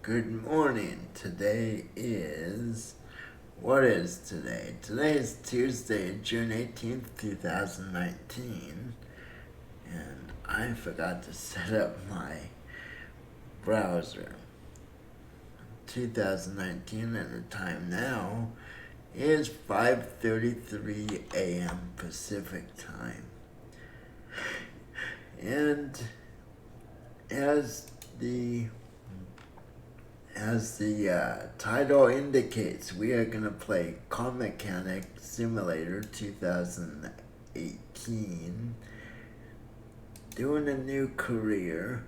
Good morning. What is today? Today is Tuesday, June 18th, 2019. And I forgot to set up my browser. 2019 and the time now is 5:33 a.m. Pacific time. And as the title indicates, we are going to play Car Mechanic Simulator 2018, doing a new career.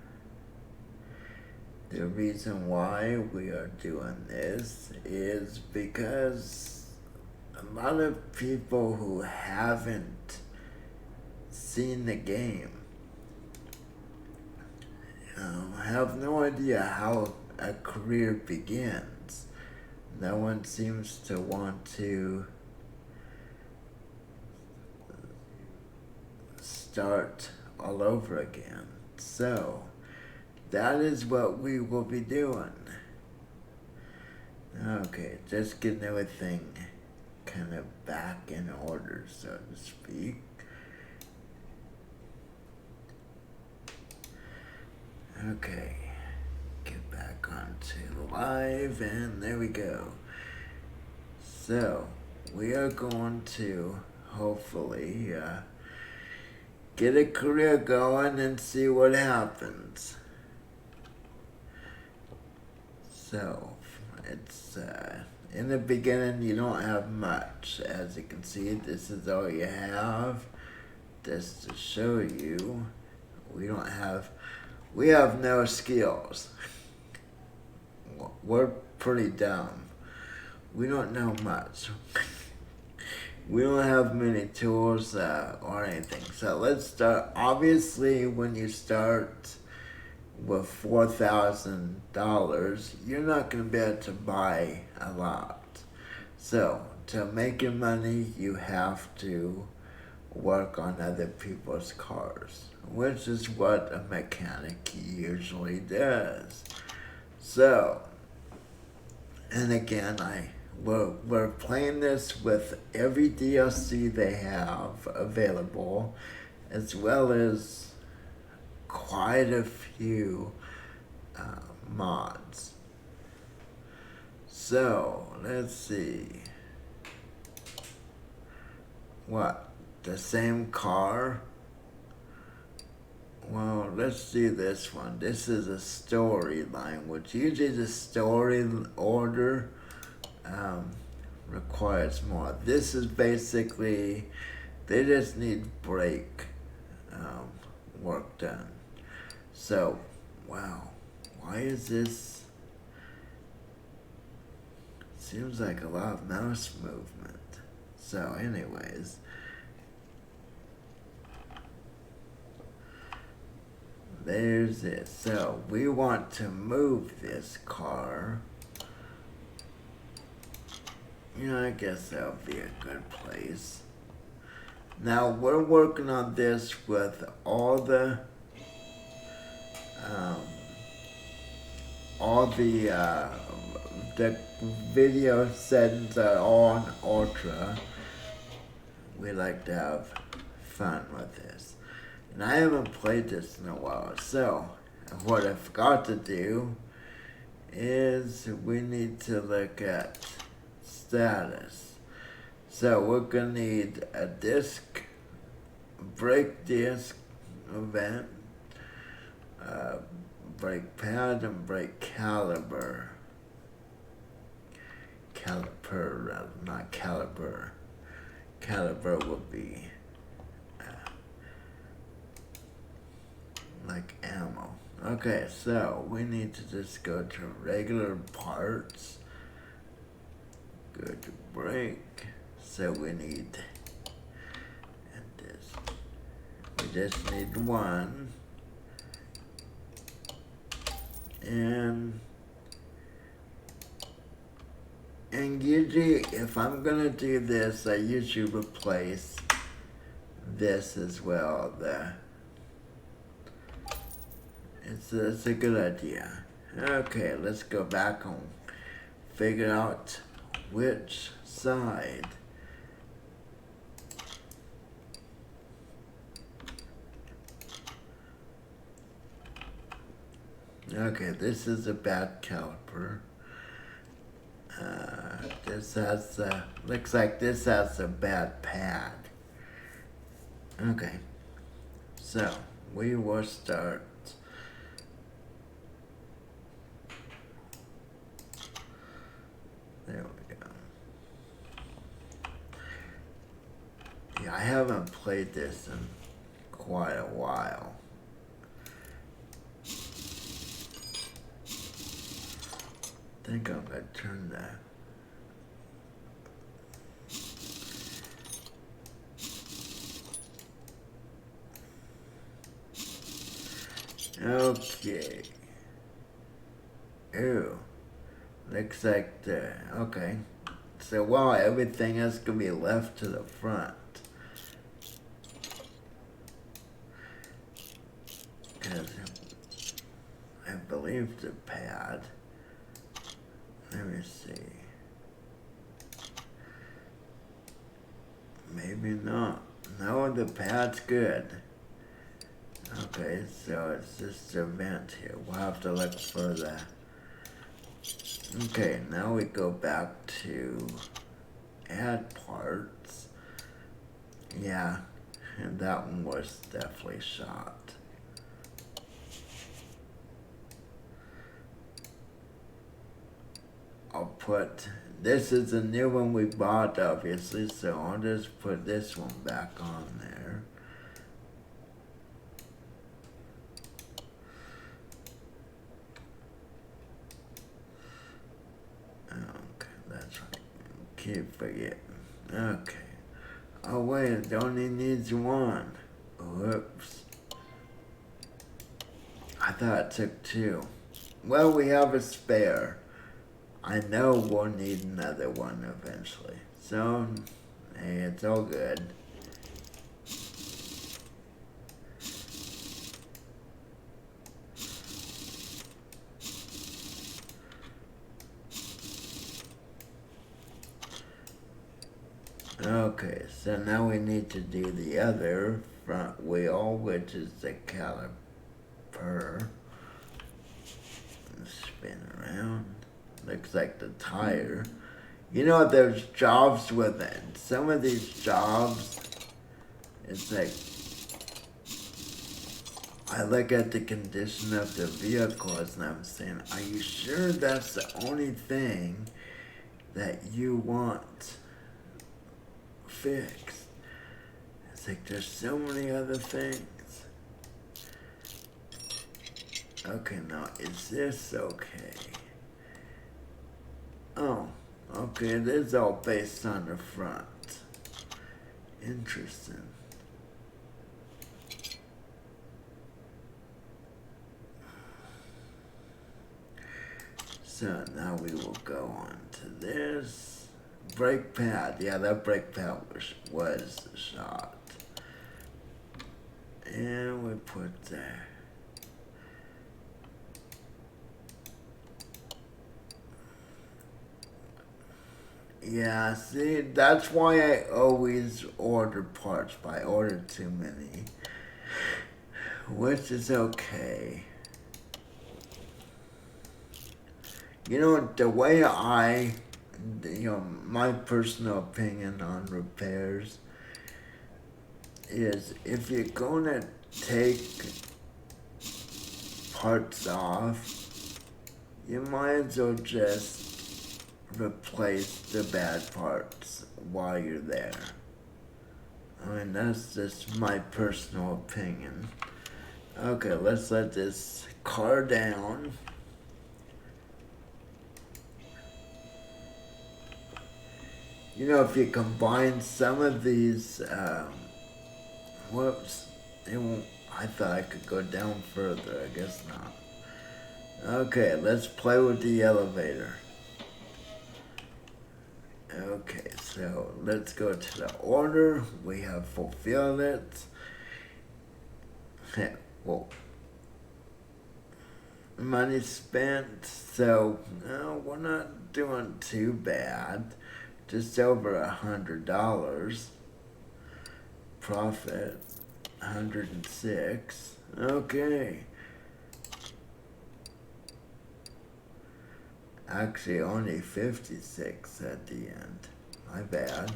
The reason why we are doing this is because a lot of people who haven't seen the game have no idea how a career begins. No one seems to want to start all over again. So, that is what we will be doing. Okay, just getting everything kind of back in order, so to speak. Okay, get back onto live, and there we go. So, we are going to hopefully get a career going and see what happens. So, it's in the beginning you don't have much. As you can see, this is all you have. Just to show you, we have no skills. We're pretty dumb. We don't know much. We don't have many tools or anything. So let's start. Obviously, when you start with $4,000, you're not going to be able to buy a lot. So to make your money, you have to work on other people's cars, which is what a mechanic usually does. So, and again, we're playing this with every DLC they have available, as well as quite a few mods. So, let's see. What? The same car? Well, let's do this one. This is a storyline, which usually the story order requires more. This is basically, they just need brake work done. So, wow, why is this? Seems like a lot of mouse movement. So, anyways, there's it. So, we want to move this car. I guess that'll be a good place. Now, we're working on this with all the video settings are all on ultra. We like to have fun with this. And I haven't played this in a while, so what I forgot to do is we need to look at status. So we're gonna need a disc, brake disc event, brake pad, and brake caliper. Not caliber. Caliber would be like ammo. Okay, so we need to just go to regular parts. Go to brake. So we need this. We just need one. And usually, if I'm gonna do this, I usually replace this as well. It's a good idea. Okay, let's go back and figure out which side. Okay, this is a bad caliper. This has looks like this has a bad pad. Okay, so we will start. There we go. Yeah, I haven't played this in quite a while. I think I'm gonna turn that. Okay. Ew. Looks like the okay. So wow, everything has to be left to the front. Cause I believe the pad. Let me see. Maybe not. No, the pad's good. Okay, so it's just a vent here. We'll have to look for that. Okay, now we go back to add parts. Yeah, and that one was definitely shot. I'll put, this is a new one we bought obviously, so I'll just put this one back on there. Okay, that's right. Keep forgetting. Okay. Oh wait, it only needs one. Whoops. I thought it took two. Well, we have a spare. I know we'll need another one eventually. So, hey, it's all good. Okay, so now we need to do the other front wheel, which is the caliper. Spin around. Looks like the tire. You know, there's jobs with it. Some of these jobs, it's like, I look at the condition of the vehicles and I'm saying, are you sure that's the only thing that you want fixed? It's like there's so many other things. Okay, now is this okay? Oh, okay, it is all based on the front. Interesting. So now we will go on to this. Brake pad. Yeah, that brake pad was shot. And we put there. Yeah, see, that's why I always order parts, but I order too many. Which is okay. You know, the way my personal opinion on repairs is if you're gonna take parts off, you might as well just replace the bad parts while you're there. I mean, that's just my personal opinion. Okay, let's let this car down. You know, if you combine some of these, whoops, it won't, I thought I could go down further, I guess not. Okay, let's play with the elevator. Okay, so let's go to the order. We have fulfilled it. Whoa. money spent, so we're not doing too bad. Just over $100 profit. 106. Okay. Actually, only 56 at the end. My bad.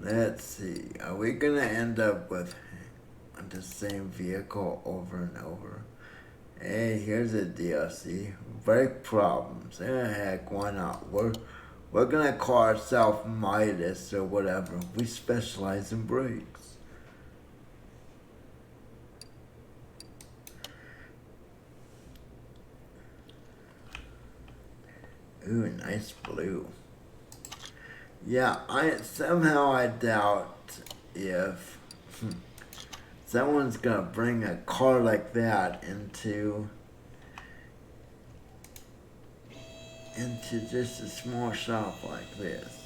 Let's see. Are we gonna end up with the same vehicle over and over? Hey, here's a DLC. Brake problems. Heck, why not? We're gonna call ourselves Midas or whatever. We specialize in brakes. Ooh, nice blue. Yeah, I doubt if someone's gonna bring a car like that into just a small shop like this.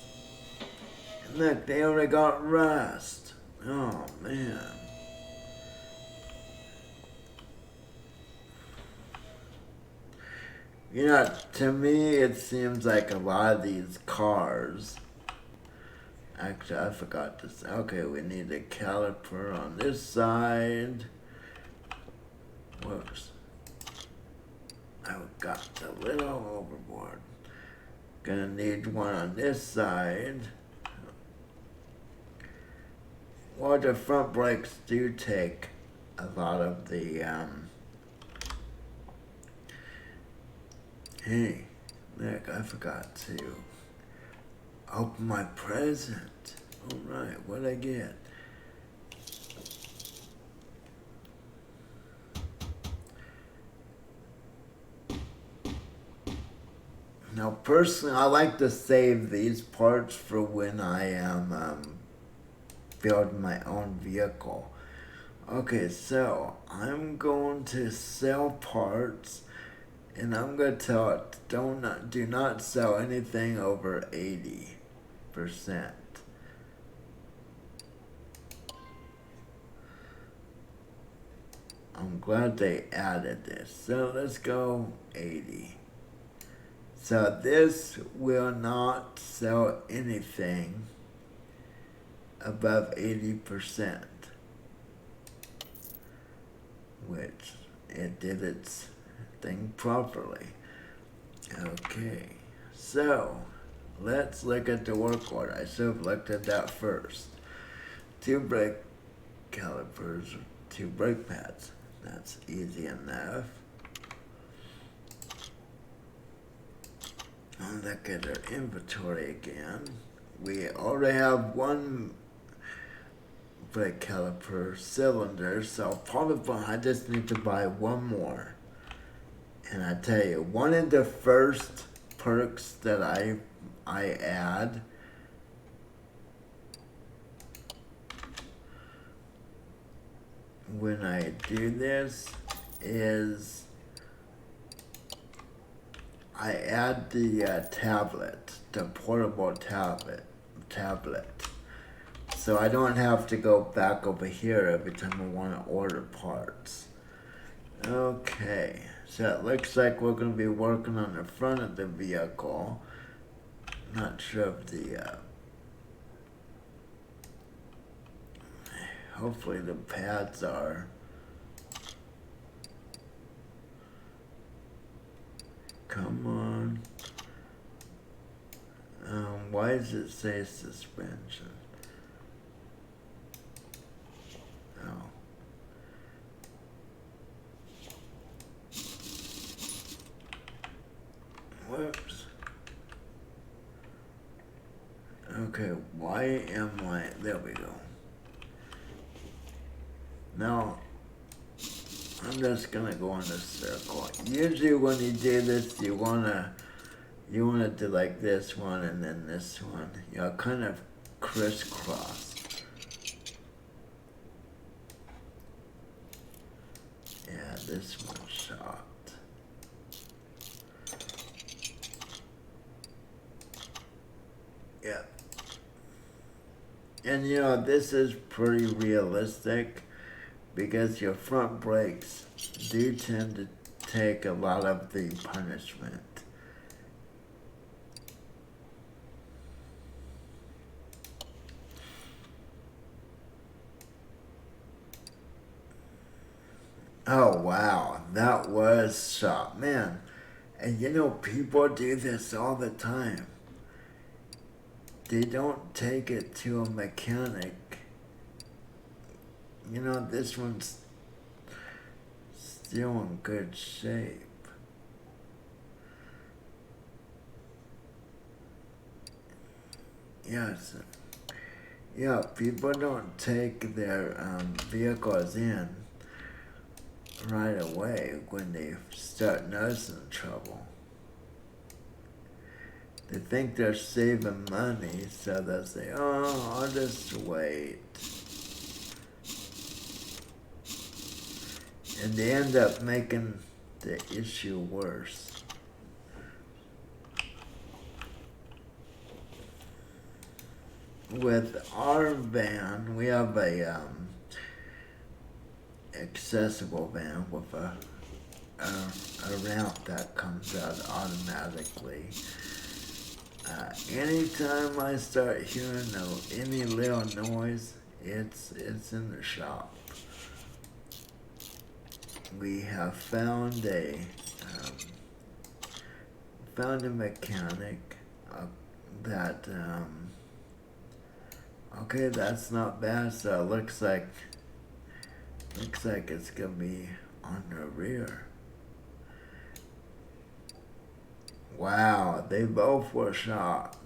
And look, they already got rust. Oh man. You know, to me it seems like a lot of these cars. Actually, I forgot to say. Okay, we need a caliper on this side. Whoops. I got a little overboard. Gonna need one on this side. Well, the front brakes do take a lot of the, Hey, look, I forgot to open my present. Alright, what'd I get? Now, personally, I like to save these parts for when I am building my own vehicle. Okay, so I'm going to sell parts, and I'm going to tell it do not sell anything over 80%. I'm glad they added this. So let's go 80. So this will not sell anything above 80%, which it did its thing properly. Okay, so let's look at the work order. I should have looked at that first. 2 brake calipers, 2 brake pads. That's easy enough. I'll look at our inventory again. We already have 1 brake caliper cylinder, so probably I just need to buy 1 more. And I tell you, one of the first perks that I add when I do this is I add the tablet, the portable tablet. So I don't have to go back over here every time I want to order parts. Okay, so it looks like we're going to be working on the front of the vehicle. Not sure if the, hopefully the pads are. Come on. Why does it say suspension? Oh. Whoops. Okay, why am I... There we go. Now, I'm just gonna go in a circle. Usually when you do this, you wanna do like this one and then this one. You know, kind of crisscross. Yeah, this one's shot. Yeah. And you know, this is pretty realistic because your front brakes do tend to take a lot of the punishment. Oh wow, that was shot, man. And people do this all the time. They don't take it to a mechanic. This one's still in good shape. Yes. Yeah, people don't take their vehicles in right away when they start noticing trouble. They think they're saving money, so they'll say, oh, I'll just wait. And they end up making the issue worse. With our van, we have a accessible van with a ramp that comes out automatically. Anytime I start hearing any little noise, it's in the shop. We have found a mechanic that okay, that's not bad. So it looks like it's gonna be on the rear. Wow, they both were shot.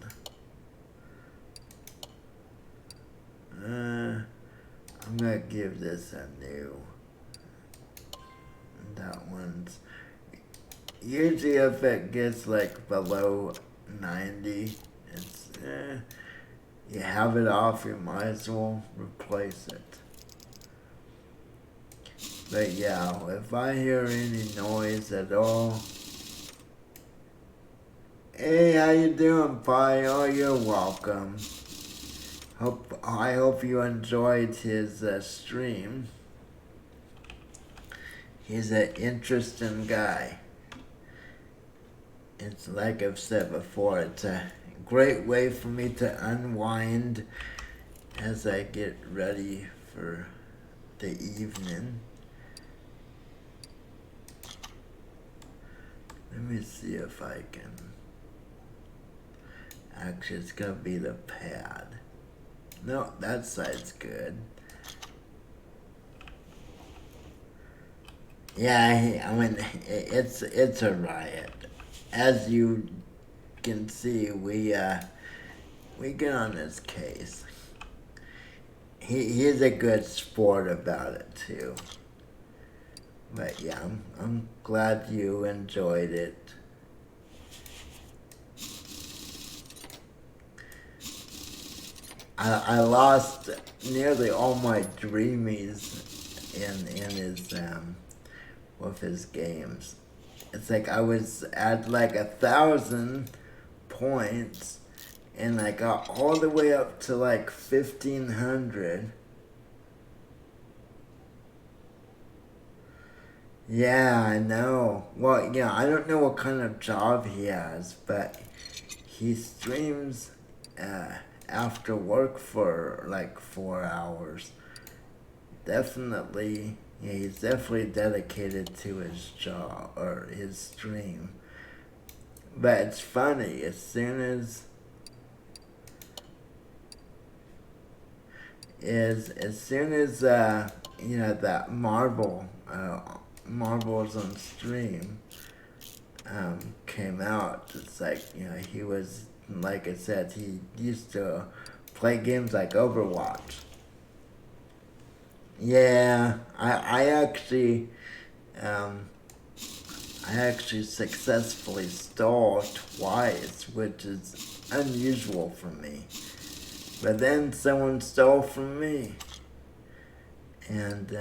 I'm gonna give this a new. That one's usually if it gets like below 90, it's you have it off, you might as well replace it. But yeah, if I hear any noise at all, hey, how you doing, Pi? Oh, you're welcome. I hope you enjoyed his stream. He's an interesting guy. It's like I've said before, it's a great way for me to unwind as I get ready for the evening. Let me see if I can. Actually, it's gonna be the pad. No, that side's good. Yeah, I mean, it's a riot. As you can see, we get on his case. He's a good sport about it too. But yeah, I'm glad you enjoyed it. I lost nearly all my dreamies in his with his games. It's like I was at like 1,000 points, and I got all the way up to like 1,500. Yeah, I know. Well, yeah, I don't know what kind of job he has, but he streams after work for like 4 hours. Definitely, yeah, he's definitely dedicated to his job or his stream. But it's funny, as soon as that Marbles on stream came out, it's like he was, like I said, he used to play games like Overwatch. Yeah, I actually successfully stole twice, which is unusual for me. But then someone stole from me, and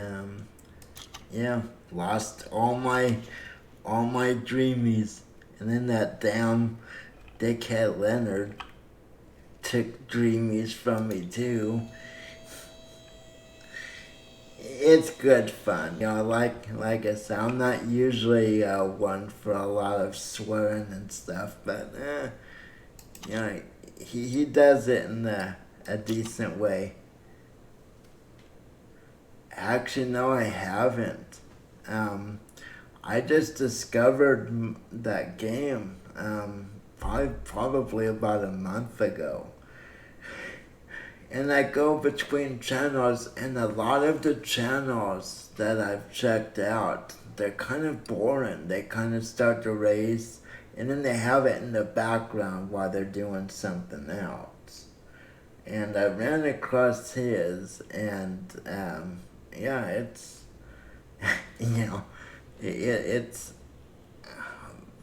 yeah, lost all my dreamies, and then that damn dickhead Leonard took dreamies from me too. it's good fun. Like I said, I'm not usually one for a lot of swearing and stuff, but you know, he does it in a decent way. Actually, no, I haven't. Um, I just discovered that game probably about a month ago. And I go between channels, and a lot of the channels that I've checked out, they're kind of boring. They kind of start to race, and then they have it in the background while they're doing something else. And I ran across his, and yeah, it's you know, it's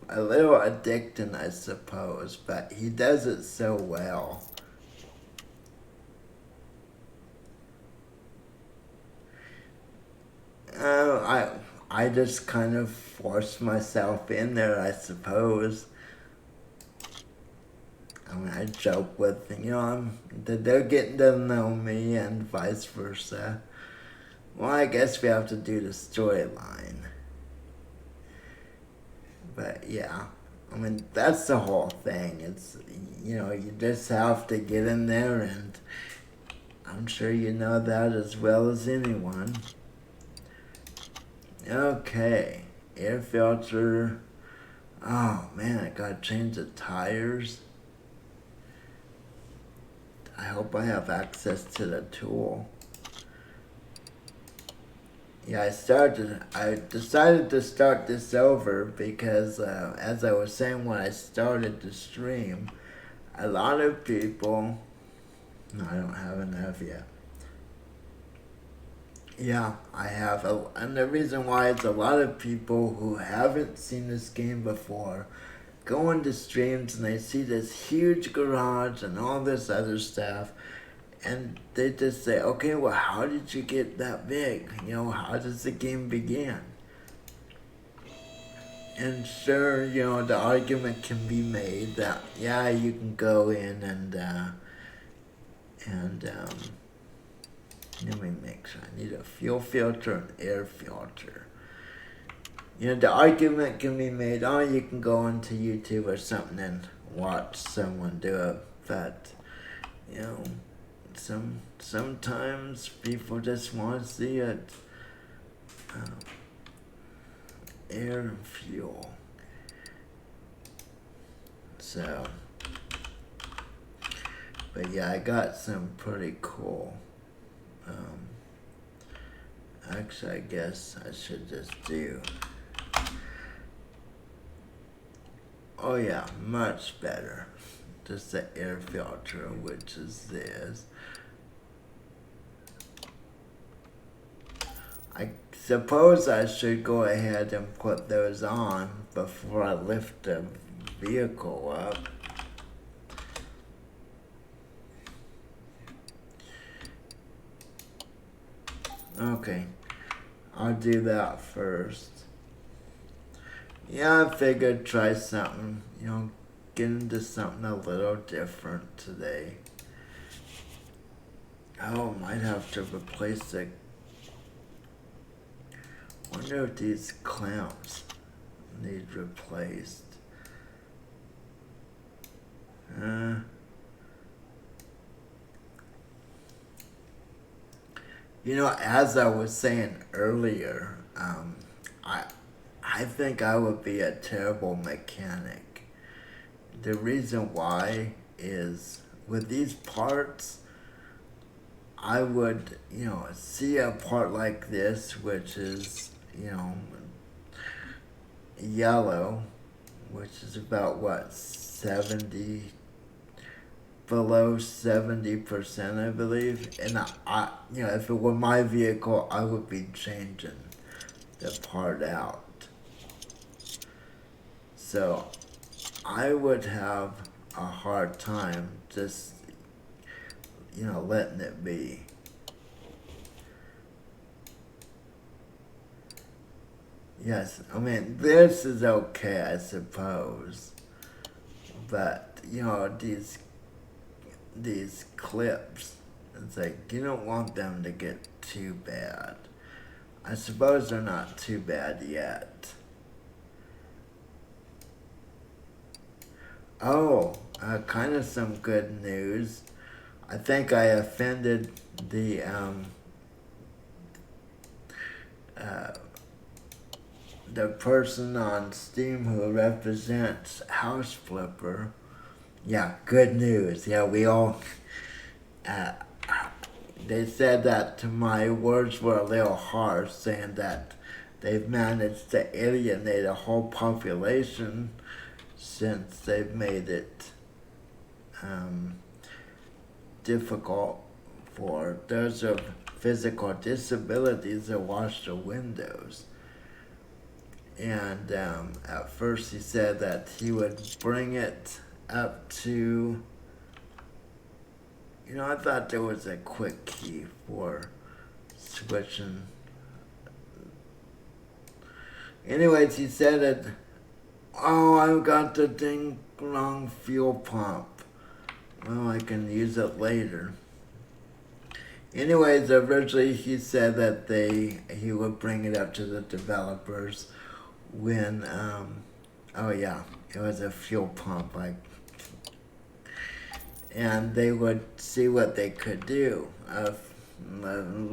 a little addicting, I suppose, but he does it so well. I just kind of forced myself in there, I suppose. I mean, I joke with, they're getting to know me and vice versa. Well, I guess we have to do the storyline. But yeah, I mean, that's the whole thing. You just have to get in there, and I'm sure you know that as well as anyone. Okay, air filter. Oh man, I gotta change the tires. I hope I have access to the tool. Yeah, I decided to start this over because, as I was saying when I started the stream, a lot of people. No, I don't have enough yet. Yeah, I have. And the reason why is a lot of people who haven't seen this game before go into streams and they see this huge garage and all this other stuff, and they just say, okay, well, how did you get that big? How does the game begin? And sure, the argument can be made that, yeah, you can go in and let me make sure. I need a fuel filter and air filter. The argument can be made, oh, you can go into YouTube or something and watch someone do it, but, you know, sometimes people just want to see it. Air and fuel. So, but yeah, I got some pretty cool. Actually, I guess I should just do. Oh yeah, much better. Just the air filter, which is this. I suppose I should go ahead and put those on before I lift the vehicle up. Okay, I'll do that first. Yeah, I figured try something, get into something a little different today. Oh, might have to replace the. Wonder if these clamps need replaced. As I was saying earlier, I think I would be a terrible mechanic. The reason why is with these parts, I would, see a part like this, which is, yellow, which is about what, 70, below 70%, I believe. And if it were my vehicle, I would be changing the part out. So I would have a hard time just, letting it be. Yes, I mean, this is okay, I suppose. But, these clips, it's like, you don't want them to get too bad. I suppose they're not too bad yet. Oh, kind of some good news. I think I offended uh, the person on Steam who represents House Flipper. Yeah, good news. Yeah, we all. Uh, they said that my words were a little harsh, saying that they've managed to alienate a whole population since they've made it difficult for those of physical disabilities to wash the windows. And at first he said that he would bring it up to, I thought there was a quick key for switching. Anyways, he said that, oh, I've got the ding long fuel pump. Well, I can use it later. Anyways, originally he said that he would bring it up to the developers when, it was a fuel pump. And they would see what they could do. A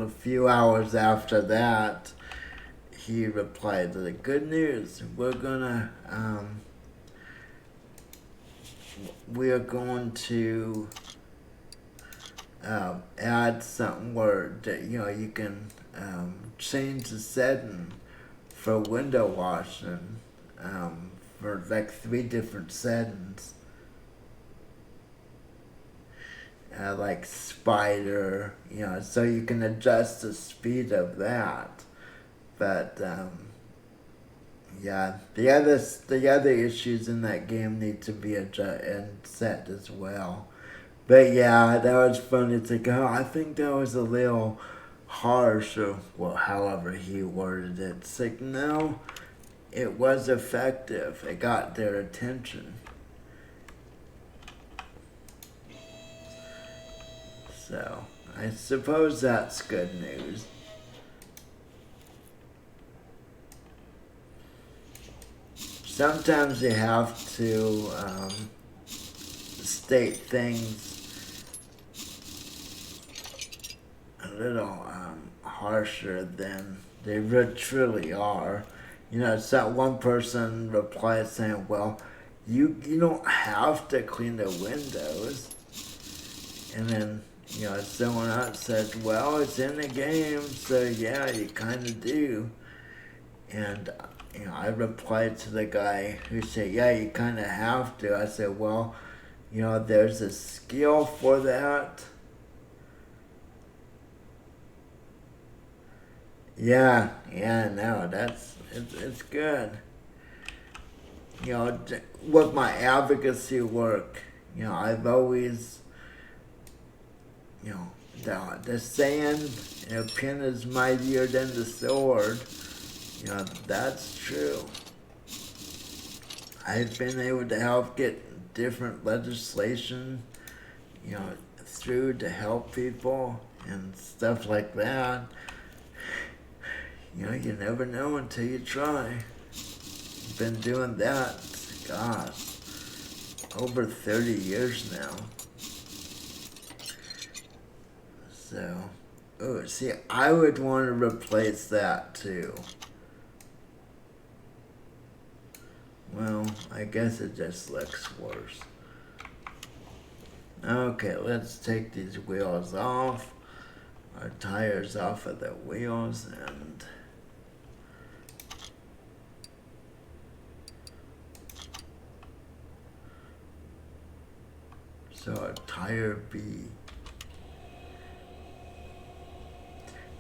few hours after that, he replied to the good news. We are going to add something where you can change the setting for window washing for like 3 different settings. Like spider, so you can adjust the speed of that. But the other issues in that game need to be adjusted and set as well. But yeah, that was funny. It's like, oh, I think that was a little harsh, or however he worded it. It's like, no, it was effective. It got their attention. So, I suppose that's good news. Sometimes you have to state things a little harsher than they truly are. One person replied saying, well, you don't have to clean the windows. And then someone else said, well, it's in the game, so yeah, you kind of do. And, I replied to the guy who said, yeah, you kind of have to. I said, well, there's a skill for that. Yeah, no, it's good. With my advocacy work, I've always, the saying, a pen is mightier than the sword. That's true. I've been able to help get different legislation, through to help people and stuff like that. You never know until you try. Been doing that, gosh, over 30 years now. So, see, I would want to replace that too. Well, I guess it just looks worse. Okay, let's take these wheels off. Our tires off of the wheels, and so a tire B.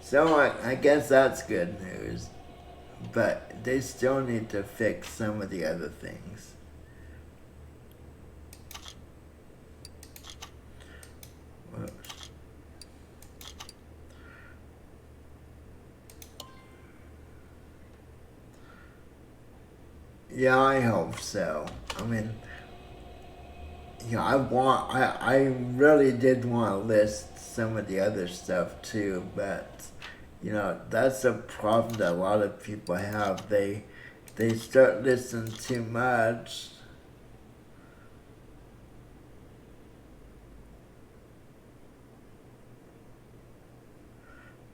So I guess that's good news. But they still need to fix some of the other things. Whoops. Yeah, I hope so. I mean, I really did want to list some of the other stuff too, but You know, that's a problem that a lot of people have. They start listening too much.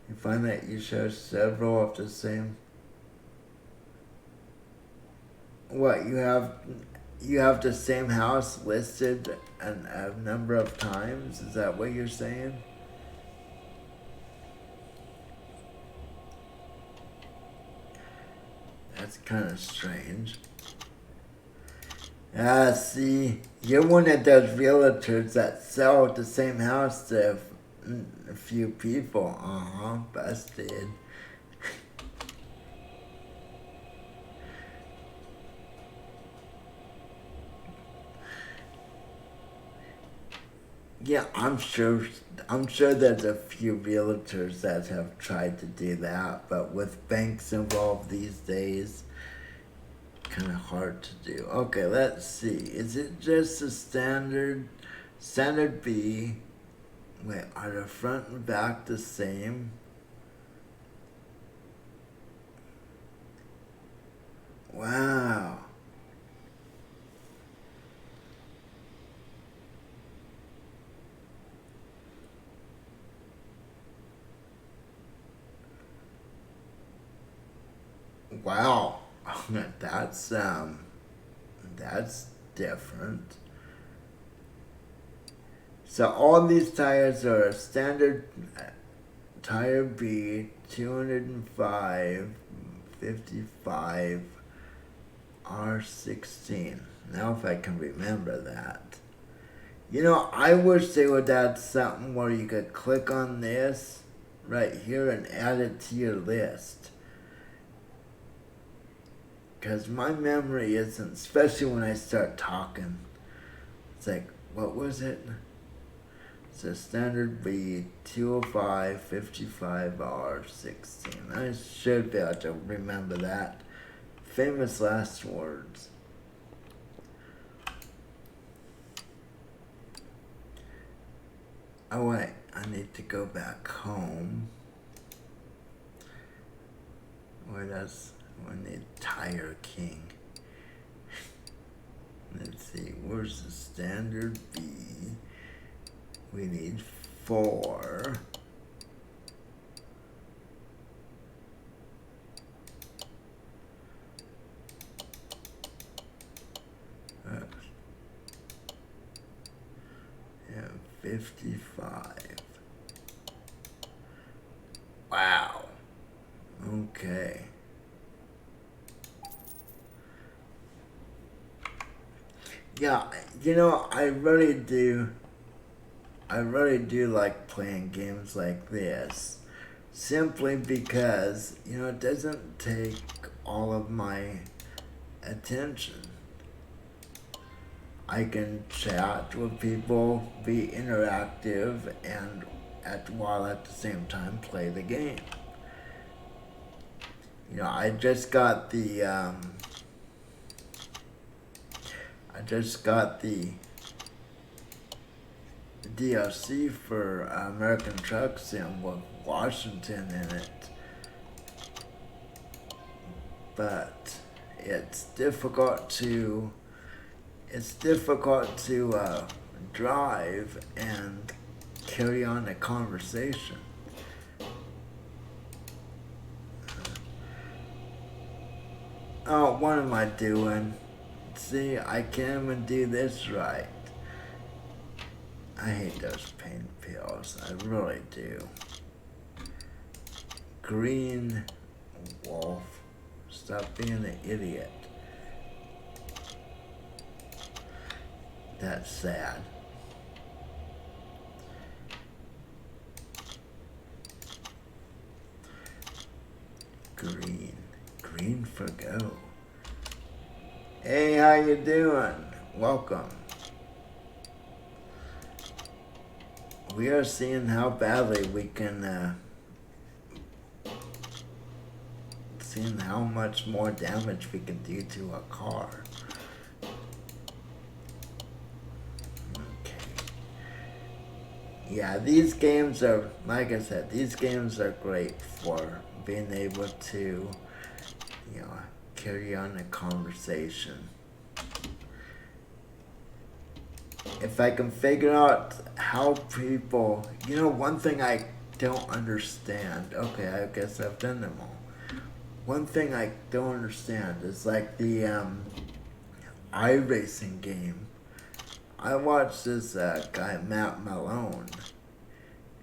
You find that you share several of the same. What you have the same house listed a number of times? Is that what you're saying? That's kind of strange. Ah, see, you're one of those realtors that sell the same house to a few people. Busted. Yeah, I'm sure there's a few realtors that have tried to do that, but with banks involved these days, kind of hard to do. Okay, let's see. Is it just a standard B? Wait, are the front and back the same? Wow. Wow. that's that's different. So all these tires are standard tire B 205 55 R16. Now if I can remember that. You know, I wish they would add something where you could click on this right here and add it to your list. Because my memory isn't, especially when I start talking. It's like, what was it? It's a standard B 205 55 R16. I should be able to remember that. Famous last words. Oh wait, I need to go back home. Where does we need Tire King? Let's see, where's the standard B? We need 4. Yeah, 55. Wow. Okay. Yeah, you know, I really do like playing games like this. Simply because, you know, it doesn't take all of my attention. I can chat with people, be interactive, and while at the same time play the game. You know, I just got the DLC for American Truck Sim with Washington in it, but it's difficult to drive and carry on a conversation. Oh, what am I doing? See, I can't even do this right. I hate those pain pills. I really do. Green Wolf. Stop being an idiot. That's sad. Green. Green for go. Hey, how you doing? Welcome. We are seeing how badly we can, seeing how much more damage we can do to a car. Okay. Yeah, these games are, like I said, these games are great for being able to, you know, carry on a conversation. If I can figure out how people, one thing I don't understand, okay, I guess I've done them all. One thing I don't understand is like the iRacing game. I watched this guy, Matt Malone,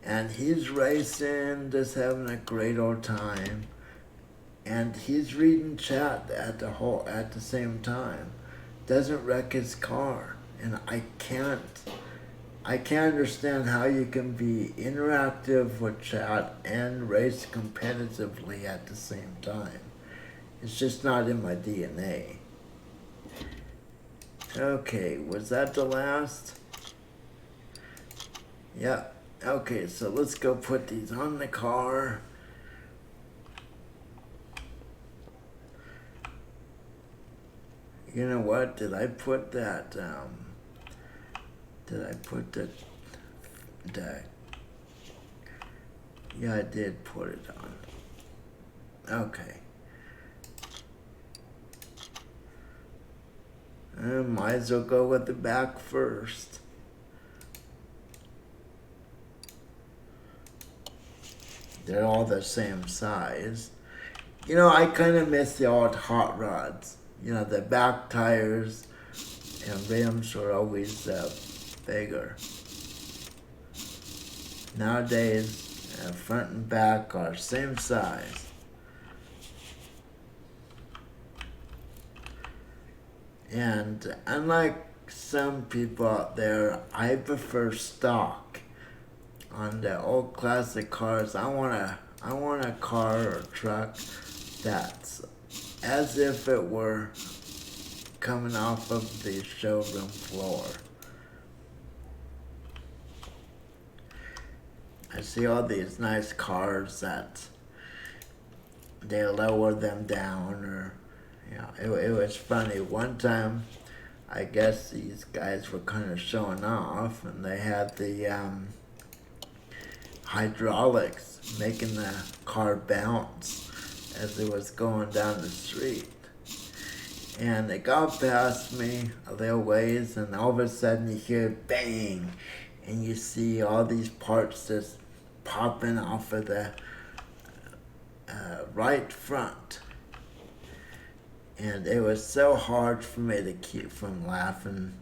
and he's racing, just having a great old time, and he's reading chat at the same time. Doesn't wreck his car, and I can't understand how you can be interactive with chat and race competitively at the same time. It's just not in my DNA. Okay, was that the last? Yeah. Okay, so let's go put these on the car. You know what? Did I put that? Did I put the? Yeah, I did put it on. Okay. Might as well go with the back first. They're all the same size. I kind of miss the old hot rods. The back tires and rims were always bigger. Nowadays, front and back are same size. And unlike some people out there, I prefer stock. On the old classic cars, I want a car or truck that's as if it were coming off of the showroom floor. I see all these nice cars that they lower them down, or it was funny. One time, I guess these guys were kind of showing off, and they had the hydraulics making the car bounce as it was going down the street. And it got past me a little ways, and all of a sudden you hear bang, and you see all these parts just popping off of the right front. And it was so hard for me to keep from laughing.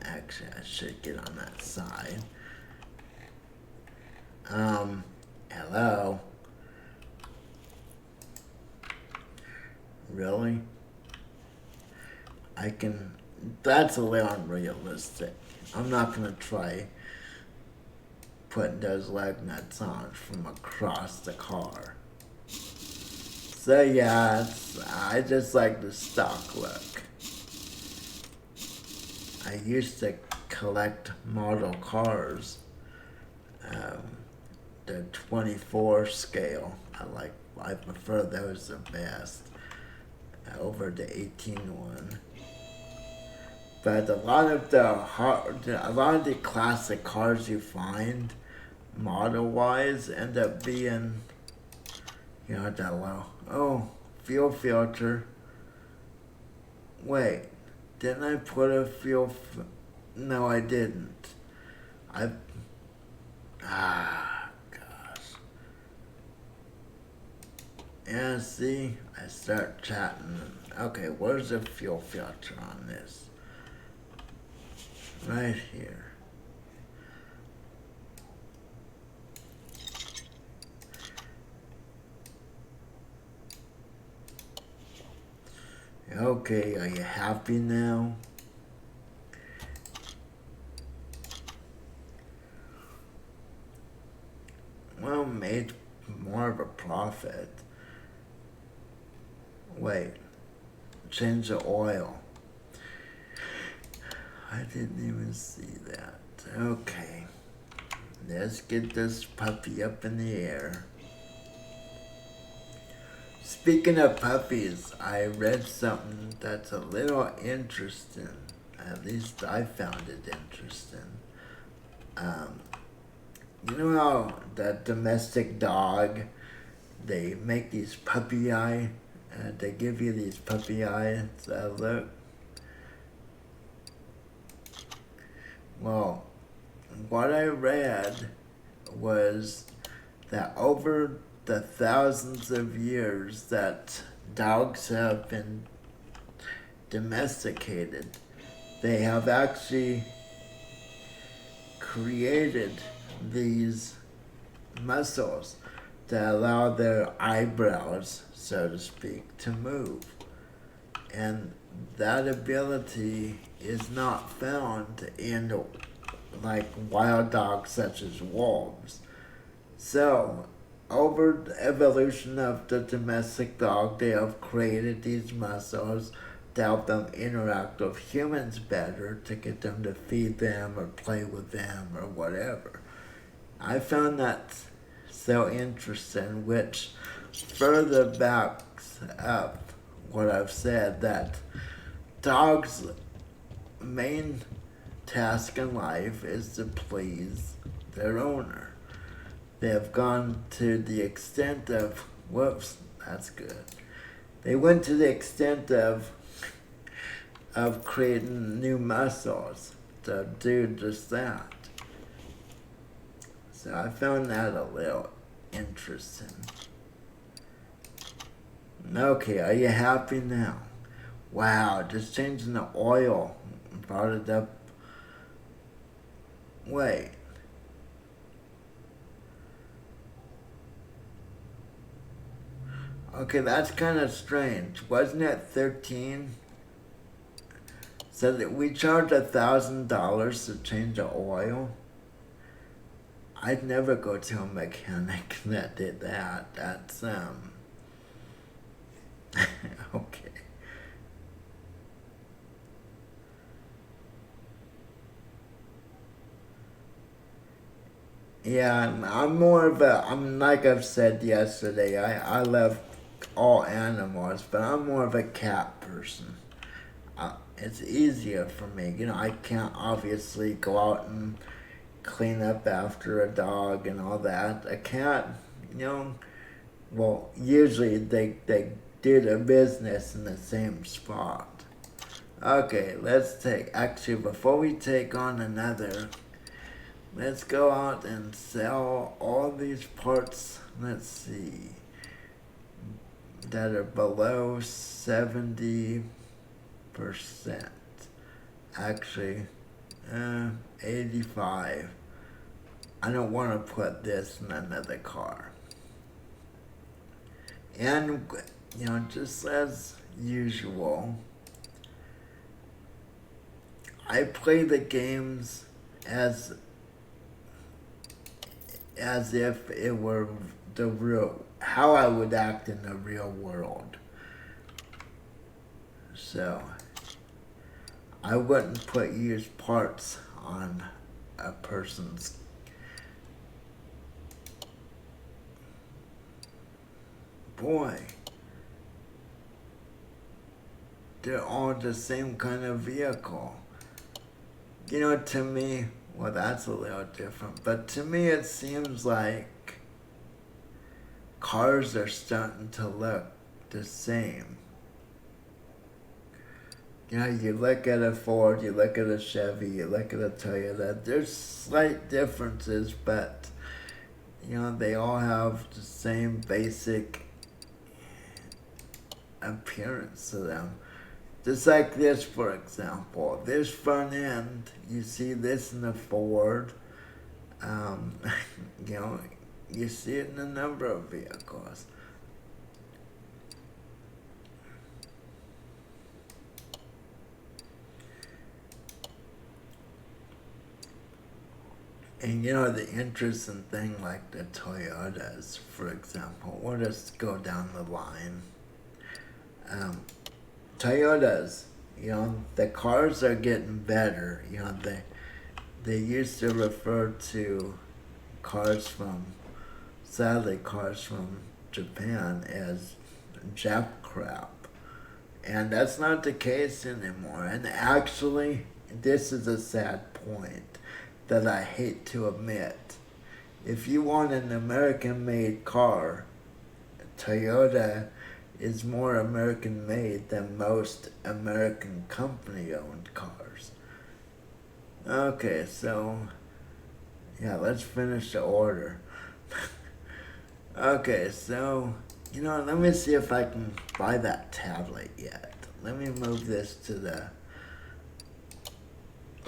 Actually, I should get on that side. Hello? Really? That's a little unrealistic. I'm not gonna try putting those lug nuts on from across the car. So yeah, I just like the stock look. I used to collect model cars, the 24 scale. I prefer those the best over the 18 one. But a lot of the classic cars you find model wise end up being that low. Oh, fuel filter. Wait, didn't I put a no, I didn't. Gosh. Yeah, see, I start chatting. Okay, where's the fuel filter on this? Right here. Okay, are you happy now? Well, made more of a profit. Wait, change the oil. I didn't even see that. Okay, let's get this puppy up in the air. Speaking of puppies, I read something that's a little interesting. At least I found it interesting. Um, you know how the domestic dog, they make these puppy eye, they give you these puppy eyes look. Well, what I read was that over the thousands of years that dogs have been domesticated, they have actually created these muscles that allow their eyebrows, so to speak, to move. And that ability is not found in like wild dogs such as wolves. So, over the evolution of the domestic dog, they have created these muscles to help them interact with humans better, to get them to feed them or play with them or whatever. I found that so interesting, which further backs up what I've said, that dogs' main task in life is to please their owner. They have gone to the extent of, whoops, that's good. They went to the extent of creating new muscles to do just that. So I found that a little interesting. Okay, are you happy now? Wow, just changing the oil brought it up. Wait. Okay, that's kind of strange. Wasn't it 13? So that we charge $1,000 to change the oil. I'd never go to a mechanic that did that. That's okay. Yeah, I'm more of a, I'm like I've said yesterday, I love all animals, but I'm more of a cat person. It's easier for me. You know, I can't obviously go out and clean up after a dog and all that. A cat, you know, well, usually they do their business in the same spot. Okay, actually, before we take on another, let's go out and sell all these parts, let's see, that are below 70%. Actually, 85. I don't want to put this in another car. And, you know, just as usual, I play the games as if it were the real, how I would act in the real world. So, I wouldn't put used parts on a person's. Boy, they're all the same kind of vehicle. You know, to me, well, that's a little different, but to me, it seems like cars are starting to look the same. You know, you look at a Ford, you look at a Chevy, you look at a Toyota, there's slight differences, but, you know, they all have the same basic appearance to them. Just like this, for example, this front end, you see this in the Ford, um, you know, you see it in a number of vehicles. And you know, the interesting thing, like the Toyotas, for example, we'll just go down the line. Um, Toyotas, you know, the cars are getting better. You know, they used to refer to cars from, sadly, cars from Japan as Jap crap. And that's not the case anymore. And actually, this is a sad point. that I hate to admit. If you want an American-made car, Toyota is more American-made than most American company-owned cars. Okay, so yeah, let's finish the order. Okay, so let me see if I can buy that tablet yet. Let me move this to the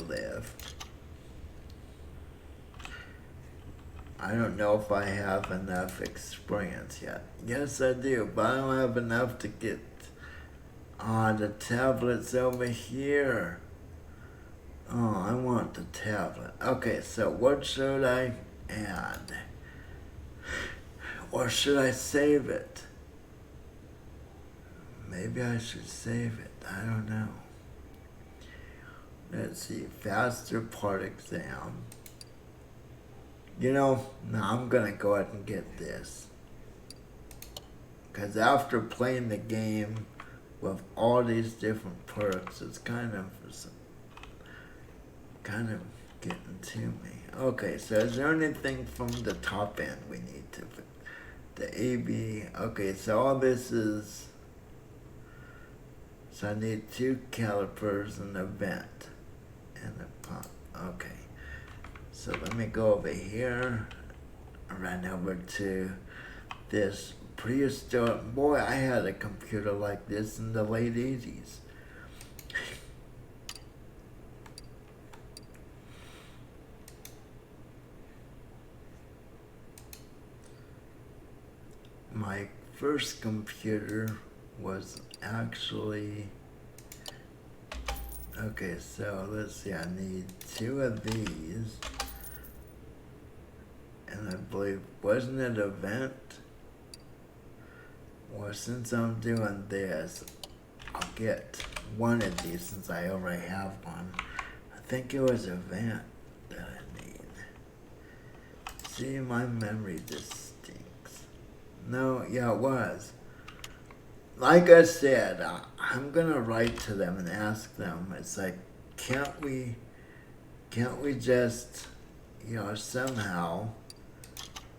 left. I don't know if I have enough experience yet. Yes, I do, but I don't have enough to get the tablet's over here. Oh, I want the tablet. Okay, so what should I add? Or should I save it? Maybe I should save it. I don't know. Let's see. Faster part exam. No, I'm going to go ahead and get this. Because after playing the game with all these different perks, it's kind of getting to me. Okay, so is there anything from the top end we need to... The AB... Okay, so all this is... So I need 2 calipers and a vent. And a pump. Okay. So let me go over here. I ran over to this prehistoric... Boy, I had a computer like this in the late 80s. My first computer was actually... Okay, so let's see, I need 2 of these. And I believe, wasn't it a vent? Well, since I'm doing this, I'll get 1 of these since I already have one. I think it was a vent that I need. See, my memory just stinks. No, yeah, it was. Like I said, I'm gonna write to them and ask them. It's like, can't we just, somehow,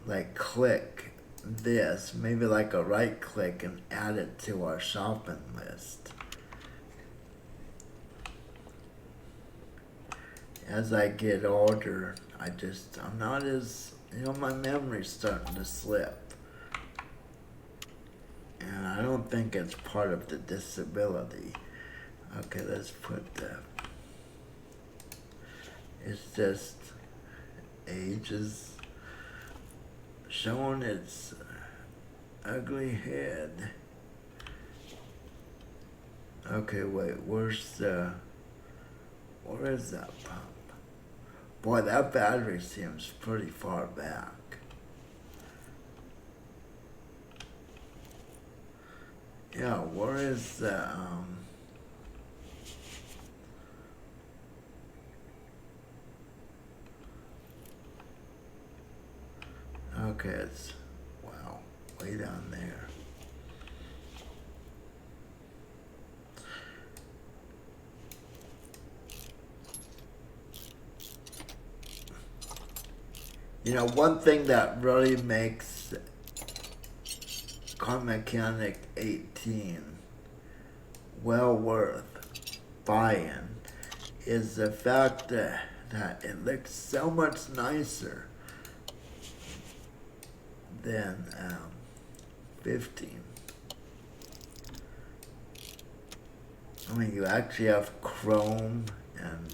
like, click this, maybe like a right click, and add it to our shopping list. As I get older, I'm not as, my memory's starting to slip. And I don't think it's part of the disability. Okay, let's put it's just age is showing its ugly head. Okay, wait, where is that pump? Boy, that battery seems pretty far back. Yeah, where is the, okay, it's, wow, way down there. One thing that really makes Car Mechanic 18 well worth buying is the fact that it looks so much nicer than 15. I mean, you actually have chrome and,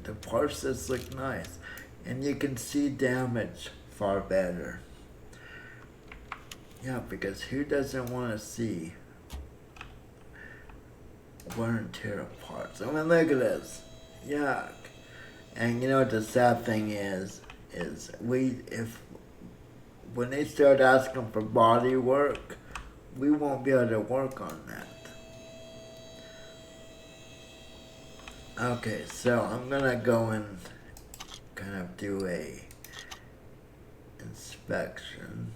the parts just look nice. And you can see damage far better. Yeah, because who doesn't want to see wear and tear of parts? I mean, look at this. Yuck. And the sad thing is when they start asking for body work, we won't be able to work on that. Okay, so I'm gonna go and kind of do a inspection.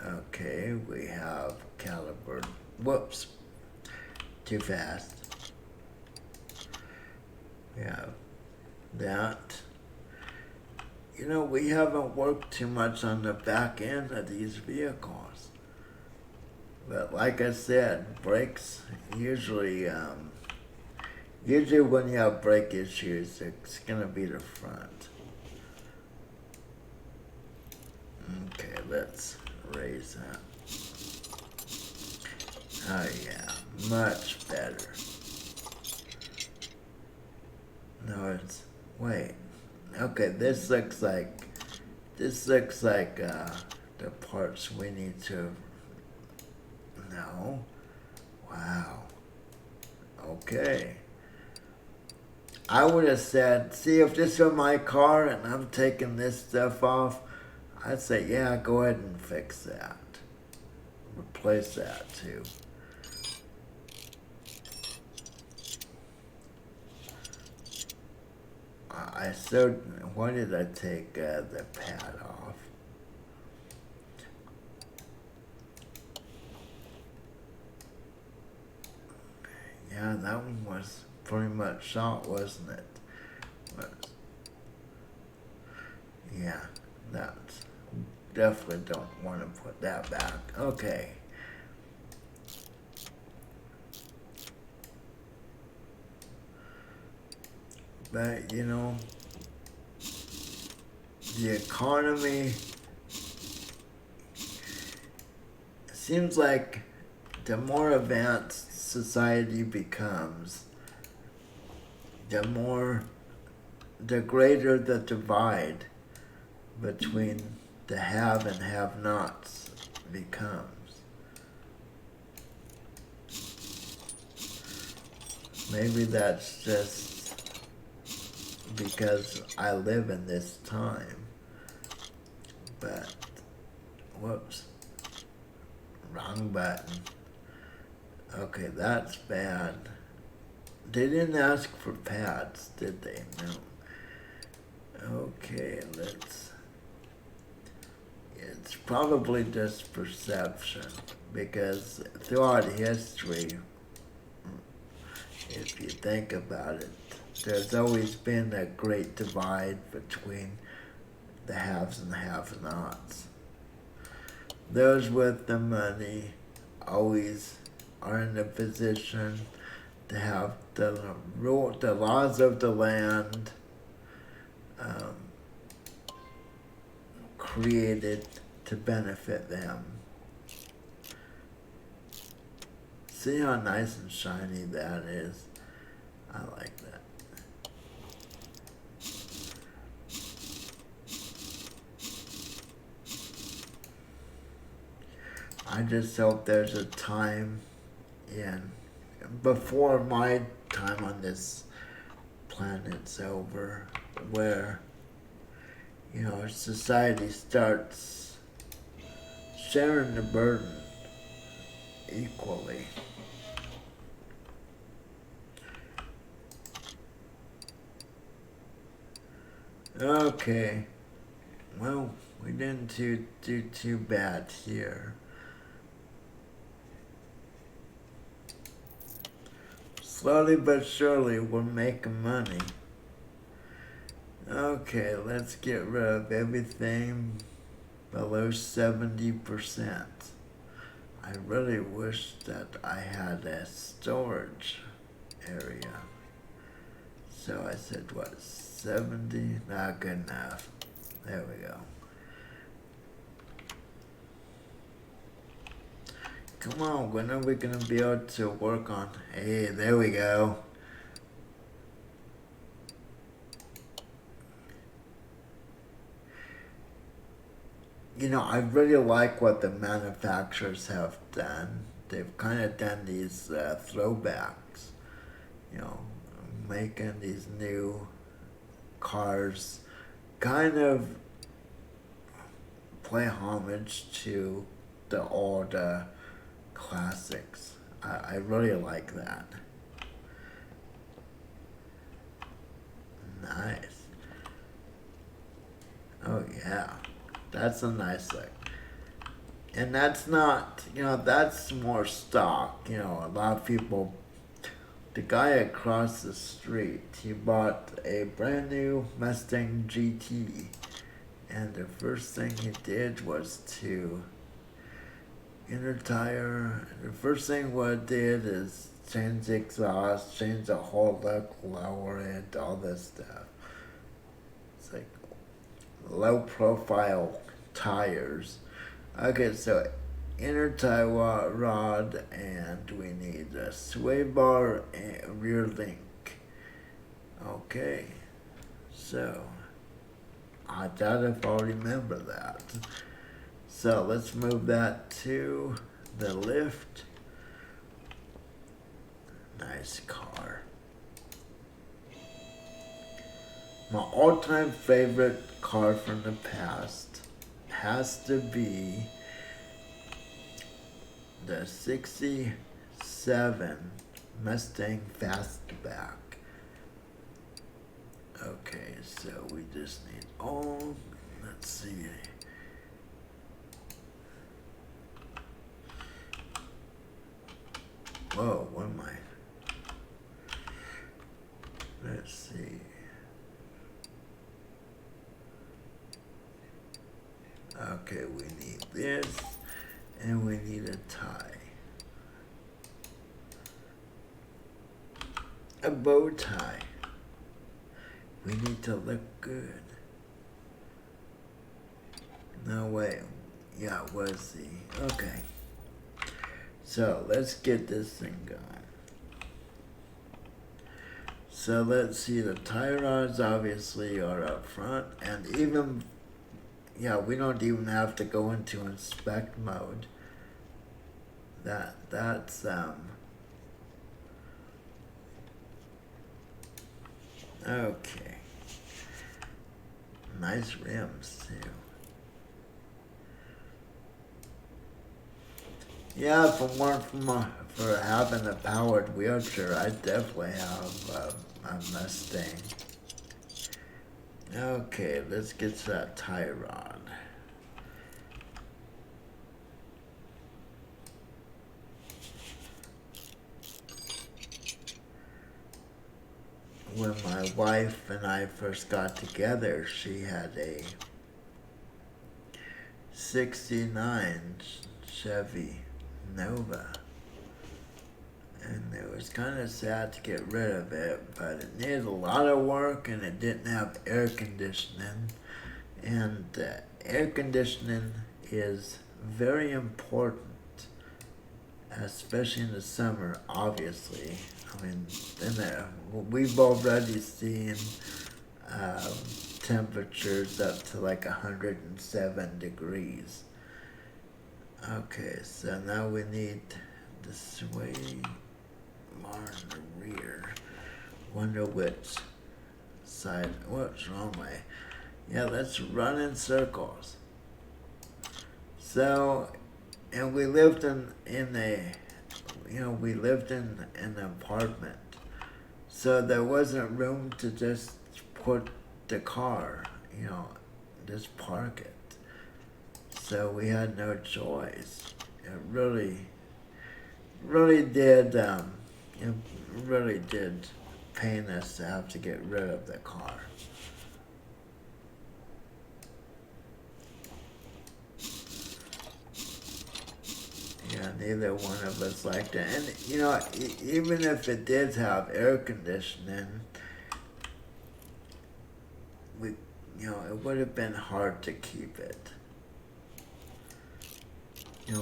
Okay, we have caliper. Whoops, too fast. We have that, we haven't worked too much on the back end of these vehicles. But like I said, brakes usually when you have brake issues, it's gonna be the front. Okay, let's raise that. Oh yeah, much better. No, wait. Okay, this looks like the parts we need to. No. Wow. Okay. I would have said, see, if this were my car and I'm taking this stuff off, I'd say, yeah, go ahead and fix that. Replace that too. Why did I take the pad off? Yeah, that one was pretty much shot, wasn't it? Yeah, that's definitely don't want to put that back. Okay. But the economy seems like the more advanced society becomes, the greater the divide between the have and have nots becomes. Maybe that's just because I live in this time. But, whoops, wrong button. Okay, that's bad. They didn't ask for pads, did they? No. Okay, it's probably just perception, because throughout history, if you think about it, there's always been a great divide between the haves and the have-nots. Those with the money always are in a position to have the laws of the land created to benefit them. See how nice and shiny that is? I like that. I just hope there's a time before my time on this planet's over, where society starts sharing the burden equally. Okay, well, we didn't do too bad here. Slowly but surely, we're making money. Okay, let's get rid of everything below 70%. I really wish that I had a storage area. So I said, what, 70? Not good enough. There we go. Come on, when are we gonna be able to work on? Hey, there we go. I really like what the manufacturers have done. They've kind of done these throwbacks, making these new cars kind of play homage to the old classics. I really like that. Nice. Oh yeah, that's a nice look. And that's not, that's more stock. A lot of people the guy across the street, he bought a brand new Mustang GT. And the first thing he did was to inner tire. The first thing what it did is change the exhaust, change the whole look, lower it, all this stuff. It's like low profile tires. Okay, so inner tie rod, and we need a sway bar and rear link. Okay, so I doubt if I'll remember that. So let's move that to the lift. Nice car. My all-time favorite car from the past has to be the 67 Mustang Fastback. Okay, so we just need let's see. Whoa, what am I? Let's see. Okay, we need this, and we need a tie. A bow tie. We need to look good. No way. Yeah, it was the... Okay. So, let's get this thing going. So, let's see. The tie rods obviously are up front. And even... Yeah, we don't even have to go into inspect mode. That's... Okay. Nice rims, too. Yeah, for having a powered wheelchair, I definitely have a Mustang. Okay, let's get to that tie rod. When my wife and I first got together, she had a 69 Chevy Nova. And it was kind of sad to get rid of it, but it needed a lot of work and it didn't have air conditioning. And air conditioning is very important, especially in the summer, obviously. I mean, we've already seen temperatures up to like 107 degrees. Okay, so now we need the sway bar in the rear. Wonder which side, what's wrong way? Yeah, let's run in circles. So, and we lived in an apartment. So there wasn't room to just put the car, just park it. So we had no choice. It really did, pain us to have to get rid of the car. Yeah, neither one of us liked it. And, even if it did have air conditioning, it would have been hard to keep it.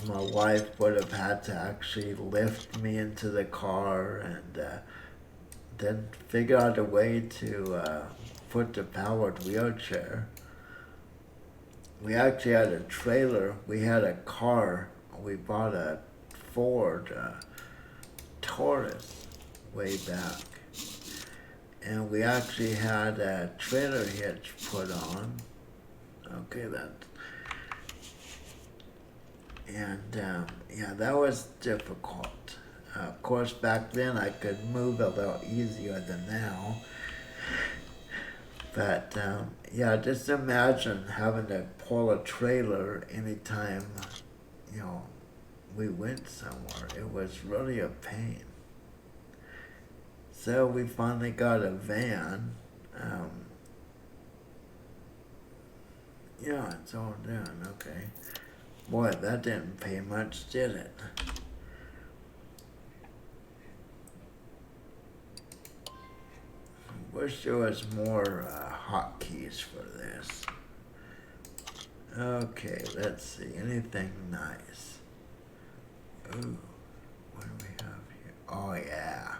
My wife would have had to actually lift me into the car and then figure out a way to put the powered wheelchair. We actually had a trailer. We had a car. We bought a Ford Taurus way back. And we actually had a trailer hitch put on. Okay, that was difficult. Of course, back then I could move a little easier than now. But, just imagine having to pull a trailer anytime, we went somewhere. It was really a pain. So we finally got a van. Yeah, it's all done. Okay. Boy, that didn't pay much, did it? Wish there was more hotkeys for this. Okay, let's see. Anything nice? Ooh, what do we have here? Oh, yeah.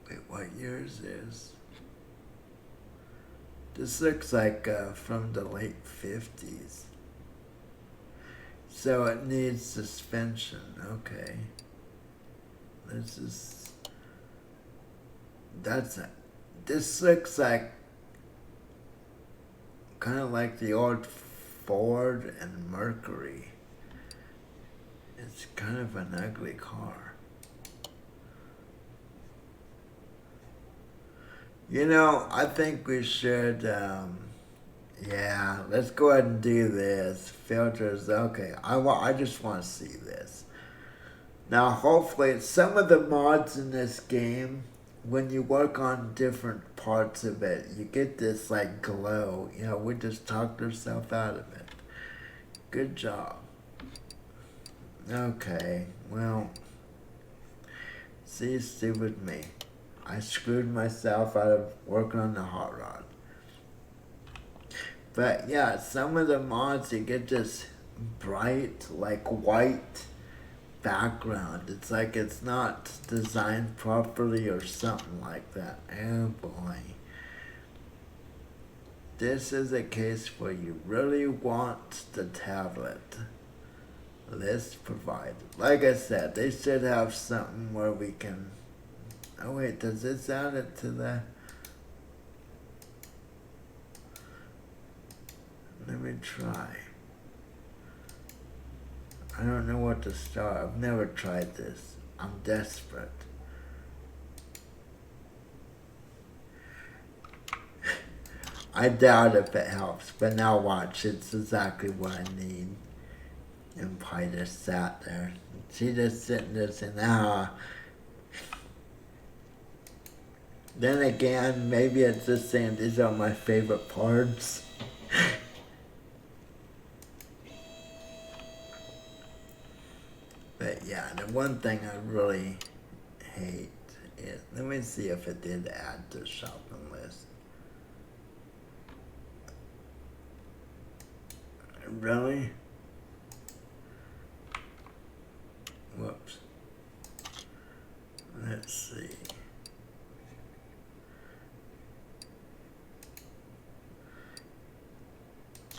Wait, what year is this? This looks like from the late 50s. So it needs suspension. Okay. This is... This looks like kind of like the old Ford and Mercury. It's kind of an ugly car. You know, I think we should, yeah, let's go ahead and do this. Filters, okay. I just want to see this. Now, hopefully, some of the mods in this game, when you work on different parts of it, you get this, like, glow. You know, we just talked ourselves out of it. Good job. Okay, well, see, stupid me. I screwed myself out of working on the hot rod. But yeah, some of the mods, you get this bright, like white background. It's like it's not designed properly or something like that. Oh boy. This is a case where you really want the tablet. List provided. Like I said, they should have something where we can... Oh wait, does this add it to the... Let me try. I don't know what to start. I've never tried this. I'm desperate. I doubt if it helps, but now watch. It's exactly what I need. And Pi just sat there. She just sitting there saying, ah. Then again, maybe it's just saying these are my favorite parts. But yeah, the one thing I really hate is, let me see if it did add to the shopping list. Really? Whoops. Let's see.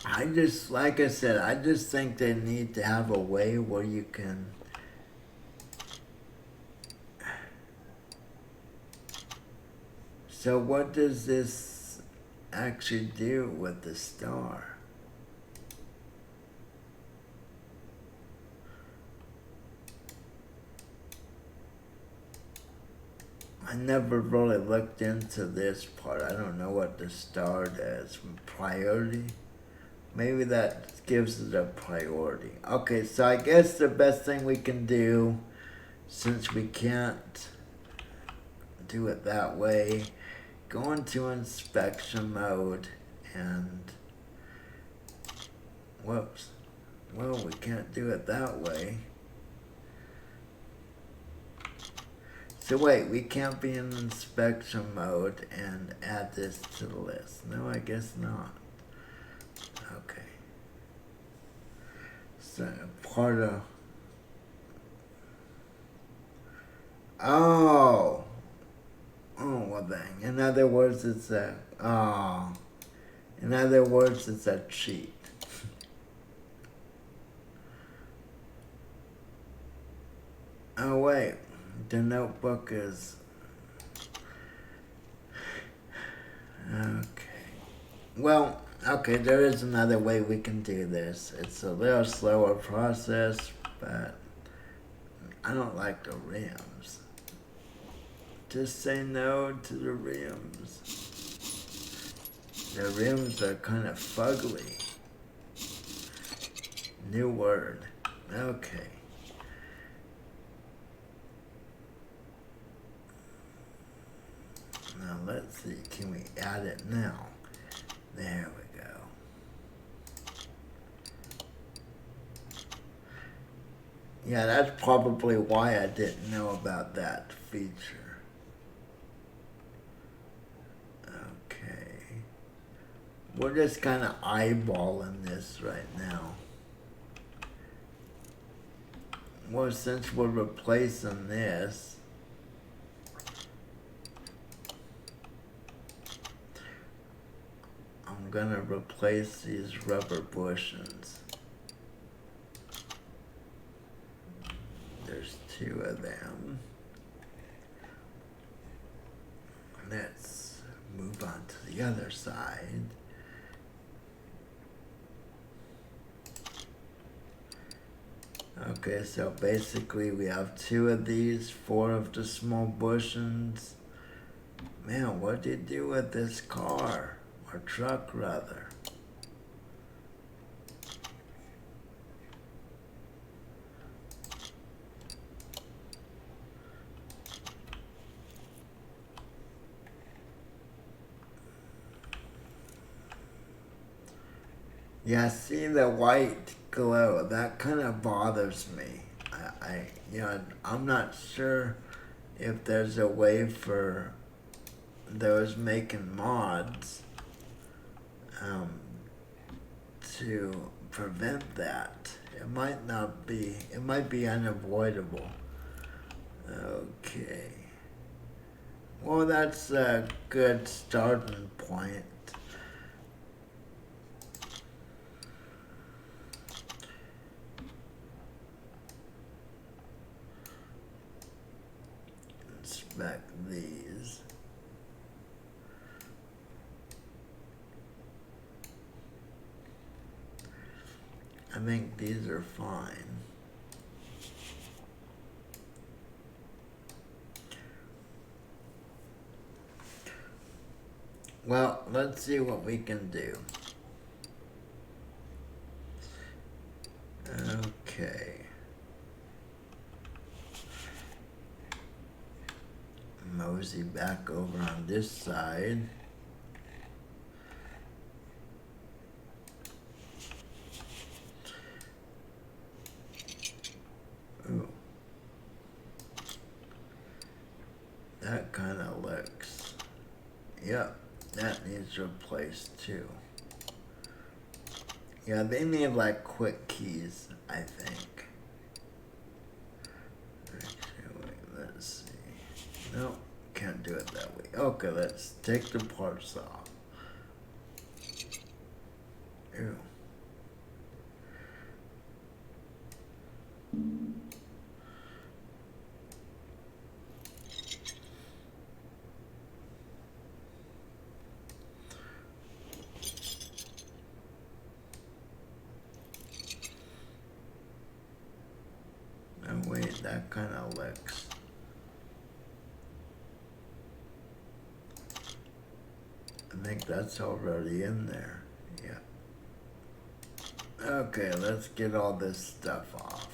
I just, like I said, I just think they need to have a way where you can... So what does this actually do with the star? I never really looked into this part. I don't know what the star does. Priority? Maybe that gives it a priority. Okay, so I guess the best thing we can do, since we can't do it that way, go into inspection mode and... Whoops. Well, we can't do it that way. So wait, we can't be in inspection mode and add this to the list. No, I guess not. Okay. So part of... Oh! Oh, well dang. In other words, it's a... Oh. In other words, it's a cheat. Oh, wait. The notebook is... Okay. Well, okay, there is another way we can do this. It's a little slower process, but I don't like the rims. Just say no to the rims. The rims are kind of fugly. New word. Okay. let's see, can we add it now? There we go. Yeah, that's probably why I didn't know about that feature. Okay. We're just kind of eyeballing this right now. Well, since we're replacing this, I'm gonna replace these rubber bushings. There's 2 of them. Let's move on to the other side. Okay, so basically we have 2 of these, 4 of the small bushings. Man, what did you do with this car? Or truck, rather? Yeah, see the white glow, that kind of bothers me. I'm not sure if there's a way for those making mods to prevent that. It might be unavoidable. Okay. Well, that's a good starting point. Inspect these. I think these are fine. Well, let's see what we can do. Okay. Mosey back over on this side. Ooh. That kind of looks. Yep, that needs replaced too. Yeah, they need like quick keys, I think. Actually, let's see. Nope, can't do it that way. Okay, let's take the parts off. Ew. And wait, that kind of looks. I think that's already in there. Yeah. Okay, let's get all this stuff off.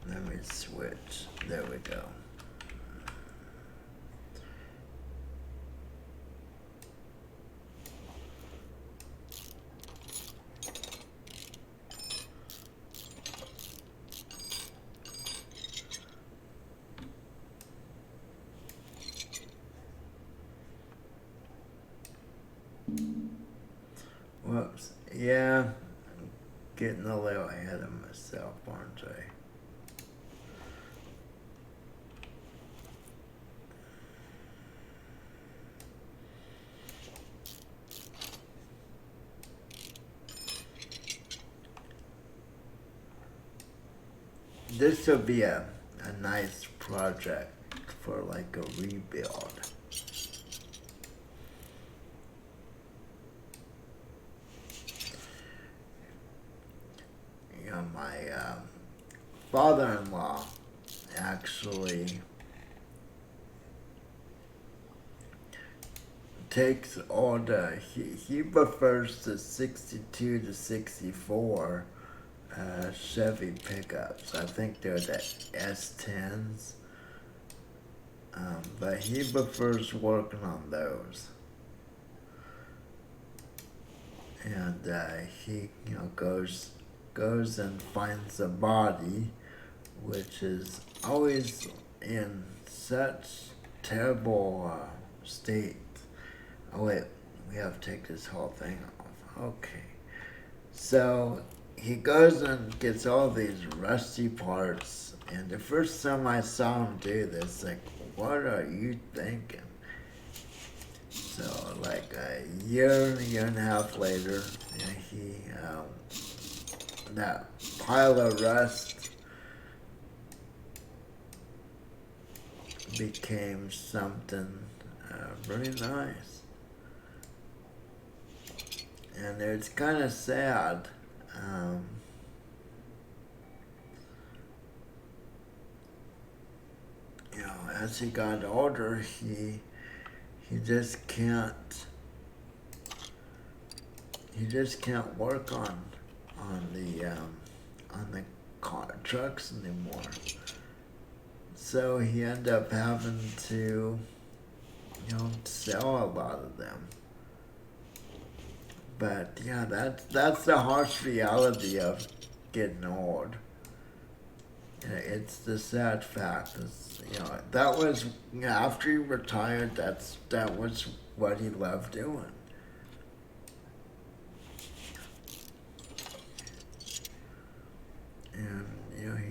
Let me switch. There we go. Whoops. Yeah, I'm getting a little ahead of myself, aren't I? This will be a nice project for like a rebuild. You know, my father-in-law actually takes all he prefers the 62 to 64 Chevy pickups. I think they're the S10s. But he prefers working on those. And he, goes and finds a body, which is always in such terrible state. Oh wait, we have to take this whole thing off. Okay. So he goes and gets all these rusty parts, and the first time I saw him do this, like, what are you thinking? So like a year and a half later, he that pile of rust became something really nice. And it's kind of sad. As he got older, he just can't work on the trucks anymore. So he ended up having to sell a lot of them. But yeah, that's the harsh reality of getting old. It's the sad fact. That was after he retired. That was what he loved doing. And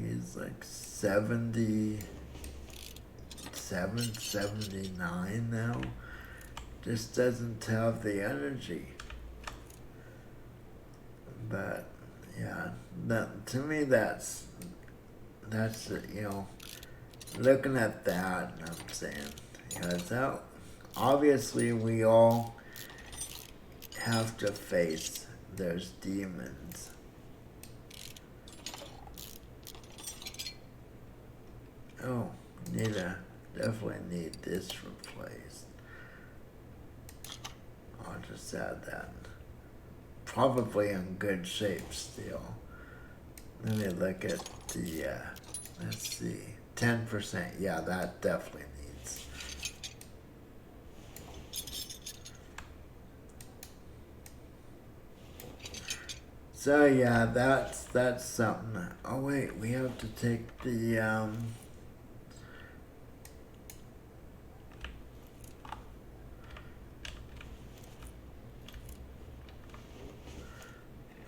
he's like 79 now. Just doesn't have the energy. But yeah, to me that's looking at that, and I'm saying, that obviously we all have to face those demons. Oh, definitely need this replaced. I'll just add that. Probably in good shape still. Let me look at the, let's see, 10%. Yeah, that definitely needs. So yeah, that's something. Oh wait, we have to take the,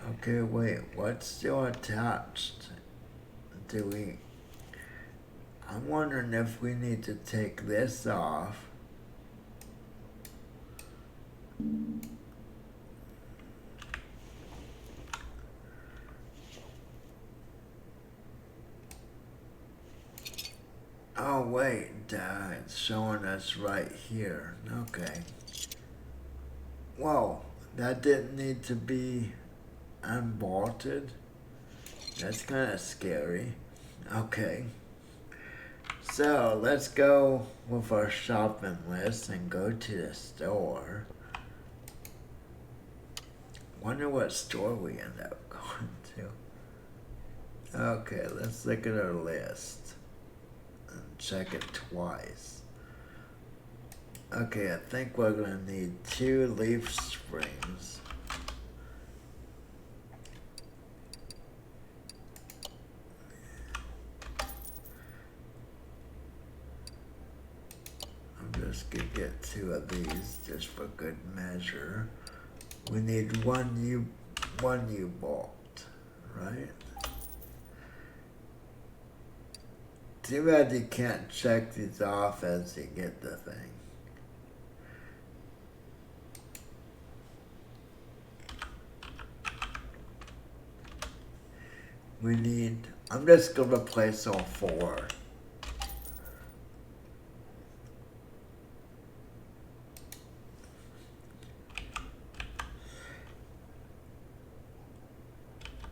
okay, wait, what's still attached? I'm wondering if we need to take this off. Oh wait, it's showing us right here. Okay. Whoa, that didn't need to be unbolted. That's kind of scary. Okay. So let's go with our shopping list and go to the store. Wonder what store we end up going to. Okay, let's look at our list and check it twice. Okay, I think we're gonna need 2 leaf springs. I'm just gonna get 2 of these just for good measure. We need one U-bolt, right? Too bad you can't check these off as you get the thing. I'm just gonna replace all 4.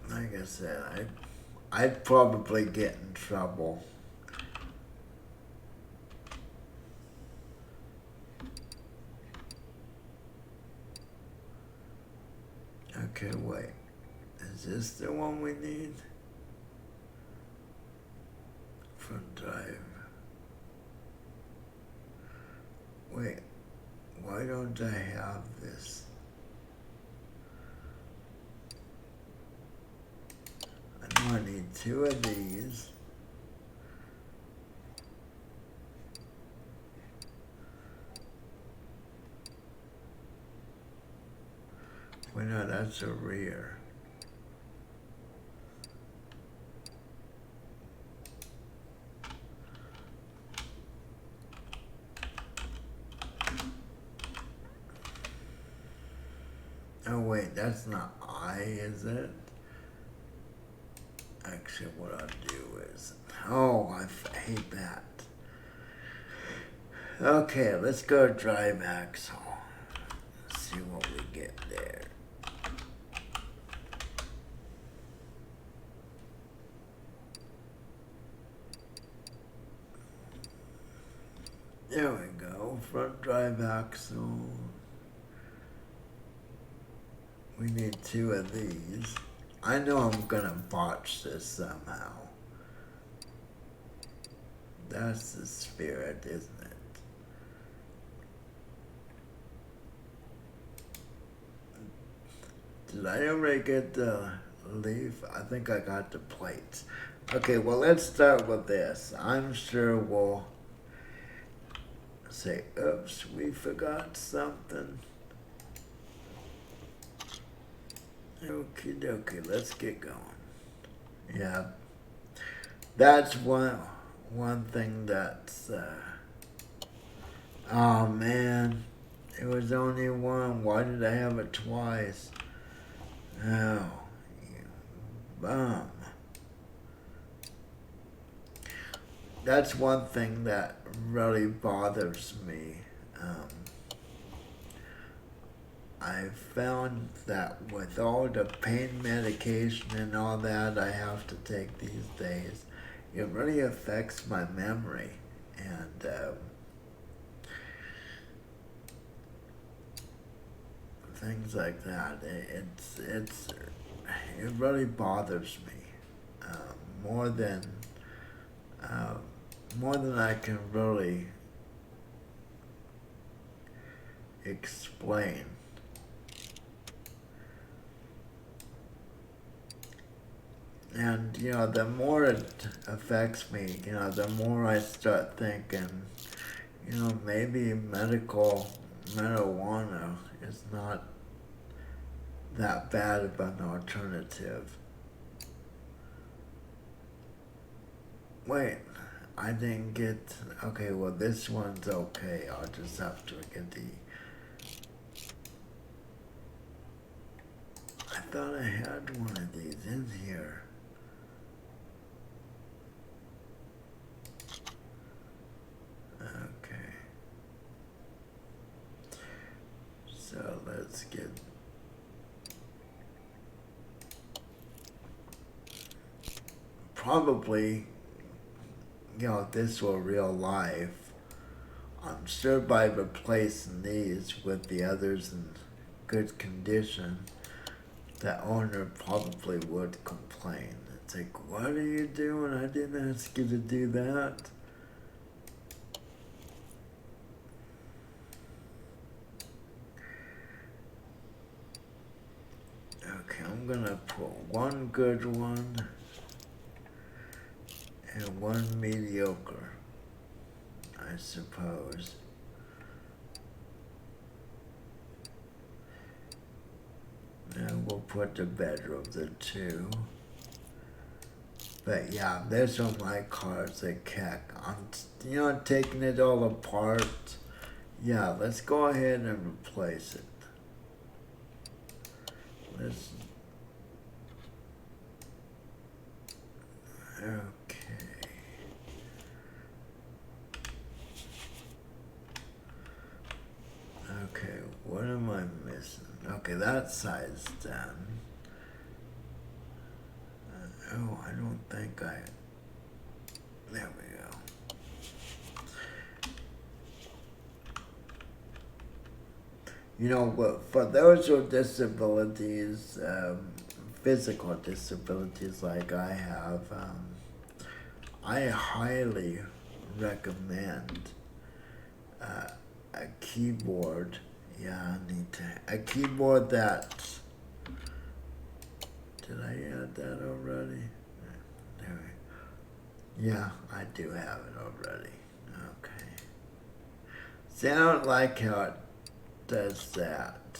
Like I said, I'd probably get in trouble. Okay, wait. Is this the one we need? Front drive. Wait, why don't I have this? I know I need 2 of these. Wait, no, that's a rear. Oh wait, that's not I, is it? Actually, what I'll do is... Oh, I hate that. Okay, let's go drive axle. See what we get there. There we go, front drive axle. We need 2 of these. I know I'm gonna botch this somehow. That's the spirit, isn't it? Did I ever get the leaf? I think I got the plates. Okay, well, let's start with this. I'm sure we'll say, oops, we forgot something. Okie dokie, let's get going. Yeah, that's one thing that's, oh man, it was only one. Why did I have it twice? Oh, you bum. That's one thing that really bothers me. I found that with all the pain medication and all that I have to take these days, it really affects my memory. And things like that. It really bothers me more than uh, more than I can really explain. And you know, the more it affects me, you know, the more I start thinking, you know, maybe medical marijuana is not that bad of an alternative. Wait, I didn't get... Okay, well, this one's okay. I'll just have to get the... I thought I had one of these in here. Okay. So let's get... Probably, you know, if this were real life, I'm sure by replacing these with the others in good condition, the owner probably would complain. It's like, what are you doing? I didn't ask you to do that. Okay, I'm gonna put one good one and one mediocre, I suppose. And we'll put the better of the two. But yeah, these are my cars that keck. I'm, you know, taking it all apart. Yeah, let's go ahead and replace it. Let's... Okay. Okay, what am I missing? Okay, that side's done. Oh, I don't think I... There we go. For those with disabilities, physical disabilities like I have, I highly recommend a keyboard. Yeah, I need to. A keyboard that. Did I add that already? There Yeah, I do have it already. Okay. See, I don't like how it does that.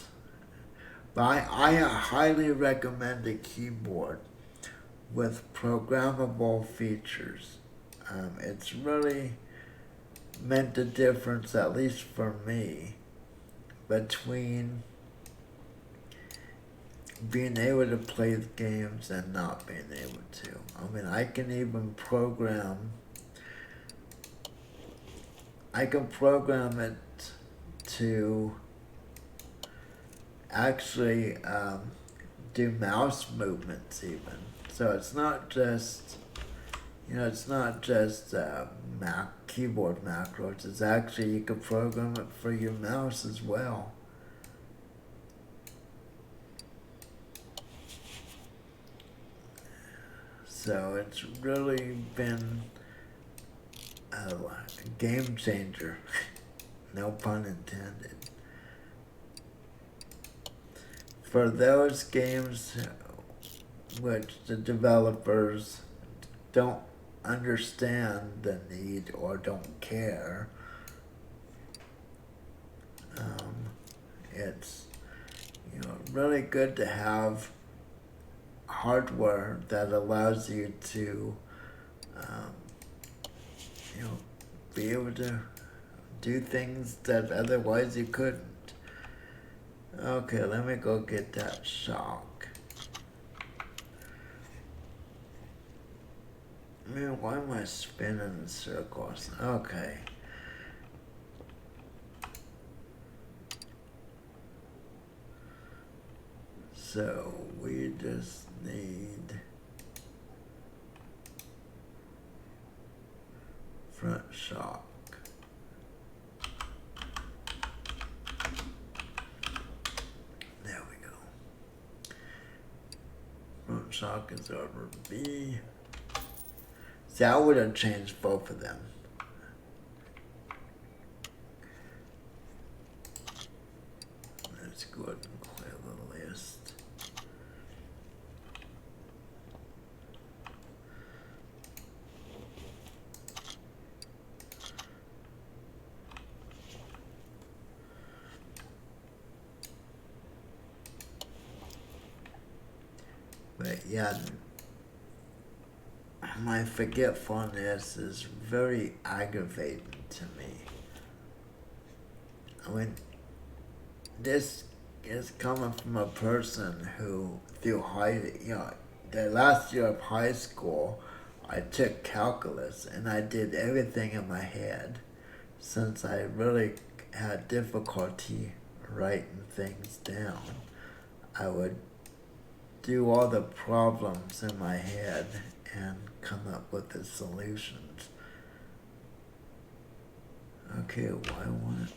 But I highly recommend a keyboard with programmable features. It's really meant a difference, at least for me, between being able to play the games and not being able to. I mean, I can program it to actually do mouse movements even. So it's not just, keyboard macros. It's actually, you can program it for your mouse as well. So it's really been a game changer. No pun intended. For those games which the developers don't understand the need or don't care, it's really good to have hardware that allows you to um, be able to do things that otherwise you couldn't. Okay, let me go get that shock. Man, why am I spinning in circles? Okay. So we just need front shock. There we go. Front shock is over B. See, I would have changed both of them. Let's go ahead and clear the list. But yeah, my forgetfulness is very aggravating to me. I mean, this is coming from a person who, the last year of high school, I took calculus and I did everything in my head since I really had difficulty writing things down. I would do all the problems in my head and come up with the solutions. Okay, why won't it?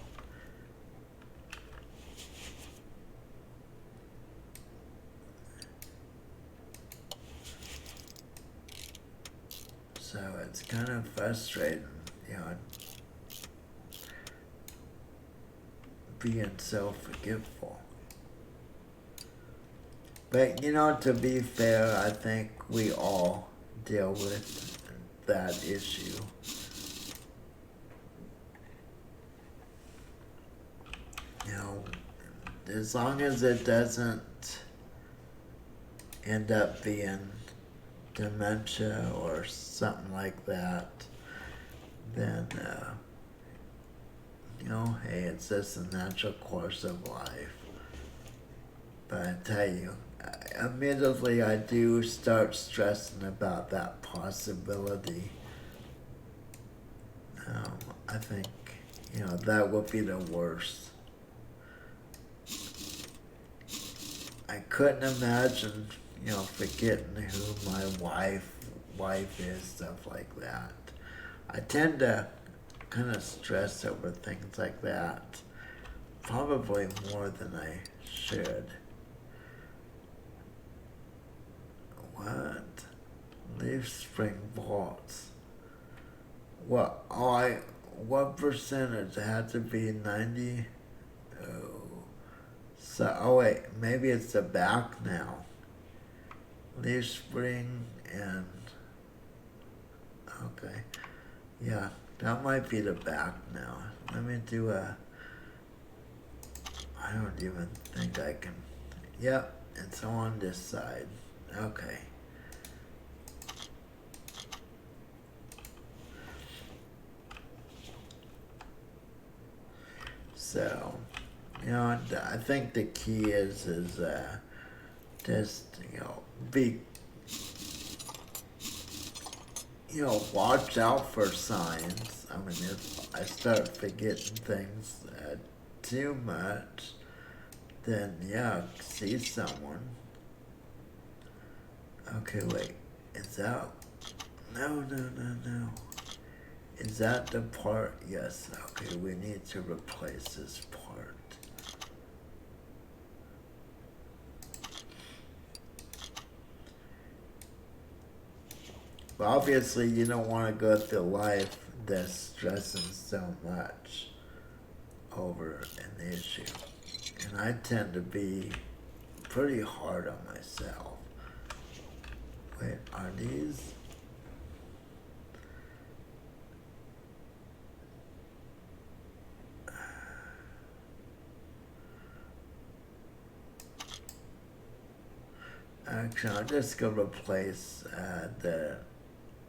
So it's kind of frustrating, being so forgetful. But to be fair, I think we all deal with that issue. As long as it doesn't end up being dementia or something like that, then, hey, it's just a natural course of life. But I tell you, admittedly, I do start stressing about that possibility. I think, that would be the worst. I couldn't imagine, forgetting who my wife is, stuff like that. I tend to kind of stress over things like that. probably more than I should. What? Leaf spring vaults. What percentage? It had to be 90? Oh. So, oh wait, maybe it's the back now. Leaf spring and, okay. Yeah, that might be the back now. Let me do I don't even think I can, yep, it's on this side. Okay. So, I think the key is just be watch out for signs. I mean, if I start forgetting things too much, then yeah, see someone. Okay, wait, is that? No. Is that the part? Yes. Okay, we need to replace this part. But obviously, you don't want to go through life that's stressing so much over an issue. And I tend to be pretty hard on myself. Wait, are these? Actually, I'm just gonna replace the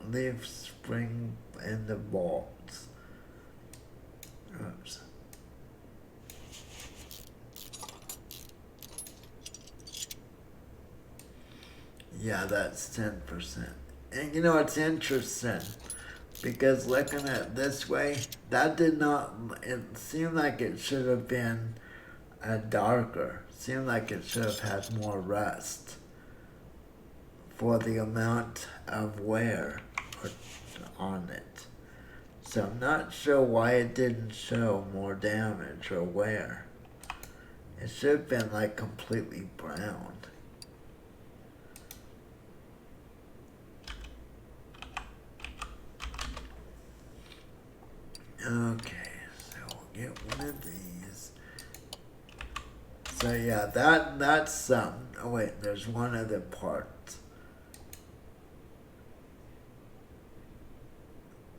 leaf spring and the bolts. Oops. Yeah, that's 10%. And it's interesting because looking at it this way, that did not, it seemed like it should have been darker. Seemed like it should have had more rust for the amount of wear on it. So I'm not sure why it didn't show more damage or wear. It should have been like completely brown. Okay, so we'll get one of these. So yeah, that's oh wait, there's one other part.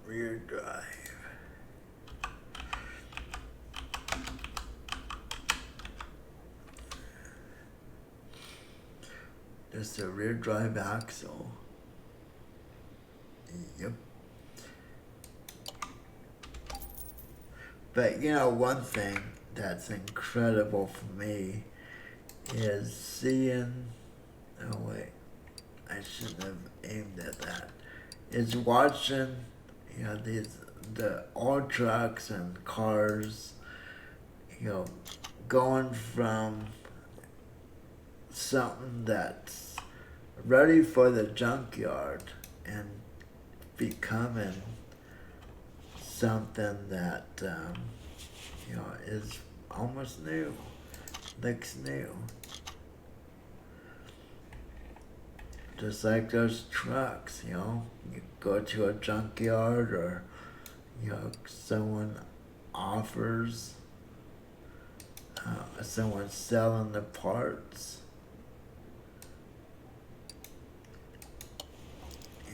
Rear drive. Just a rear drive axle. Yep. But one thing that's incredible for me is seeing. Oh wait, I shouldn't have aimed at that. Is watching, the all trucks and cars, going from something that's ready for the junkyard and becoming something that is almost new, looks new. Just like those trucks, you go to a junkyard or someone offers, someone selling the parts,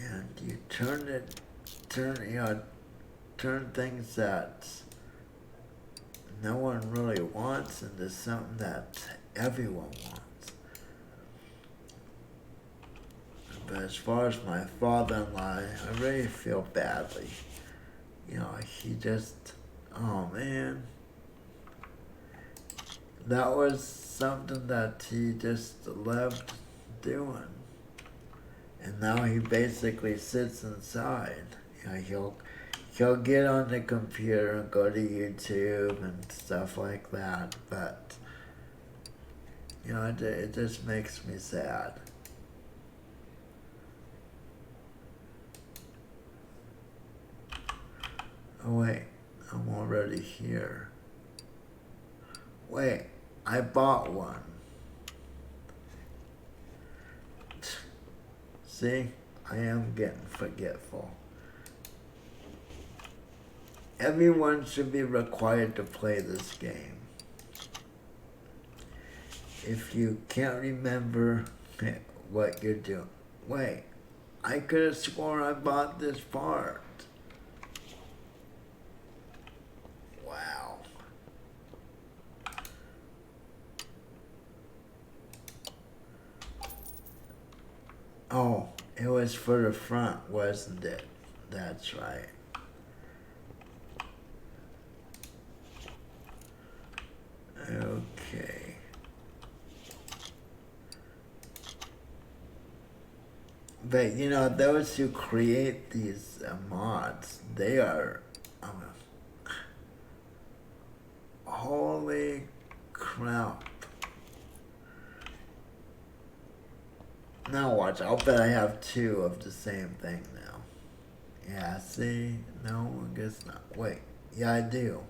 and you turn things that no one really wants into something that everyone wants. But as far as my father-in-law, I really feel badly. He just, oh man, that was something that he just loved doing. And now he basically sits inside. He'll get on the computer and go to YouTube and stuff like that. But it just makes me sad. Oh wait, I'm already here. Wait, I bought one. See, I am getting forgetful. Everyone should be required to play this game. If you can't remember what you're doing. Wait, I could have sworn I bought this part. Wow. Oh, it was for the front, wasn't it? That's right. Okay. But you know, those who create these mods, they are, holy crap. Now watch, I'll bet I have two of the same thing now. Yeah, see? No, I guess not. Wait, yeah, I do.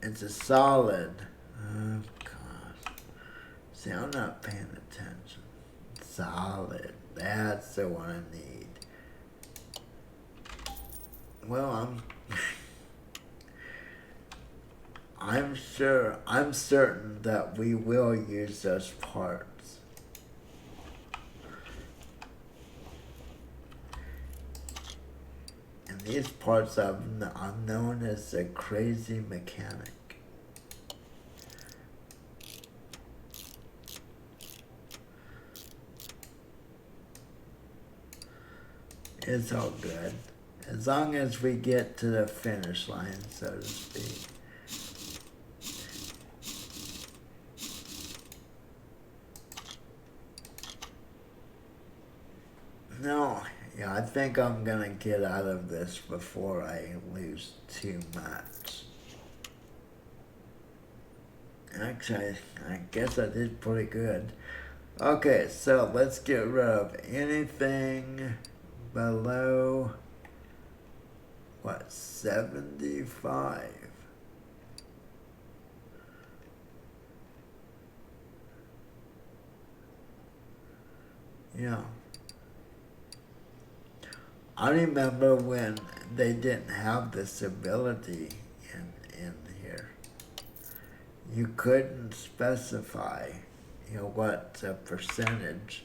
It's a solid. Oh, gosh. See, I'm not paying attention. Solid. That's the one I need. Well, I'm certain that we will use those parts. And these parts are known as the crazy mechanic. It's all good. As long as we get to the finish line, so to speak. No, yeah, I think I'm gonna get out of this before I lose too much. Actually, I guess I did pretty good. Okay, so let's get rid of anything below, what, 75? Yeah. I remember when they didn't have this ability in here. You couldn't specify, what percentage,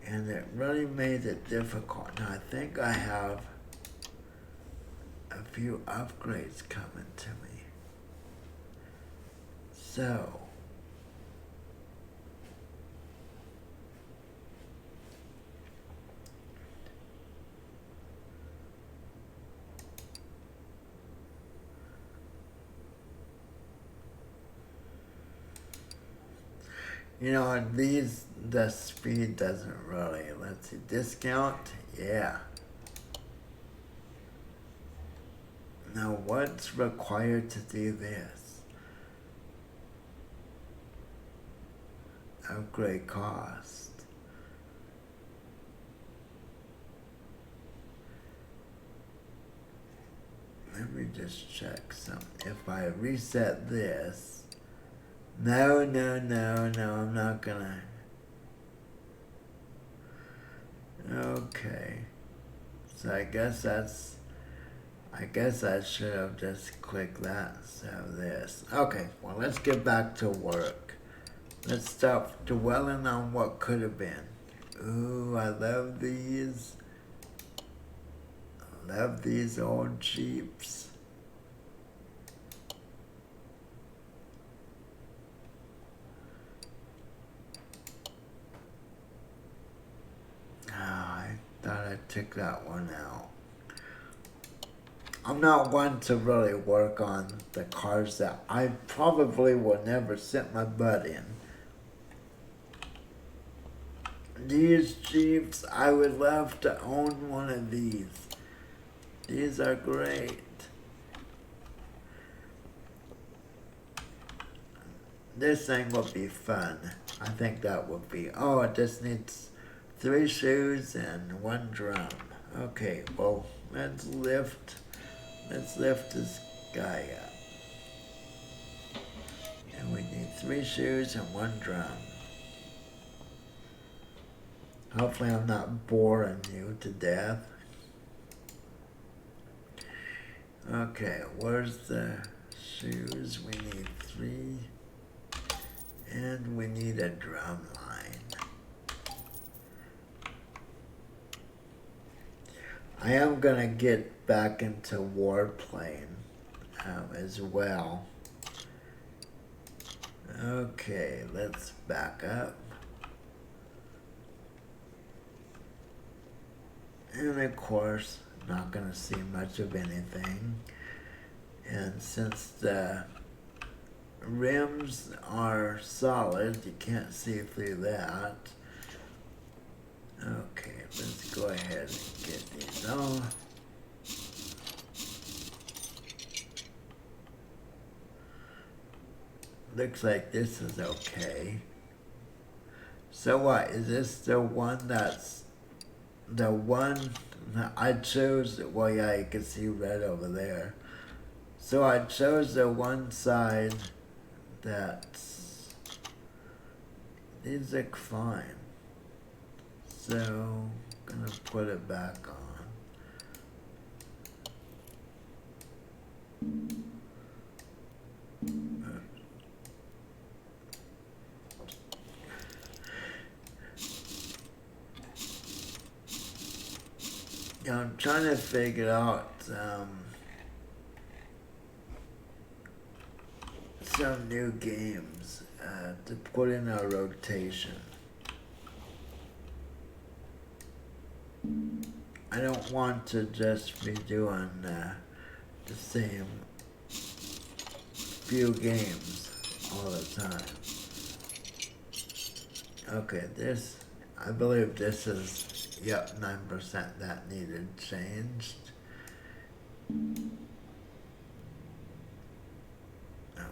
and it really made it difficult. Now I think I have a few upgrades coming to me. So, the speed doesn't really, let's see, discount, yeah. Now what's required to do this? Upgrade cost. Let me just check something. If I reset this, no, I'm not gonna. Okay. So I guess I should have just clicked that instead of this. Okay, well let's get back to work. Let's stop dwelling on what could have been. Ooh, I love these. I love these old Jeeps. I thought I took that one out. I'm not one to really work on the cars that I probably will never sit my butt in. These Jeeps, I would love to own one of these. These are great. This thing would be fun. I think that would be. Oh, it just needs 3 shoes and 1 drum. Okay, well, let's lift this guy up. And we need 3 shoes and 1 drum. Hopefully I'm not boring you to death. Okay, where's the shoes? We need 3. And we need a drum line. I am gonna get back into warplane as well. Okay, let's back up. And of course, not gonna see much of anything. And since the rims are solid, you can't see through that. Okay, let's go ahead and get these off. Looks like this is okay. So what, is this the one that's the one I chose? Well, yeah, you can see red over there. So I chose the one side that's, these look fine. So, gonna put it back on. Yeah, I'm trying to figure out some new games to put in our rotation. I don't want to just be doing the same few games all the time. Okay, this, I believe this is, yep, 9% that needed changed. Oh.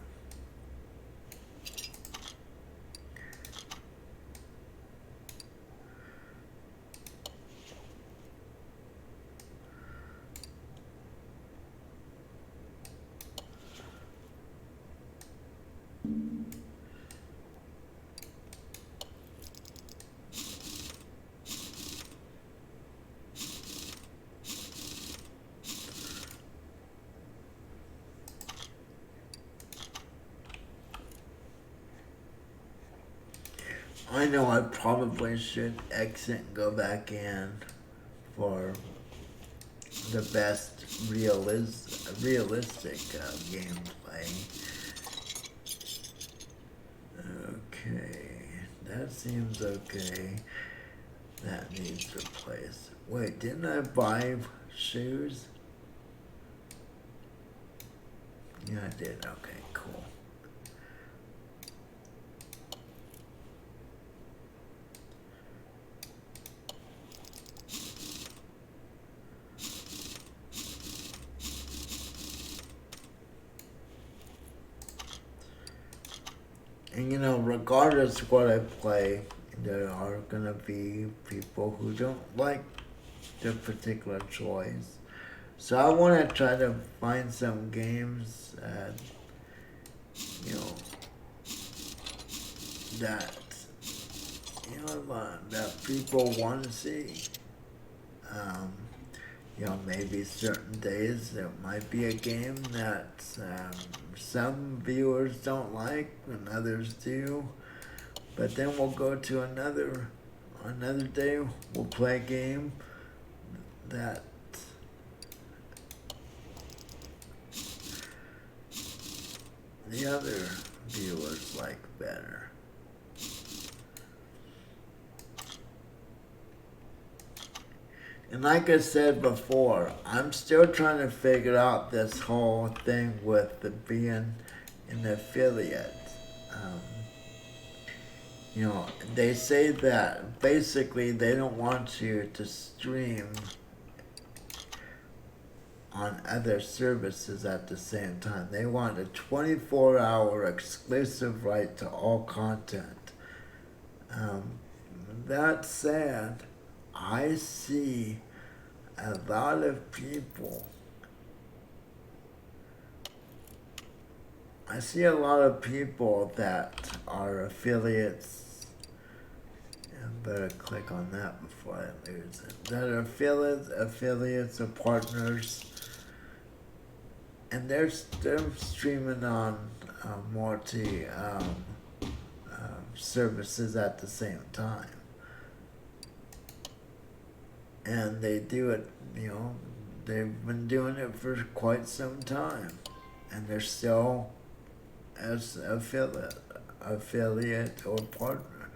I know I probably should exit and go back in for the best realistic gameplay. Okay, that seems okay. That needs replaced. Wait, didn't I buy shoes? Yeah, I did. Okay, cool. And you know, regardless of what I play, there are gonna be people who don't like the particular choice. So I want to try to find some games, you know, that that people want to see. Um, you know, maybe certain days there might be a game that some viewers don't like and others do. But then we'll go to another day. We'll play a game that the other viewers like better. And like I said before, I'm still trying to figure out this whole thing with the being an affiliate. You know, they say that basically they don't want you to stream on other services at the same time. They want a 24-hour exclusive right to all content. That said, I see a lot of people. I see a lot of people that are affiliates. I better click on that before I lose it. That are affiliates or partners, and they're streaming on multi services at the same time, and they do it. They've been doing it for quite some time, and they're still as affiliate or partner.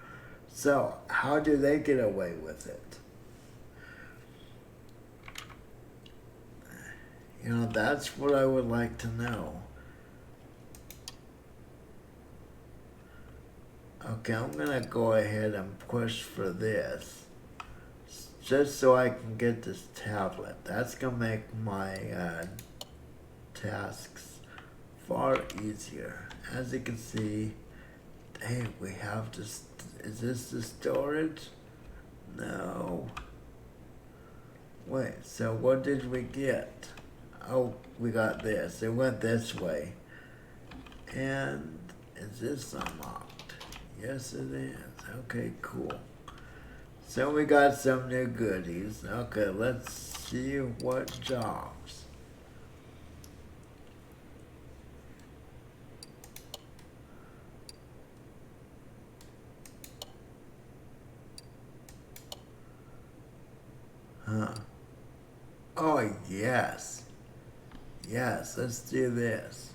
So how do they get away with it? That's what I would like to know. Okay, I'm gonna go ahead and push for this, just so I can get this tablet. That's gonna make my tasks far easier. As you can see, hey, we have this. Is this the storage? No. Wait, so what did we get? Oh, we got this. It went this way. And is this unlocked? Yes, it is. Okay, cool. So we got some new goodies. Okay, let's see what jobs. Huh. Oh, yes. Yes, let's do this.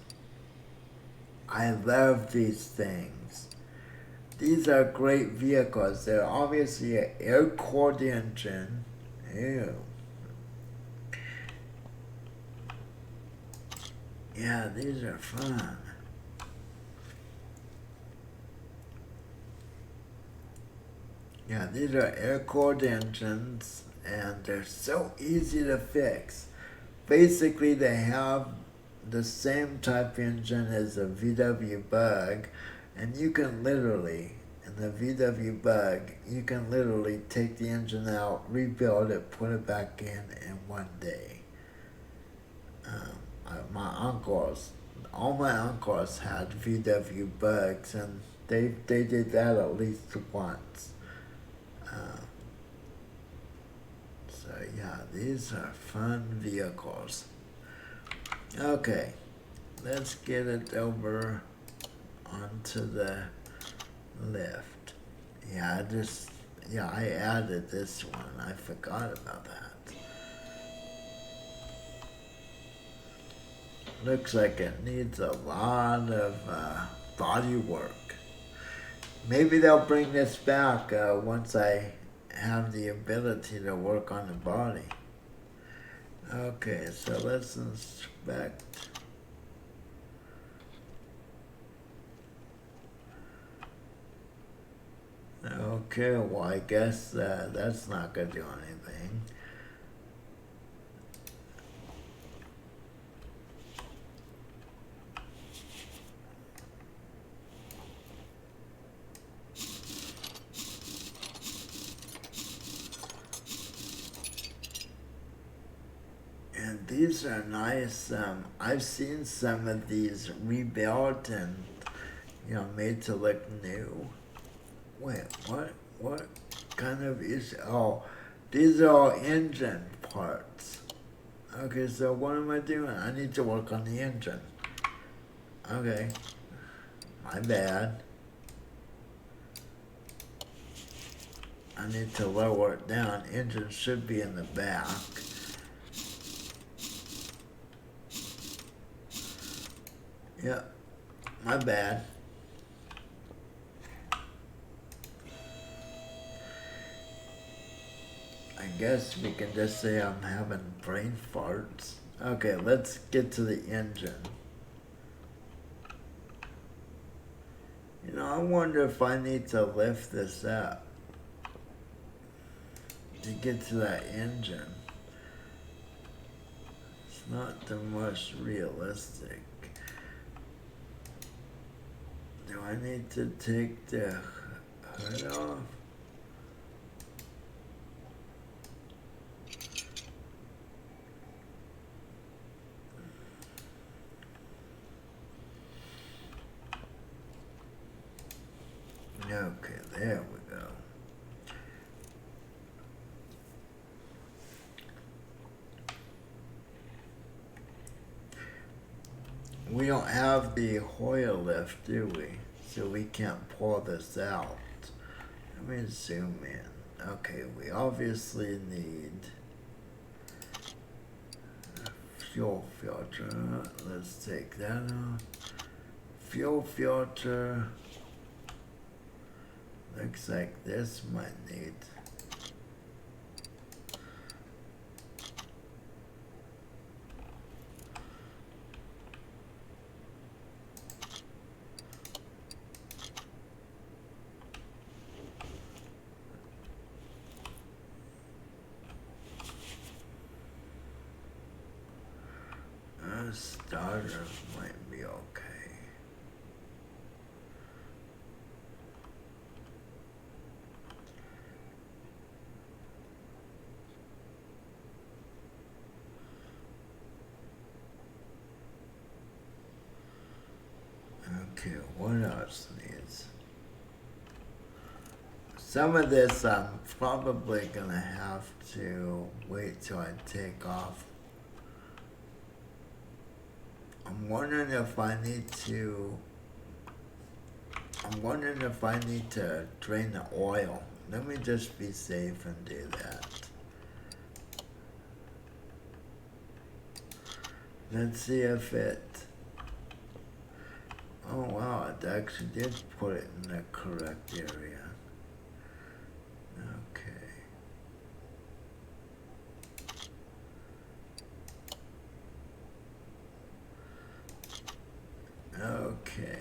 I love these things. These are great vehicles. They're obviously an air-cooled engine. Ew. Yeah, these are fun. Yeah, these are air-cooled engines, and they're so easy to fix. Basically, they have the same type engine as a VW Bug, and you can literally, in the VW Bug, you can literally take the engine out, rebuild it, put it back in one day. All my uncles had VW Bugs, and they did that at least once. So yeah, these are fun vehicles. Okay, let's get it over onto the lift. I added this one. I forgot about that. Looks like it needs a lot of body work. Maybe they'll bring this back once I have the ability to work on the body. Okay, so let's inspect. Okay, well, I guess that's not going to do anything. And these are nice. I've seen some of these rebuilt and, made to look new. Wait, what? What kind of issue? Oh, these are all engine parts. Okay, so what am I doing? I need to work on the engine. Okay, my bad. I need to lower it down. Engine should be in the back. Yeah, my bad. I guess we can just say I'm having brain farts. Okay, let's get to the engine. I wonder if I need to lift this up to get to that engine. It's not the most realistic. Do I need to take the hood off? There we go. We don't have the Hoyer lift, do we? So we can't pull this out. Let me zoom in. Okay, we obviously need a fuel filter. Let's take that out. Fuel filter. Looks like this might need. Starter might be okay. Okay, what else needs? Some of this I'm probably gonna have to wait till I take off. I'm wondering if I need to drain the oil. Let me just be safe and do that. Let's see if it. Oh wow, it actually did put it in the correct area. Okay.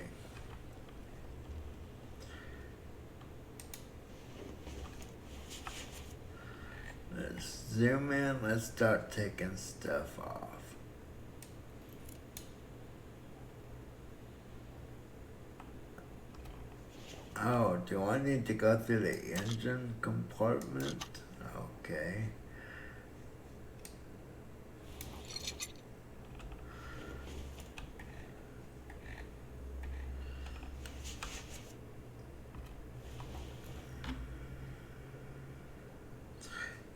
Let's zoom in. Let's start taking stuff off. Oh, do I need to go through the engine compartment? Okay.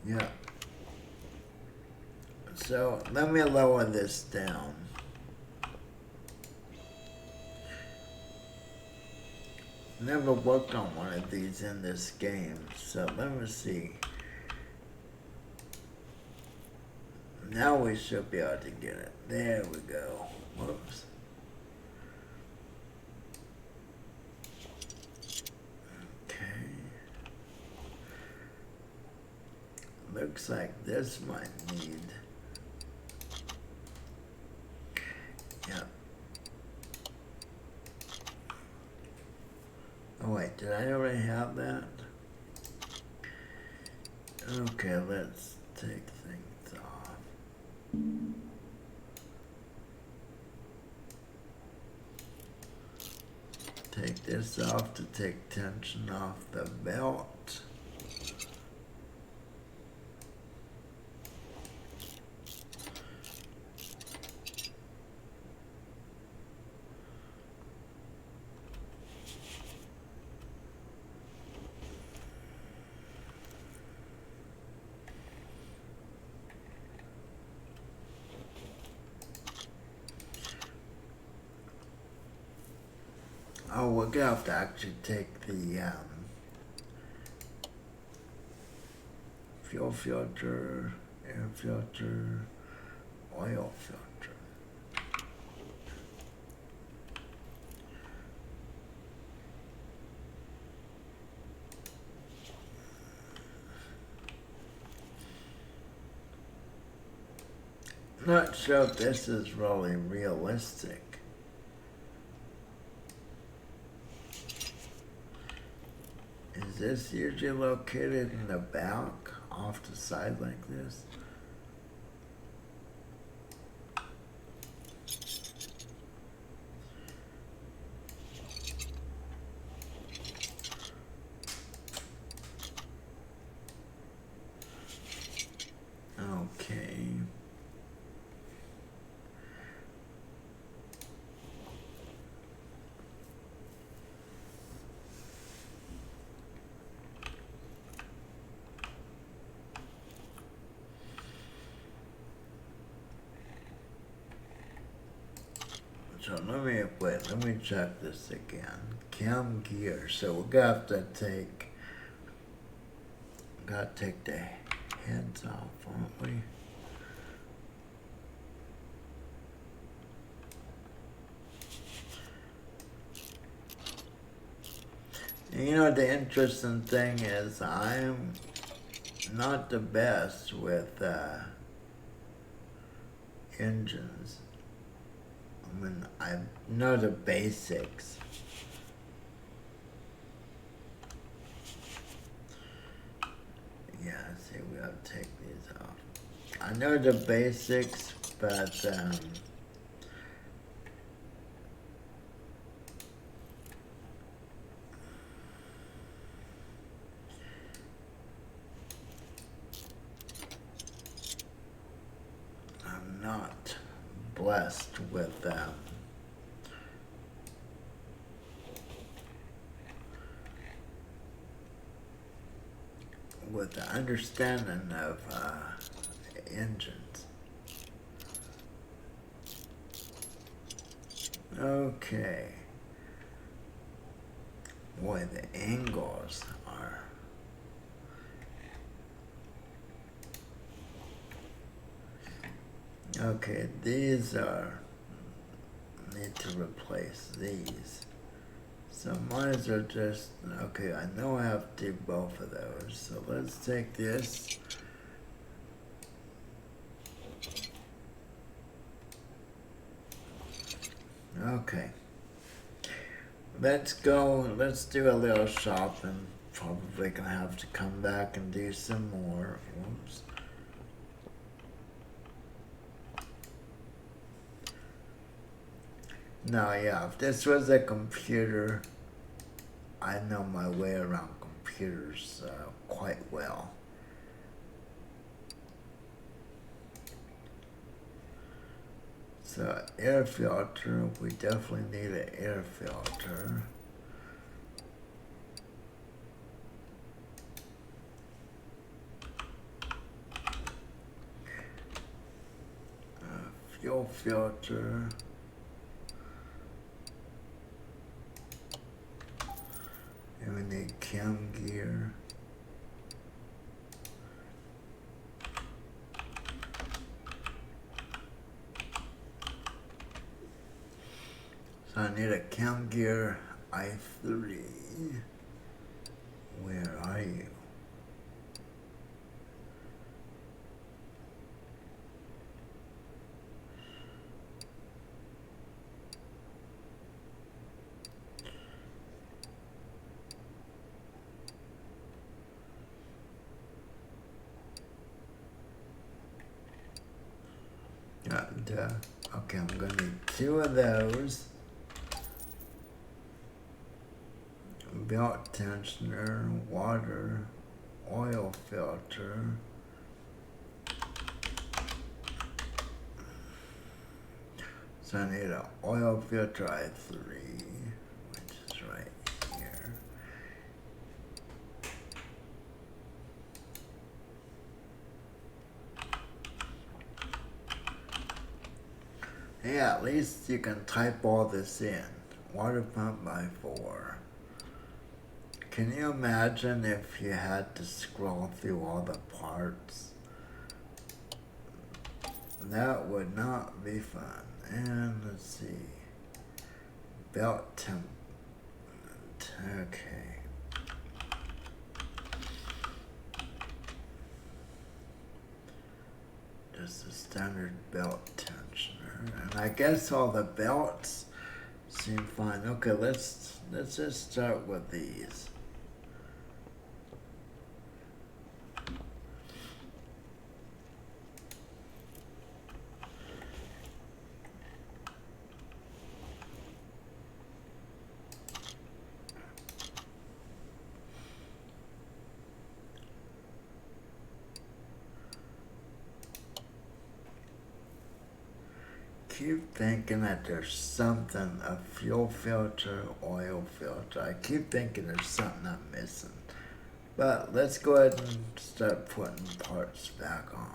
Yeah. So let me lower this down. Never worked on one of these in this game, so let me see. Now we should be able to get it. There we go. Whoops. Okay. Looks like this might need. Yep. Oh wait, did I already have that? Okay, let's take things off. Take this off to take tension off the belt. Oh, we're gonna have to actually take the fuel filter, air filter, oil filter. Not sure if this is really realistic. Is this usually located in the back, off the side like this? Okay. So let me check this again. Cam gear. So we're gonna have to gotta take the heads off, aren't we? You know, the interesting thing is I'm not the best with engines. I mean, I know the basics. Yeah, see, we have to take these off. I know the basics, but I'm not blessed with the understanding of engines. Okay. Boy, the angles are. Okay, these are. Need to replace these. So mine are just. Okay, I know I have to do both of those. So let's take this. Okay. Let's go. Let's do a little shopping. Probably gonna have to come back and do some more. Whoops. No, yeah, if this was a computer, I know my way around computers quite well. So air filter, we definitely need an air filter. Fuel filter. And we need cam gear. So I need a cam gear i3. Where are you? Okay, I'm gonna need 2 of those. Belt tensioner, water, oil filter. So I need an oil filter i3, which is right here. Yeah, at least you can type all this in. Water pump by 4. Can you imagine if you had to scroll through all the parts? That would not be fun. And let's see. Belt temp. Okay. Just a standard belt tensioner. And I guess all the belts seem fine. Okay, let's just start with these. Keep thinking that there's something, a fuel filter, oil filter. I keep thinking there's something I'm missing. But let's go ahead and start putting parts back on.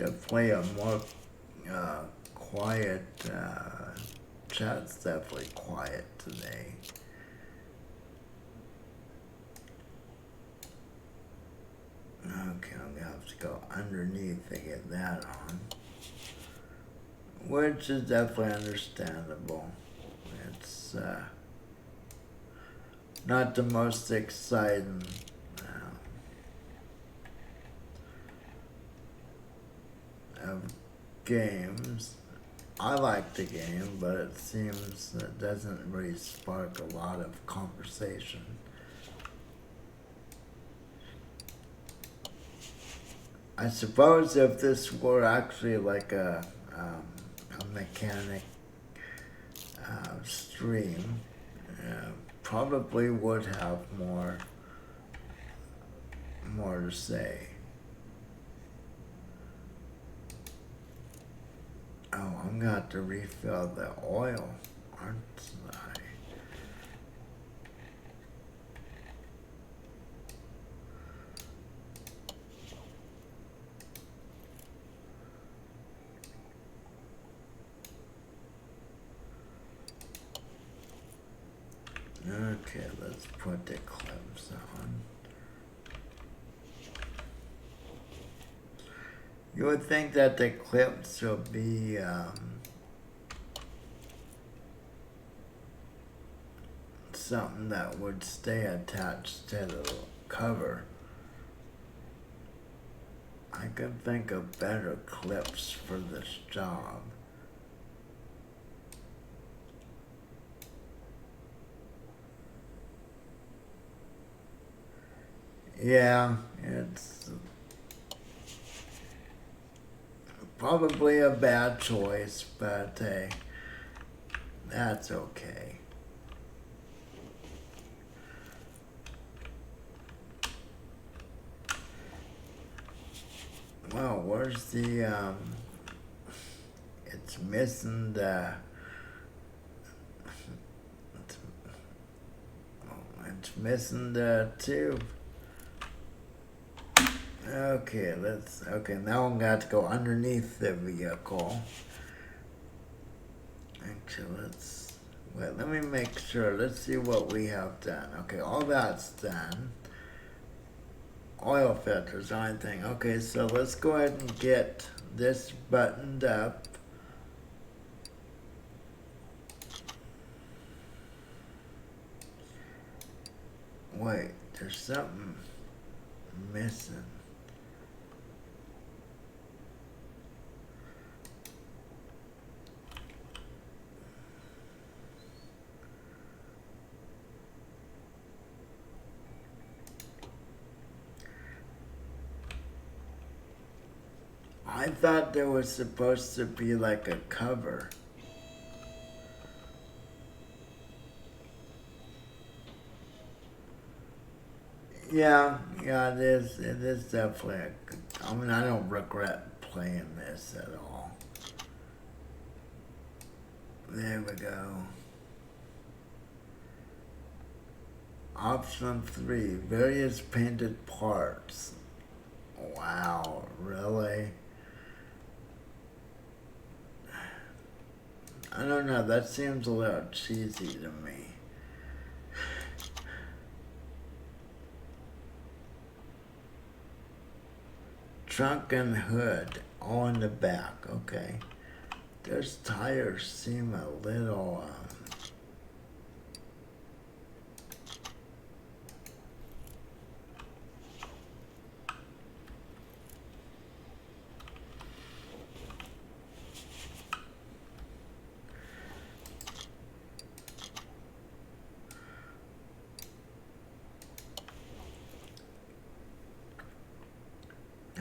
to play a more quiet. Chat's definitely quiet today. Okay, I'm gonna have to go underneath to get that on, which is definitely understandable. It's not the most exciting of games. I like the game, but it seems it doesn't really spark a lot of conversation. I suppose if this were actually like a mechanic stream, probably would have more to say. Oh, I'm gonna have to refill the oil, aren't I? Okay, let's put the clips on. You would think that the clips would be something that would stay attached to the cover. I could think of better clips for this job. Yeah, it's probably a bad choice, but hey, that's okay. Well, where's the, it's missing the, it's missing the tube. Okay, okay, now I'm gonna have to go underneath the vehicle. Actually, let me make sure. Let's see what we have done. Okay, all that's done. Oil filters, only thing. Okay, so let's go ahead and get this buttoned up. Wait, there's something missing. I thought there was supposed to be like a cover. Yeah, it is. It is definitely. I mean, I don't regret playing this at all. There we go. Option 3, various painted parts. Wow, really? I don't know, that seems a little cheesy to me. Trunk and hood, all in the back, okay. Those tires seem a little,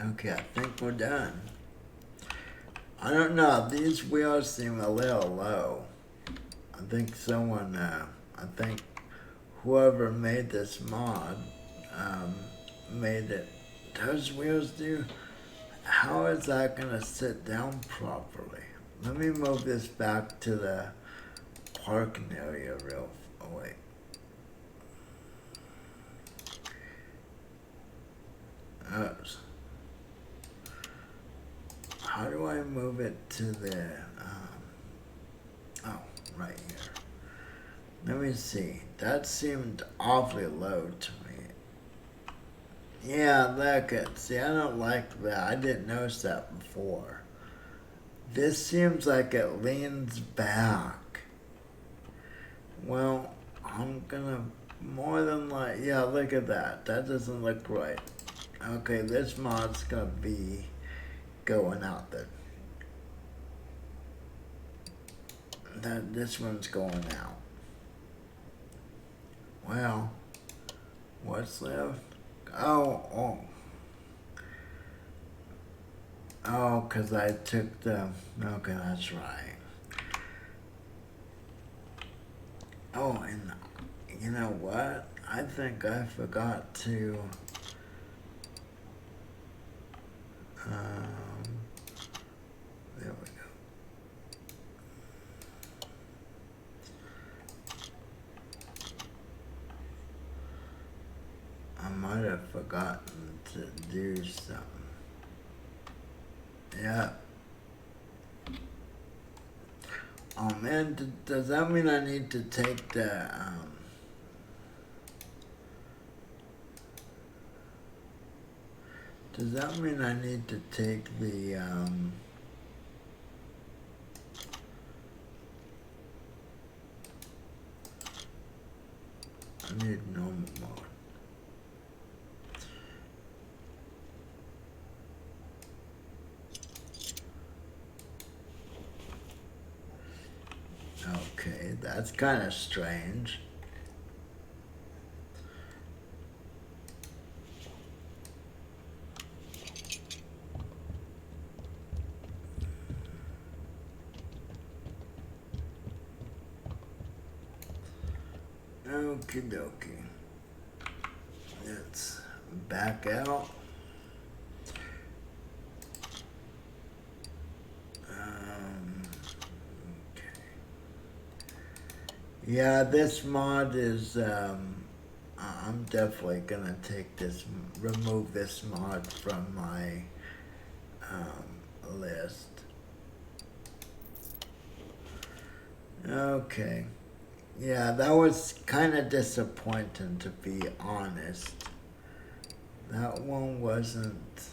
okay, I think we're done. I don't know, these wheels seem a little low. I think someone, I think whoever made this mod, made it. Those wheels do. How is that gonna sit down properly? Let me move this back to the parking area real. Oh wait. how do I move it to the, oh, right here. Let me see. That seemed awfully low to me. Yeah, look it. See, I don't like that. I didn't notice that before. This seems like it leans back. Well, I'm gonna more than like, yeah, look at that. That doesn't look right. Okay, this mod's gonna be going out there. This one's going out. Well, what's left? Oh. Oh, because I took the, okay, that's right. Oh, and you know what? I think I forgot to, there we go. I might have forgotten to do something. Yeah. Oh man, does that mean I need to take the, does that mean I need to take the, I need normal mode. Okay, that's kind of strange. Okie dokie. Let's back out. Okay. Yeah, this mod is, I'm definitely gonna take this, remove this mod from my list. Okay. Yeah, that was kind of disappointing, to be honest. That one wasn't.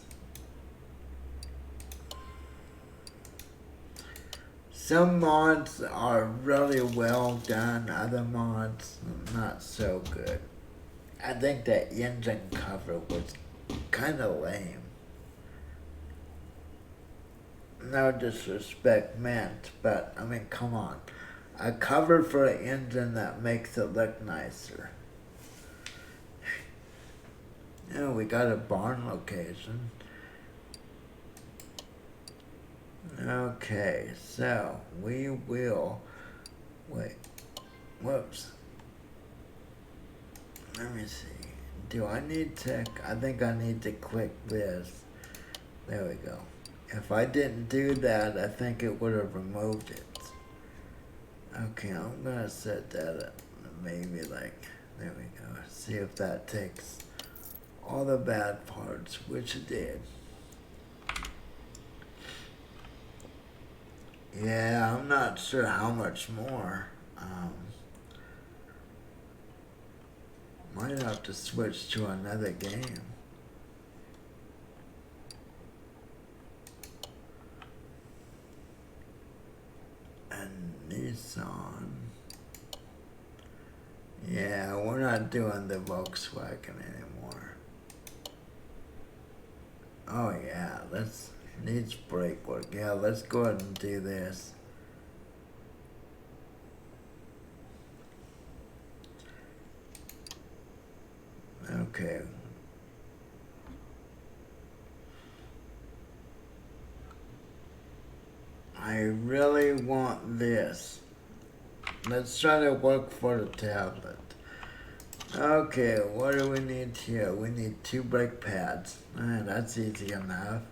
Some mods are really well done, other mods not so good. I think the engine cover was kind of lame. No disrespect meant, but I mean, come on. A cover for an engine that makes it look nicer. Yeah, we got a barn location. Okay, so we will, wait, whoops. Let me see. Do I need to, I think I need to click this. There we go. If I didn't do that, I think it would have removed it. Okay, I'm gonna set that up. Maybe like, there we go. See if that takes all the bad parts, which it did. Yeah, I'm not sure how much more. Might have to switch to another game. And Nissan. Yeah, we're not doing the Volkswagen anymore. Oh yeah, needs brake work. Yeah, let's go ahead and do this. Okay. I really want this. Let's try to work for the tablet. Okay, what do we need here? We need 2 brake pads. That's easy enough.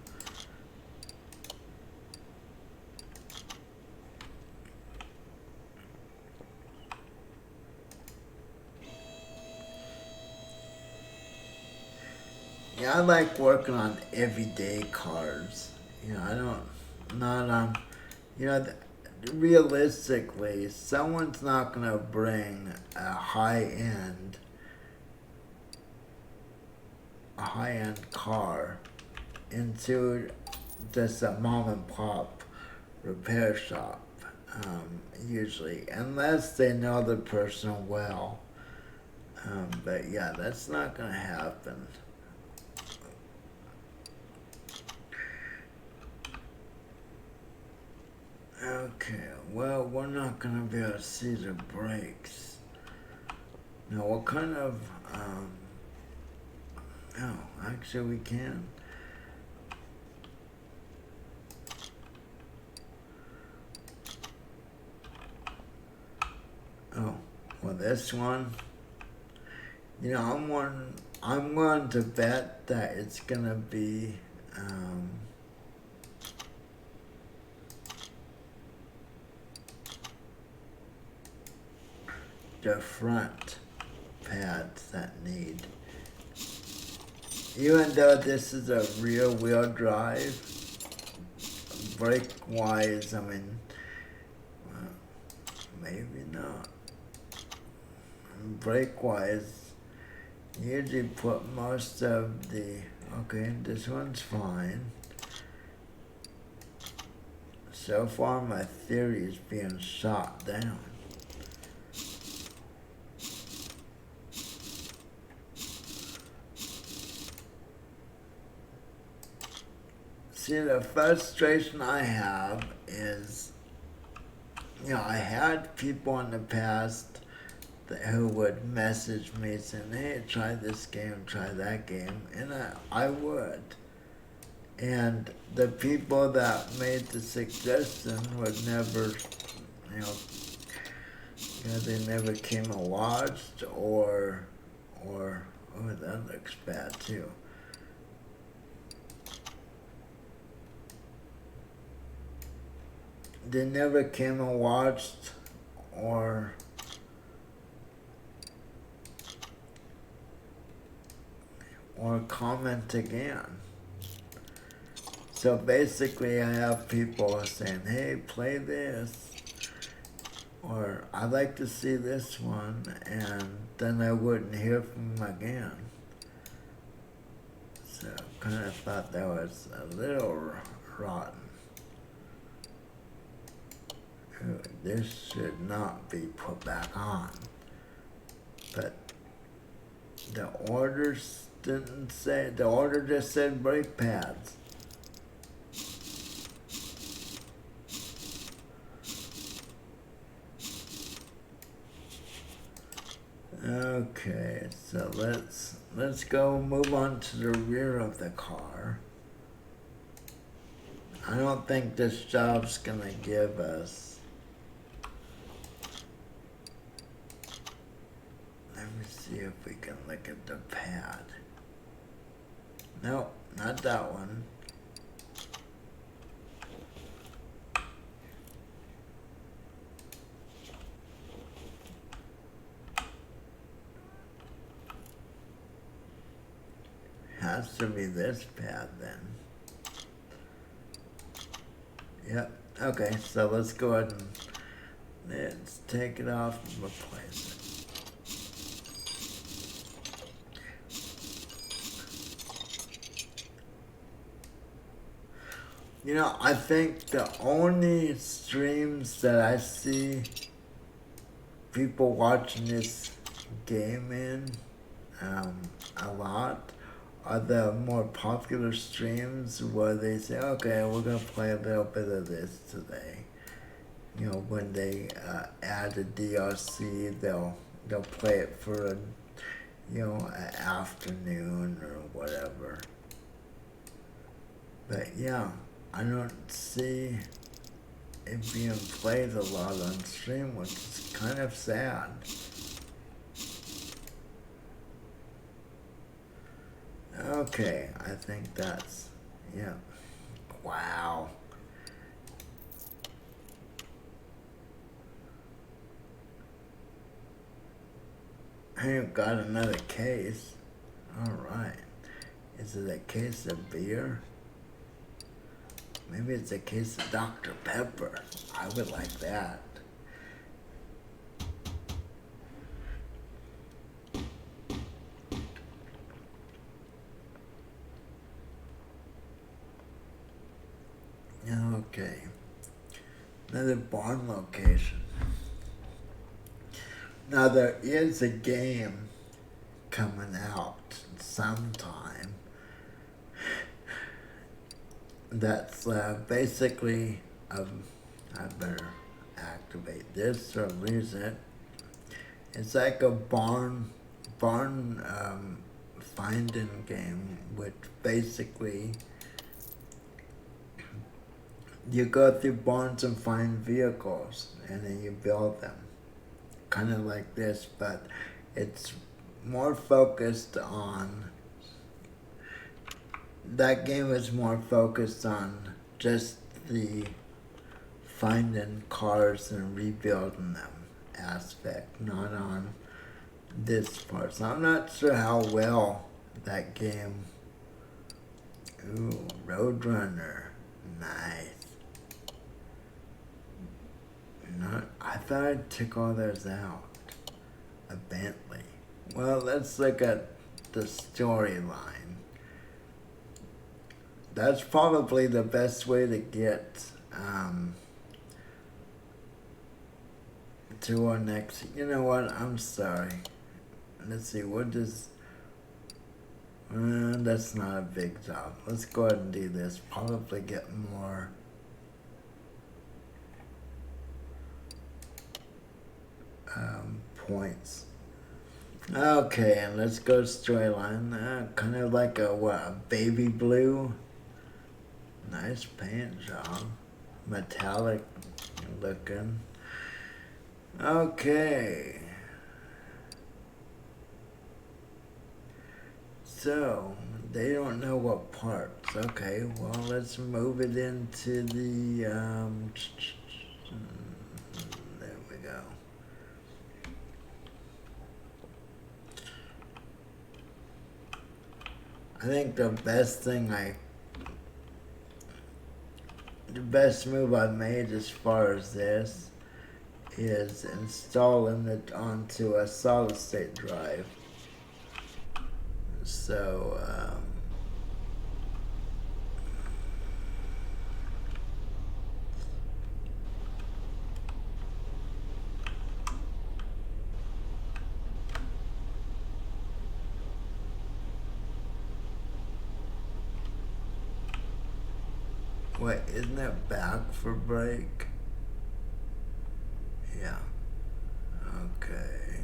Yeah, I like working on everyday cars. You know, I don't not on, you know, realistically, someone's not gonna bring a high end car into just a mom and pop repair shop, usually, unless they know the person well. But yeah, that's not gonna happen. Okay, well, we're not gonna be able to see the brakes. Now, what kind of, oh, actually we can. Oh, well, this one, I'm going to bet that it's gonna be, the front pads that need. Even though this is a rear wheel drive, brake wise, I mean, maybe not. Brake wise, usually put most of the, okay, this one's fine. So far my theory is being shot down. See, the frustration I have is, I had people in the past who would message me saying, hey, try this game, try that game, and I would. And the people that made the suggestion would never, they never came and watched, or, oh, that looks bad too. They never came and watched, or comment again. So basically I have people saying, hey, play this, or I'd like to see this one, and then I wouldn't hear from them again. So kind of thought that was a little rotten. This should not be put back on. But the orders didn't say, the order just said brake pads. Okay, so let's go move on to the rear of the car. I don't think this job's gonna give us. Let me see if we can look at the pad. Nope, not that one. Has to be this pad then. Yep. Okay, so let's go ahead and let's take it off and replace it. I think the only streams that I see people watching this game in a lot are the more popular streams where they say, okay, we're going to play a little bit of this today. When they add a DLC, they'll play it for an afternoon or whatever. But yeah, I don't see it being played a lot on stream, which is kind of sad. Okay, I think that's, yeah. Wow. I've got another case. Alright. Is it a case of beer? Maybe it's a case of Dr. Pepper. I would like that. Okay. Another barn location. Now there is a game coming out sometime that's basically I better activate this or lose it. It's like a barn finding game, which basically you go through barns and find vehicles, and then you build them, kind of like this, but it's more focused on. That game is more focused on just the finding cars and rebuilding them aspect, not on this part. So I'm not sure how well that game. Ooh, Roadrunner, nice. I thought I took all those out. A Bentley. Well, let's look at the storyline. That's probably the best way to get to our next. You know what? I'm sorry. Let's see. What does? That's not a big job. Let's go ahead and do this. Probably get more. Points. Okay, and let's go storyline. Kind of like a baby blue. Nice paint job. Metallic looking. Okay. So, they don't know what parts. Okay, well, let's move it into the, there we go. I think the best move I've made as far as this is installing it onto a solid state drive. So, wait, isn't that back for brake? Yeah. Okay.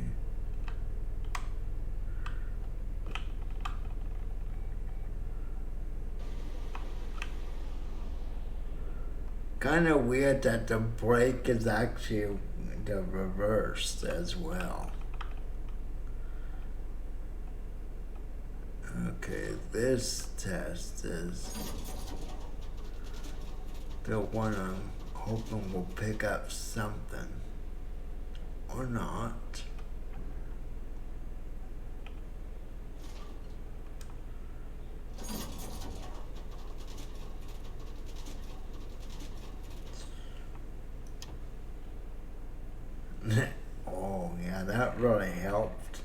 Kind of weird that the brake is actually the reverse as well. Okay, this test is the one I'm hoping will pick up something. Or not. Oh, yeah, that really helped.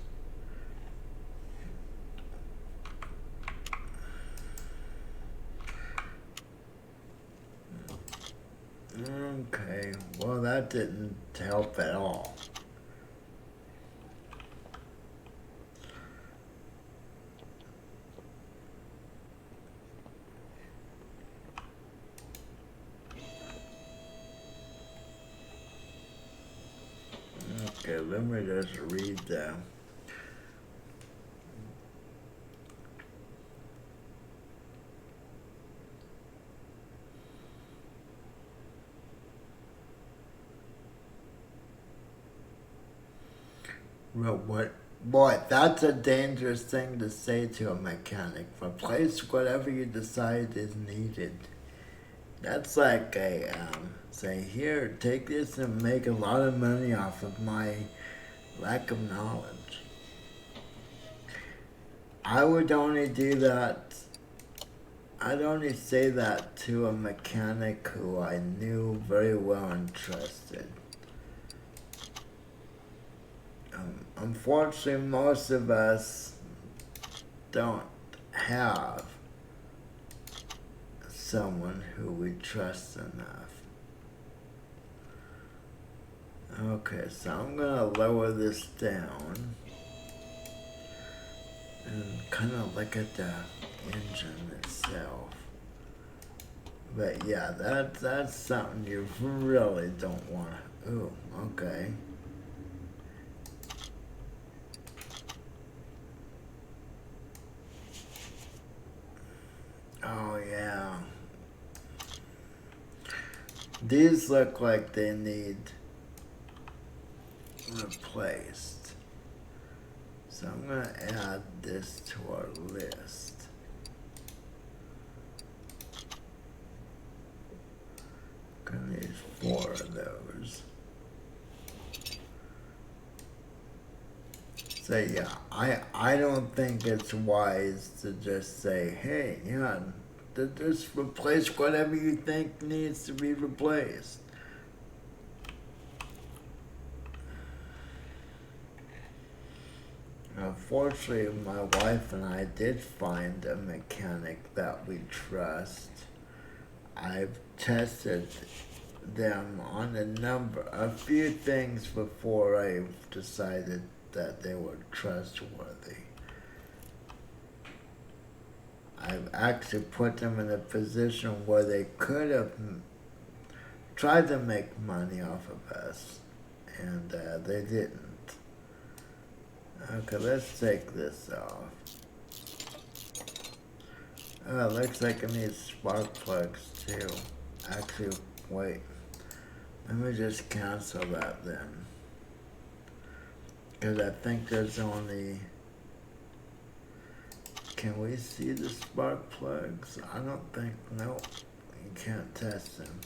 Okay, well, that didn't help at all. Okay, let me just read them. What? Boy, that's a dangerous thing to say to a mechanic. Replace whatever you decide is needed. That's like say, here, take this and make a lot of money off of my lack of knowledge. I would only do that I'd only say that to a mechanic who I knew very well and trusted. Unfortunately, most of us don't have someone who we trust enough. Okay, so I'm gonna lower this down and kind of look at the engine itself. But yeah, that's something you really don't want to. Ooh, okay. Oh yeah. These look like they need replaced. So I'm gonna add this to our list. Gonna need 4 of those. So yeah, I don't think it's wise to just say, hey, yeah, just replace whatever you think needs to be replaced. Fortunately, my wife and I did find a mechanic that we trust. I've tested them on a few things before I decided that they were trustworthy. I've actually put them in a position where they could have tried to make money off of us, and they didn't. Okay, let's take this off. Oh, it looks like it needs spark plugs too. Actually, wait. Let me just cancel that then. Because I think there's only... Can we see the spark plugs? I don't think... Nope. You can't test them.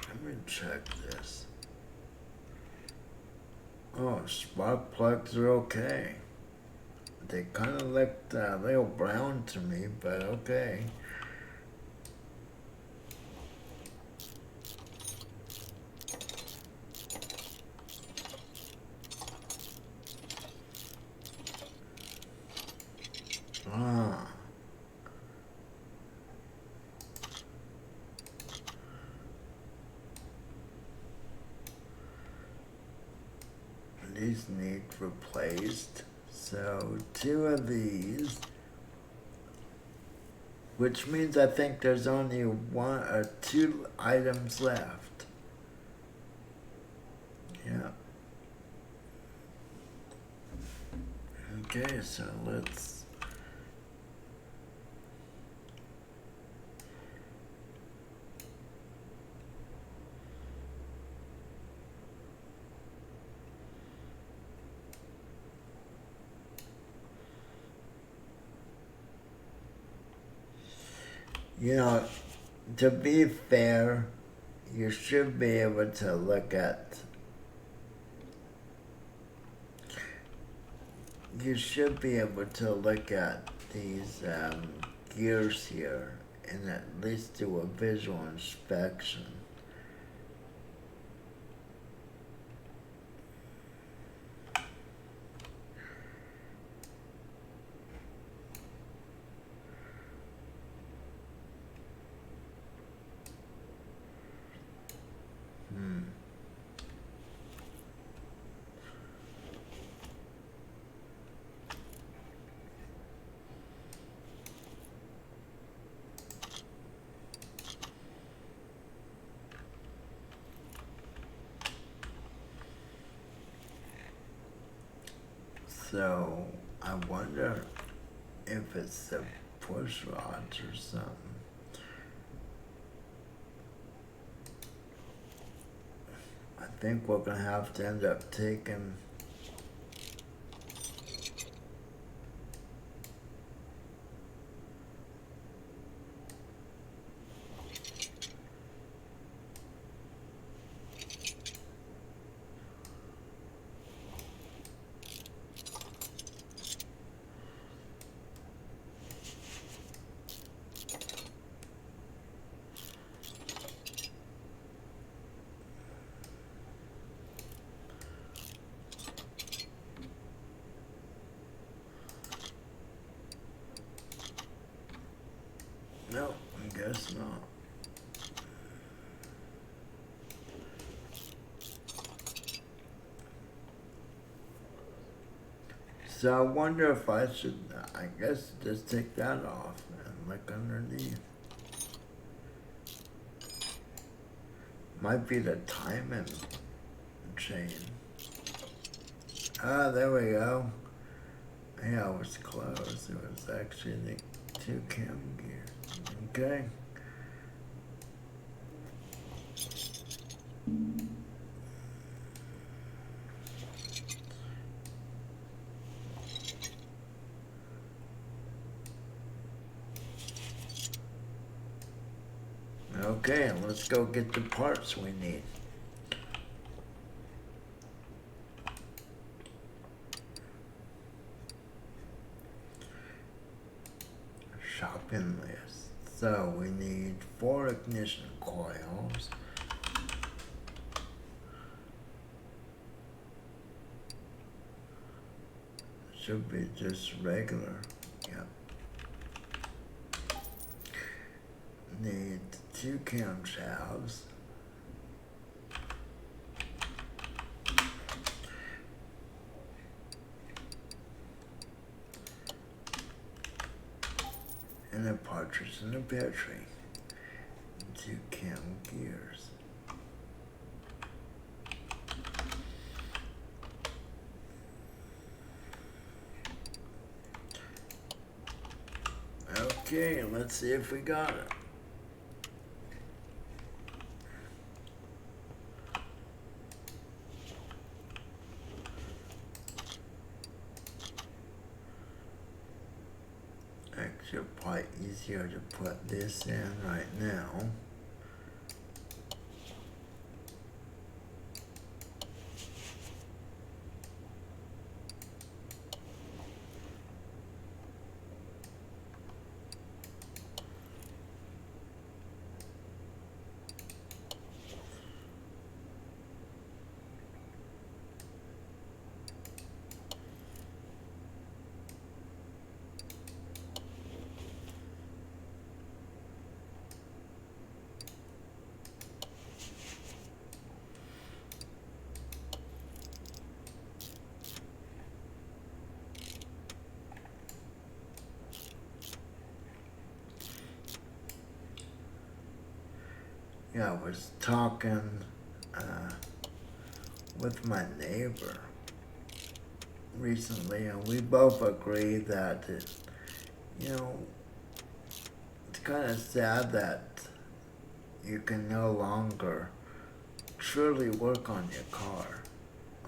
Let me check this. Oh, spark plugs are okay. They kind of looked a little brown to me, but okay. Ah. These need replaced. So 2 of these. Which means I think there's only 1 or 2 items left. Yeah. Okay, so let's... You know, to be fair, you should be able to look at... You should be able to look at these gears here and at least do a visual inspection. So I wonder if it's the push rods or something. I think we're gonna have to end up taking guess not. So I wonder if I should, I guess, just take that off and look underneath. Might be the timing chain. Ah, there we go. Yeah, it was close. It was actually the two cam gears. Okay. Okay, let's go get the parts we need. Shopping list. So we need 4 ignition coils. Should be just regular. Yep. Need 2 camshafts. And a partridge and a pear tree. 2 cam gears. Okay, let's see if we got it. Actually, probably easier to put this in right now. Yeah, I was talking with my neighbor recently, and we both agree that you know, it's kind of sad that you can no longer truly work on your car.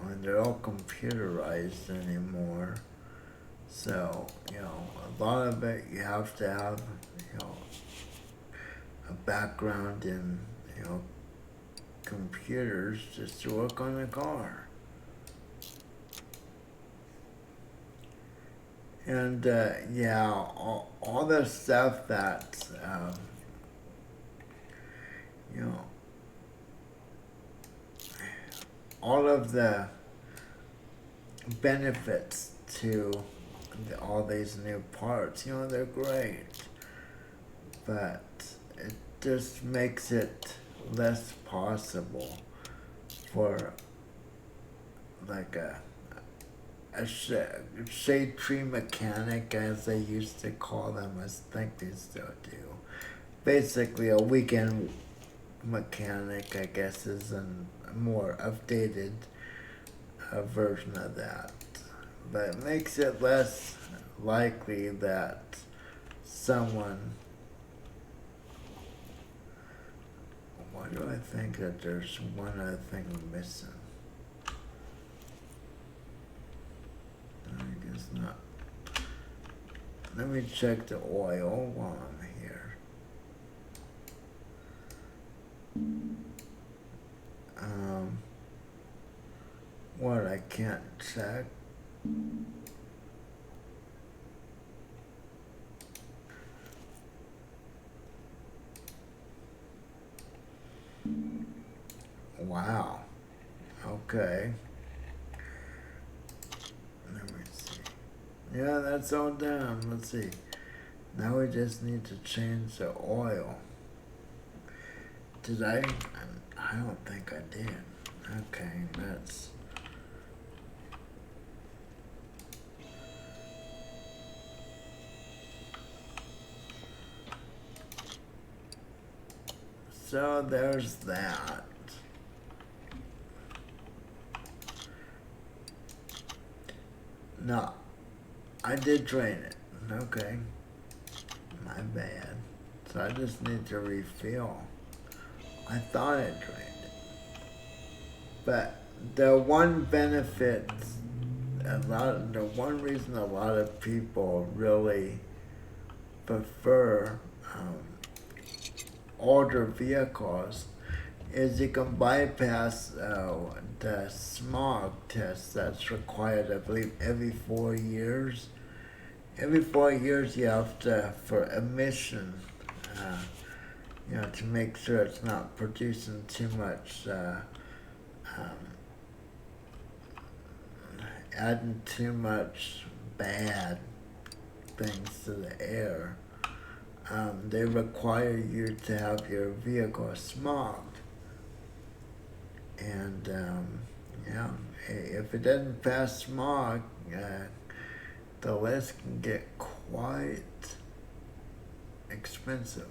I mean, they're all computerized anymore. So, a lot of it you have to have, a background in, computers just to work on a car. And, all the stuff that, all of the benefits to all these new parts, they're great. But it just makes it less possible for like a shade tree mechanic, as they used to call them. I think they still do. Basically, a weekend mechanic, I guess, is a more updated version of that. But it makes it less likely that someone. Why do I think that there's one other thing missing? I guess not. Let me check the oil while I'm here. What, I can't check? Wow. Okay. Let me see. Yeah, that's all done. Let's see. Now we just need to change the oil. Did I? I don't think I did. Okay, that's. So there's that. No, I did drain it. Okay, my bad. So I just need to refill. I thought I drained it. But the one benefit, the one reason a lot of people really prefer older vehicles is you can bypass the smog test that's required, I believe, every 4 years. Every 4 years you have to, for emission, uh, to make sure it's not producing too much, um, adding too much bad things to the air. They require you to have your vehicle smogged. And yeah, if it doesn't pass smog, the list can get quite expensive.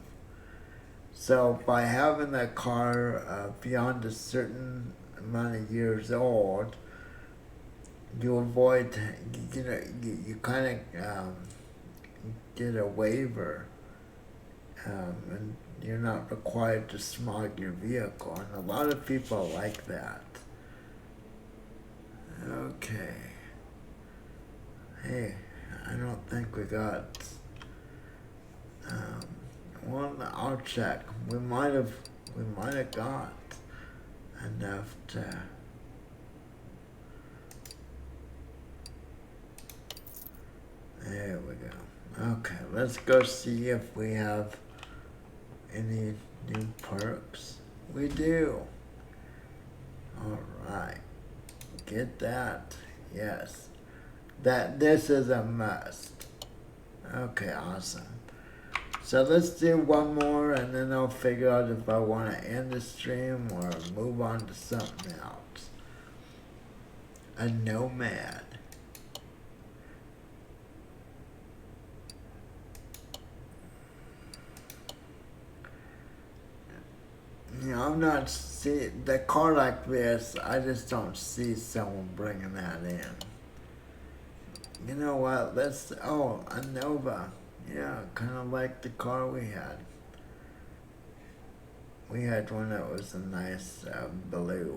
So by having that car beyond a certain amount of years old, you avoid, you kind of get a waiver, and you're not required to smog your vehicle, and a lot of people like that. Okay. Hey, I don't think we got. Um, well, I'll check. We might have got enough to. There we go. Okay, let's go see if we have any new perks. We do. Alright. Get that. Yes. This is a must. Okay, awesome. So let's do one more and then I'll figure out if I want to end the stream or move on to something else. A nomad. I'm not see the car like this. I just don't see someone bringing that in. You know what? A Nova. Yeah, kind of like the car we had. We had one that was a nice blue.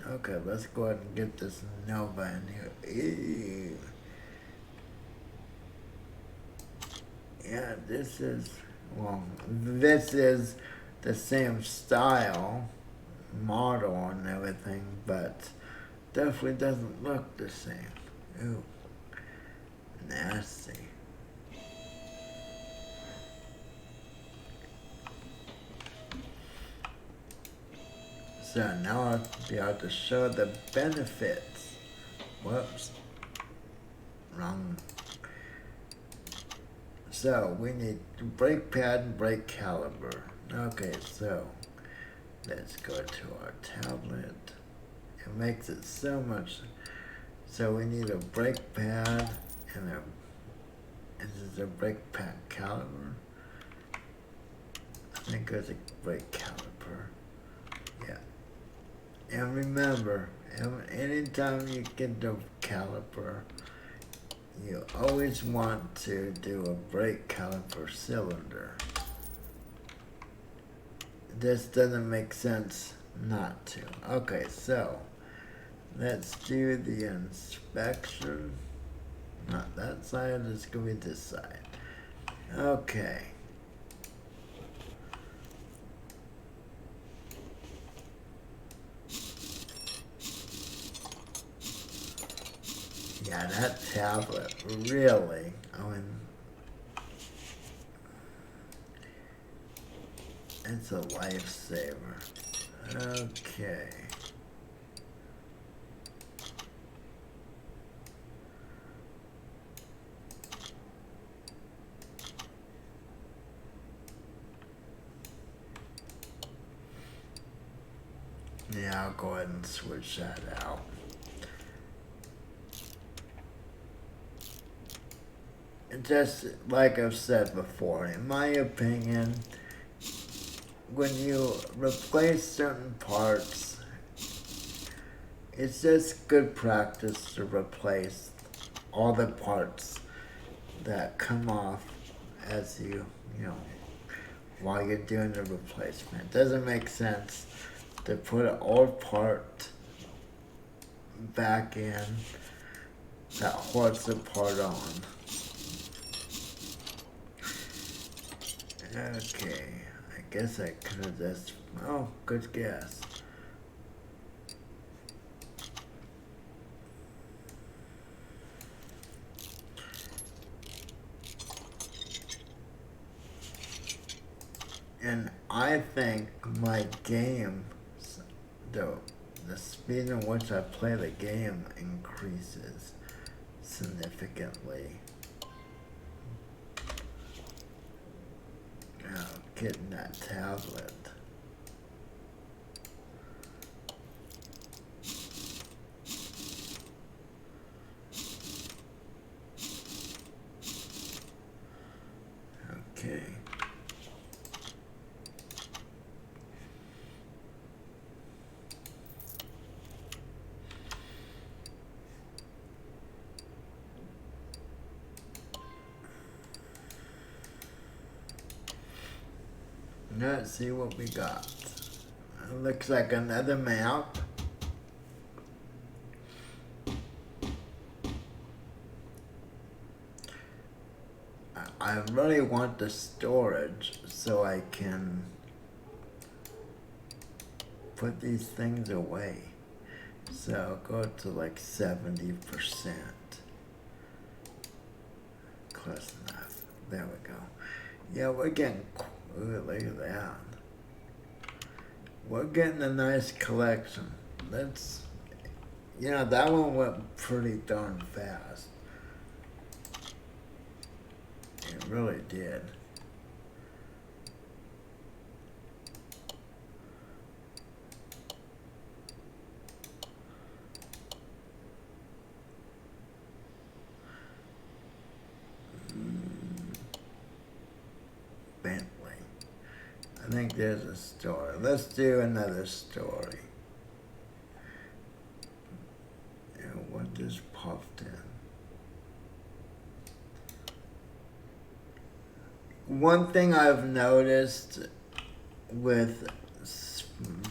Okay, let's go ahead and get this Nova in here. Ew. Yeah, this is the same style, model and everything, but definitely doesn't look the same. Ooh, nasty. So now I'll be able to show the benefits. Whoops. Wrong. So we need brake pad and brake caliper. Okay, so let's go to our tablet. It makes it so much. So we need a brake pad and this is a brake pad caliper. I think it's a brake caliper. Yeah. And remember, anytime you get the caliper, you always want to do a brake caliper cylinder. This doesn't make sense not to. Okay, so let's do the inspection. Not that side, it's going to be this side. Okay. Yeah, that tablet, really, it's a lifesaver. Okay. Yeah, I'll go ahead and switch that out. Just like I've said before, in my opinion, when you replace certain parts, it's just good practice to replace all the parts that come off as you know, while you're doing the replacement. It doesn't make sense to put an old part back in that holds the part on. Okay, I guess I could have just, oh, good guess. And I think my game, the, the speed in which I play the game increases significantly. Getting that tablet. Okay. Let's see what we got. It looks like another map. I really want the storage so I can put these things away. So I'll go to like 70%. Close enough. There we go. Yeah, we're getting, ooh, look at that. We're getting a nice collection. Let's, that one went pretty darn fast. It really did. Bentley. I think there's a story. Let's do another story. And what just popped in? One thing I've noticed with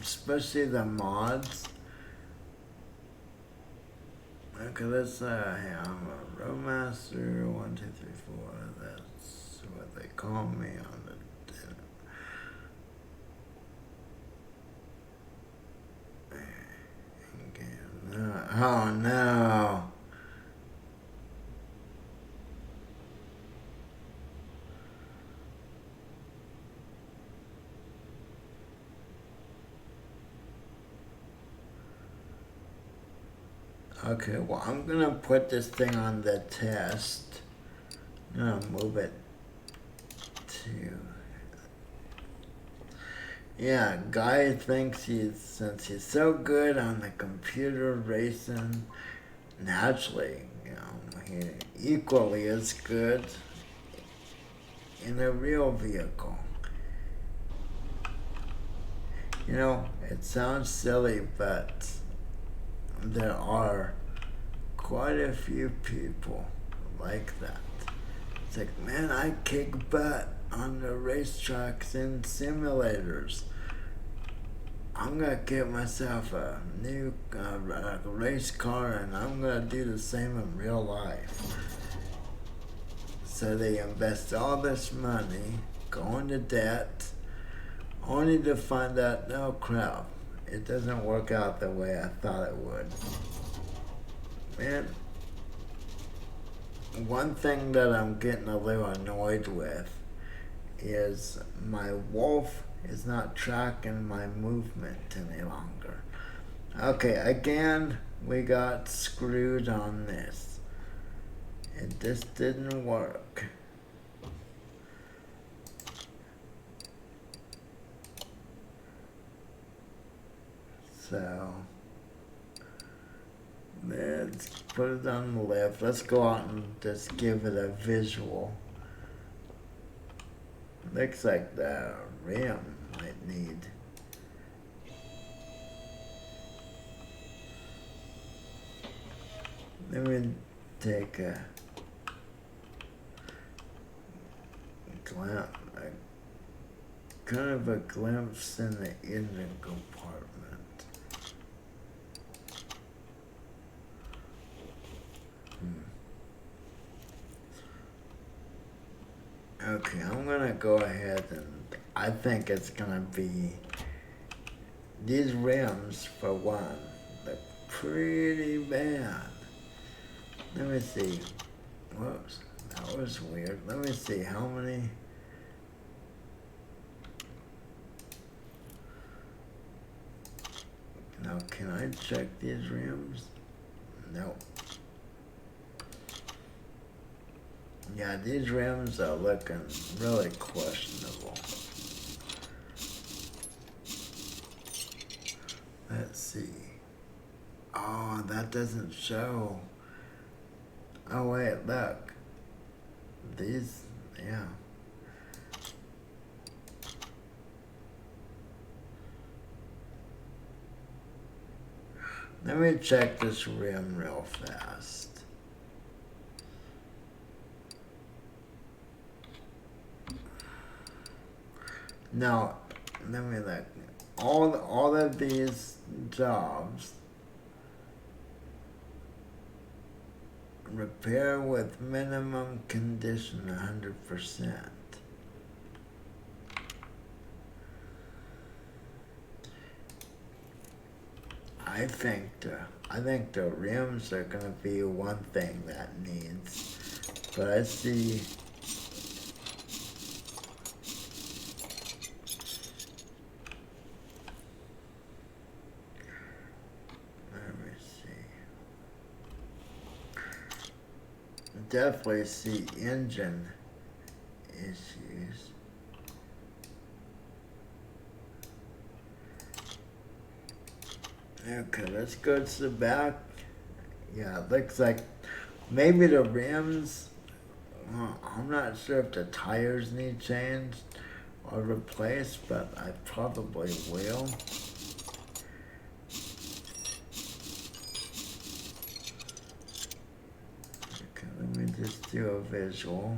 especially the mods. Okay, let's hey, I'm a Roadmaster 1, 2, 3, 4. That's what they call me on the. Oh no. Okay, well, I'm gonna put this thing on the test. I'm gonna move it to. Yeah, guy thinks since he's so good on the computer racing, naturally, he equally is good in a real vehicle. It sounds silly, but there are quite a few people like that. It's like, man, I kick butt on the racetracks and simulators. I'm gonna get myself a new race car and I'm gonna do the same in real life. So they invest all this money, go into debt, only to find out, no crap, it doesn't work out the way I thought it would. Man, one thing that I'm getting a little annoyed with is my wolf is not tracking my movement any longer. Okay, again, we got screwed on this. It just didn't work. So let's put it on the left. Let's go out and just give it a visual. Looks like the rim might need. Let me take a glimpse, kind of a glimpse in the engine compartment. Okay, I'm gonna go ahead and I think it's gonna be these rims for one look pretty bad. Let me see. Whoops, that was weird. Let me see how many. Now, can I check these rims? No. Yeah, these rims are looking really questionable. Let's see. Oh, that doesn't show. Oh wait, look. These, yeah. Let me check this rim real fast. Now, let me look. All of these jobs, repair with minimum condition 100%. I think the rims are gonna be one thing that needs, but I see. Definitely see engine issues. Okay, let's go to the back. Yeah, it looks like maybe the rims, I'm not sure if the tires need changed or replaced, but I probably will. Let me just do a visual.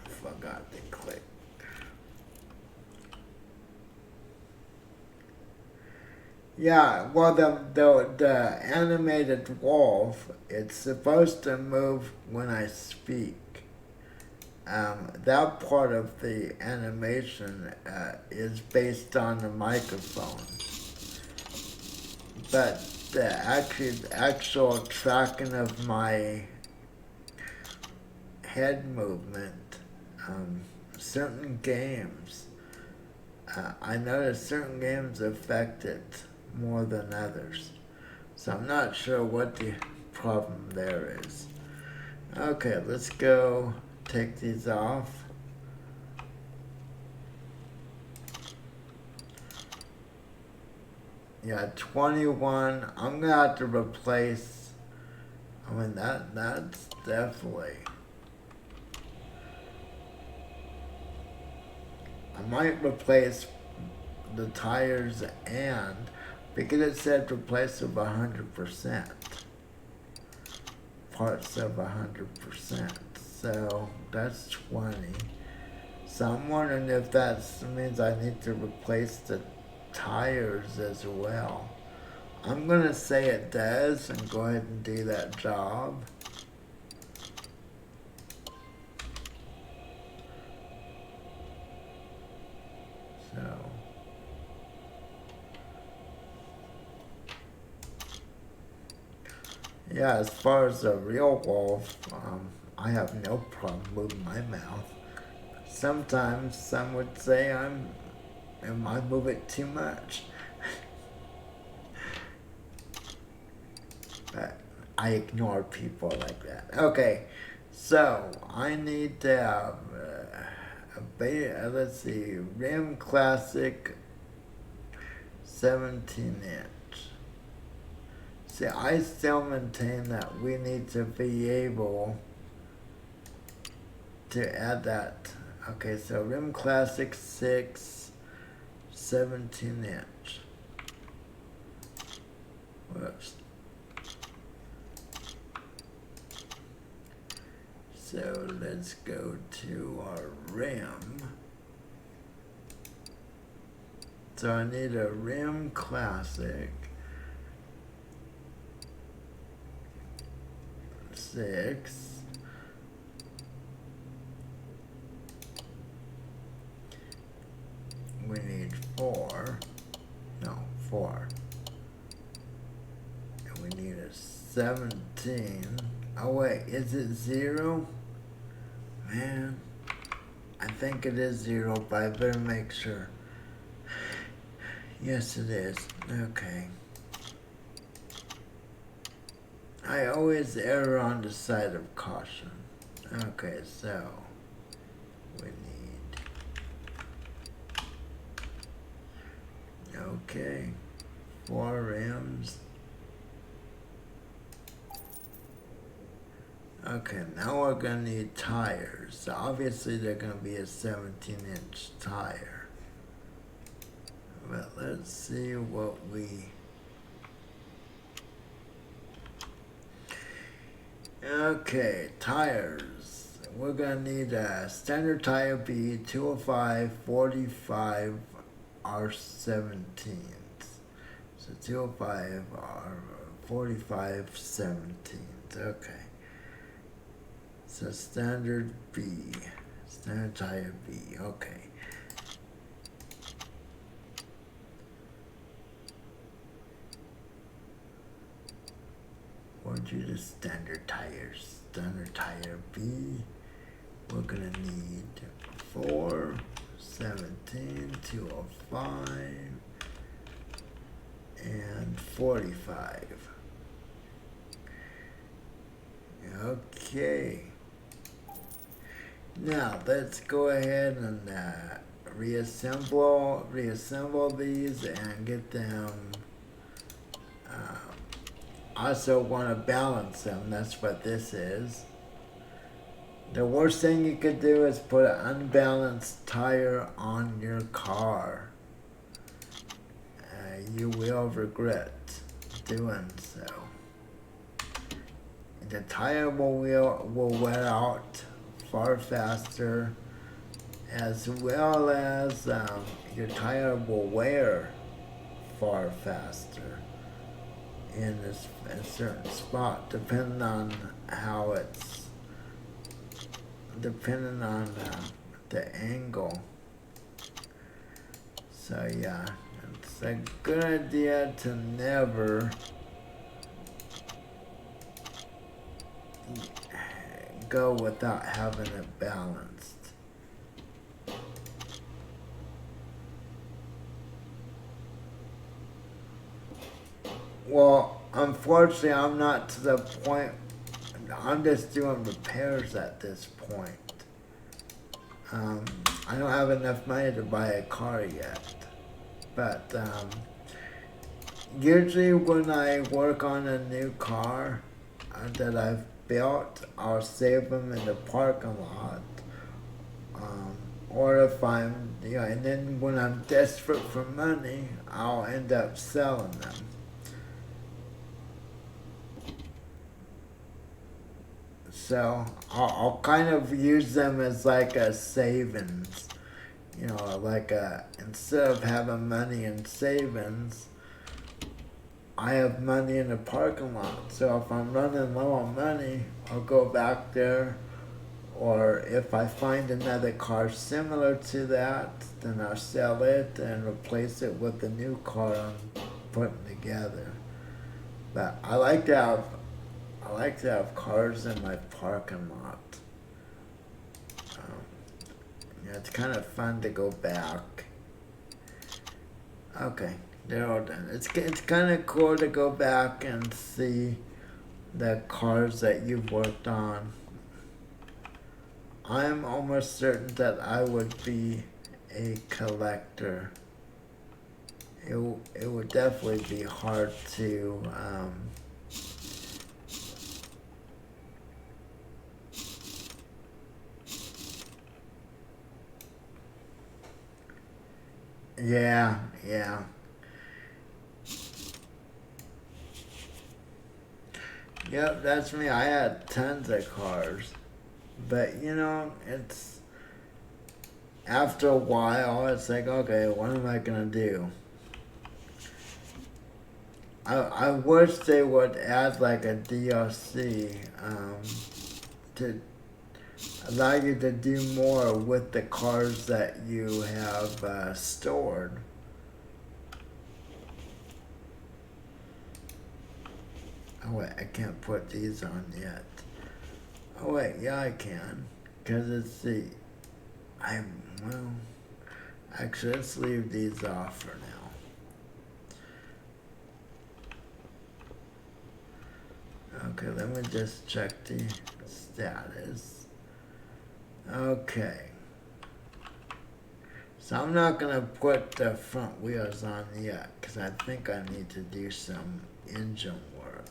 Forgot to click. Yeah, well, the animated wall, it's supposed to move when I speak. That part of the animation is based on the microphone, but the actual tracking of my head movement, certain games, I noticed certain games affect it more than others, so I'm not sure what the problem there is. Okay, let's go take these off. Yeah, 21. I'm gonna have to replace. I mean that's definitely. I might replace the tires and because it said replace of 100%. Parts of 100%. So that's 20. So I'm wondering if that means I need to replace the tires as well. I'm gonna say it does and go ahead and do that job. So yeah, as far as the real wolf, I have no problem moving my mouth. Sometimes some would say I move it too much. But I ignore people like that. Okay, so I need to have let's see, Rim Classic 17-inch. See, I still maintain that we need to be able to add that. Okay, so Rim Classic 6, 17-inch. Whoops. So let's go to our rim. So I need a Rim Classic 6. We need 4. No, 4. And we need a 17. Oh wait, is it 0? Man, I think it is 0, but I better make sure. Yes, it is. Okay. I always err on the side of caution. Okay, so we need. Okay, 4 rims. Okay, now we're gonna need tires. So obviously they're gonna be a 17-inch tire. But let's see what we. Okay, tires. We're gonna need a standard tire B 205 45 R17s. So 205 R 45 17s. Okay. So standard B. Standard tire B. Okay. We'll do the standard tires. Standard tire B. We're gonna need 4, 17, 205, and 45. Okay. Now let's go ahead and reassemble these and get them. Also want to balance them. That's what this is. The worst thing you could do is put an unbalanced tire on your car. You will regret doing so. The tire will wear out far faster, as well as your tire will wear far faster in a certain spot, depending on how it's, depending on the angle. So yeah, it's a good idea to never go without having it balanced. Well, unfortunately, I'm not to the point. I'm just doing repairs at this point. I don't have enough money to buy a car yet. But usually when I work on a new car that I've built, I'll save them in the parking lot. Or if I'm, and then when I'm desperate for money, I'll end up selling them. So I'll kind of use them as like a savings, like instead of having money in savings, I have money in the parking lot. So if I'm running low on money, I'll go back there. Or if I find another car similar to that, then I'll sell it and replace it with the new car I'm putting together. But I like to have cars in my parking lot. It's kind of fun to go back. Okay, they're all done. It's kind of cool to go back and see the cars that you've worked on, I'm almost certain that I would be a collector. It would definitely be hard to yeah, yeah. Yep, that's me. I had tons of cars. But it's after a while it's like, okay, what am I gonna do? I wish they would add like a DLC to allow you to do more with the cars that you have stored. Oh wait, I can't put these on yet. Oh wait, yeah I can, cause it's the I well actually let's leave these off for now. Okay, let me just check the status. Okay. So I'm not gonna put the front wheels on yet, cause I think I need to do some engine work.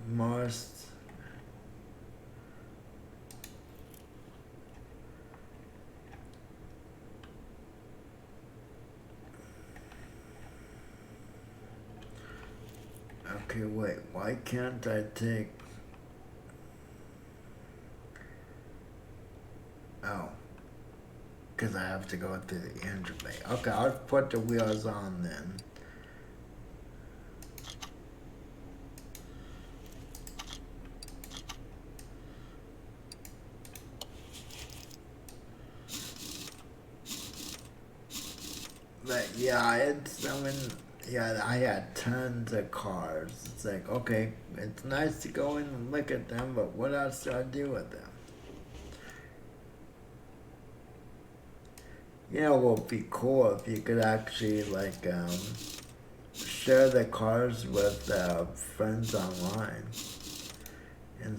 Most okay, wait, why can't I take oh, cause I have to go through the engine bay. Okay, I'll put the wheels on then. But yeah, yeah, I had tons of cars. It's like, okay, it's nice to go in and look at them, but what else do I do with them? It would be cool if you could actually like share the cars with friends online, and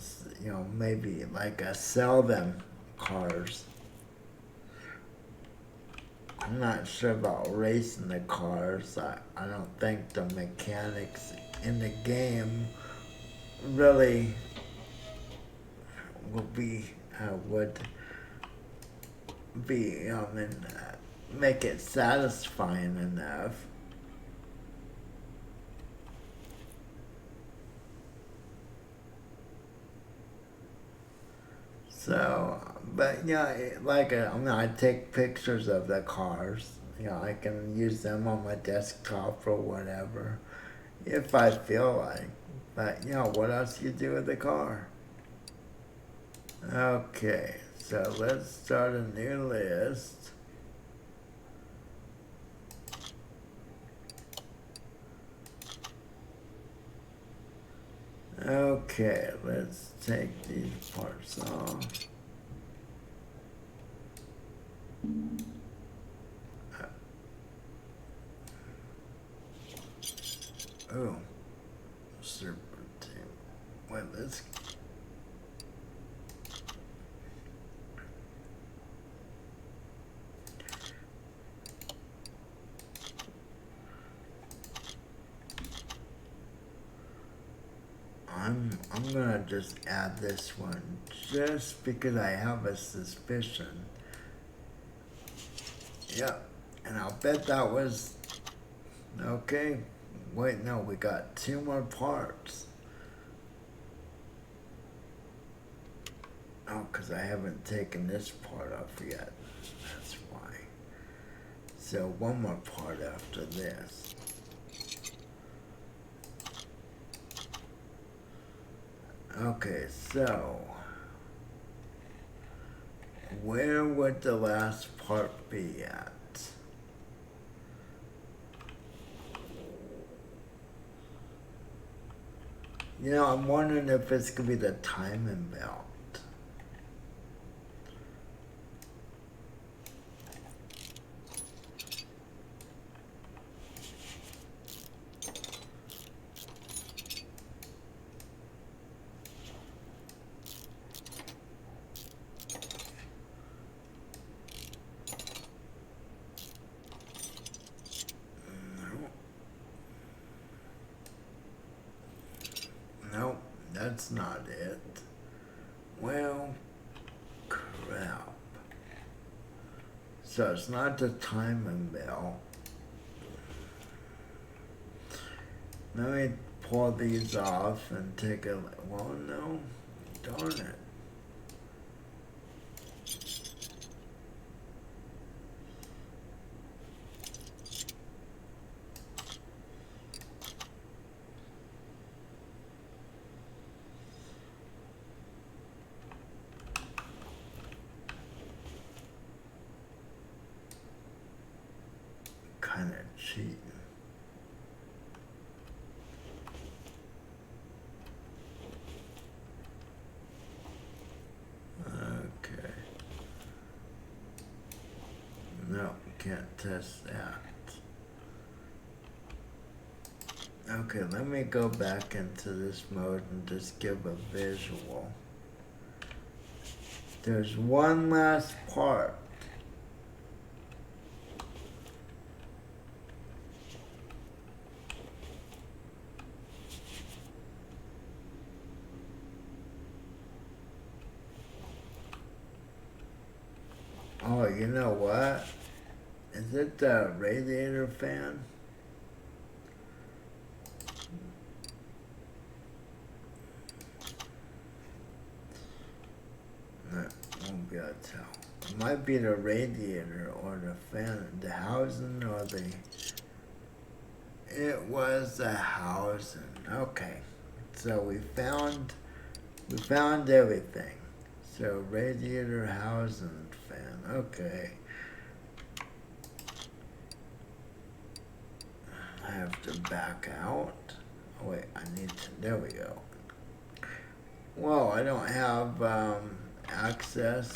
maybe like sell them cars. I'm not sure about racing the cars. I don't think the mechanics in the game really would be would be and make it satisfying enough. So, but I take pictures of the cars. I can use them on my desktop or whatever if I feel like. But what else do you do with the car? Okay, so let's start a new list. Okay, let's take these parts off. Oh, serpentine. Wait, let's. I'm gonna just add this one just because I have a suspicion. Yep, and I'll bet that was okay. Wait, no, we got two more parts. Oh, because I haven't taken this part off yet. That's why. So one more part after this. Okay, so where would the last part be at? I'm wondering if it's gonna be the timing belt. that's not it. Well, crap. So it's not the timing belt. Let me pull these off and take a, well, no, darn it. Kind of cheating. Okay. No, can't test that. Okay, let me go back into this mode and just give a visual. There's one last part. Oh, you know what? Is it the radiator fan? No, won't be able to tell. It might be the radiator or the fan, the housing or the... It was the housing. Okay. So we found everything. So radiator, housing, fan. Okay. I have to back out. Oh wait, I need to, there we go. Well, I don't have access.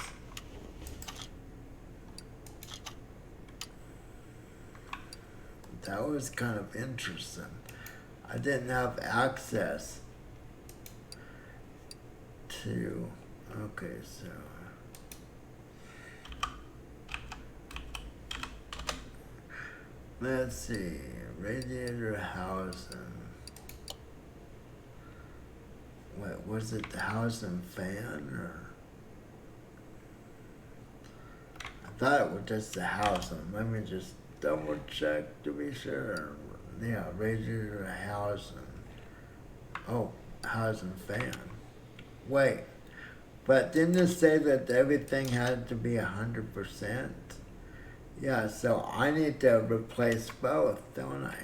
That was kind of interesting. I didn't have access to, okay, so. Let's see, radiator housing. What, was it the housing fan or? I thought it was just the housing. Let me just double check to be sure. Yeah, radiator housing. Oh, housing fan. Wait, but didn't it say that everything had to be 100%? Yeah, so I need to replace both, don't I?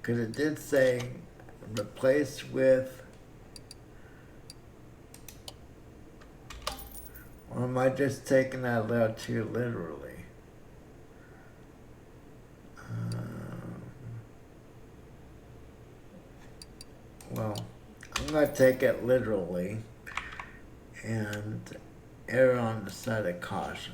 Because it did say replace with, or am I just taking that a little too literally? Well, I'm going to take it literally and err on the side of caution.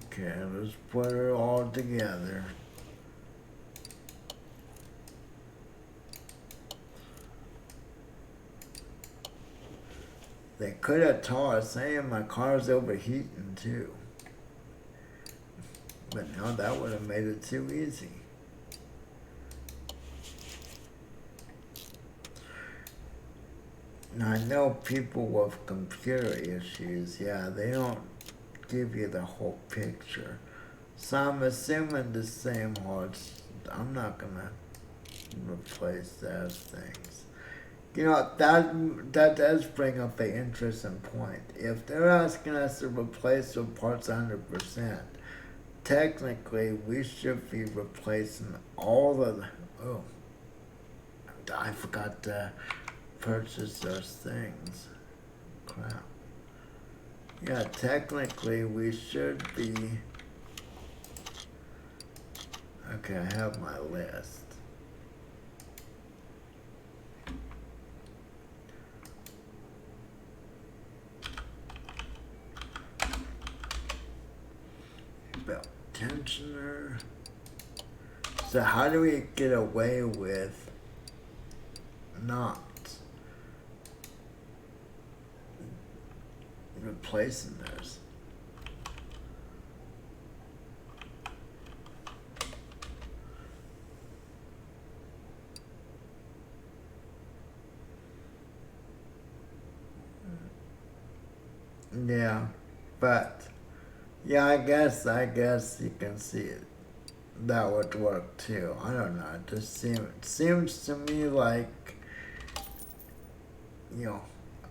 Okay, let's put it all together. They could have told us saying my car's overheating too. But no, that would have made it too easy. Now I know people with computer issues, yeah, they don't give you the whole picture. So I'm assuming the same hearts. I'm not gonna replace those things. You know, that does bring up an interesting point. If they're asking us to replace the parts 100%, technically we should be replacing all of the, oh, I forgot to purchase those things. Crap. Yeah, technically we should be, okay, I have my list. Belt tensioner, So how do we get away with not replacing those? Yeah, but yeah, I guess you can see it. That would work too. I don't know. It just seems to me like, you know.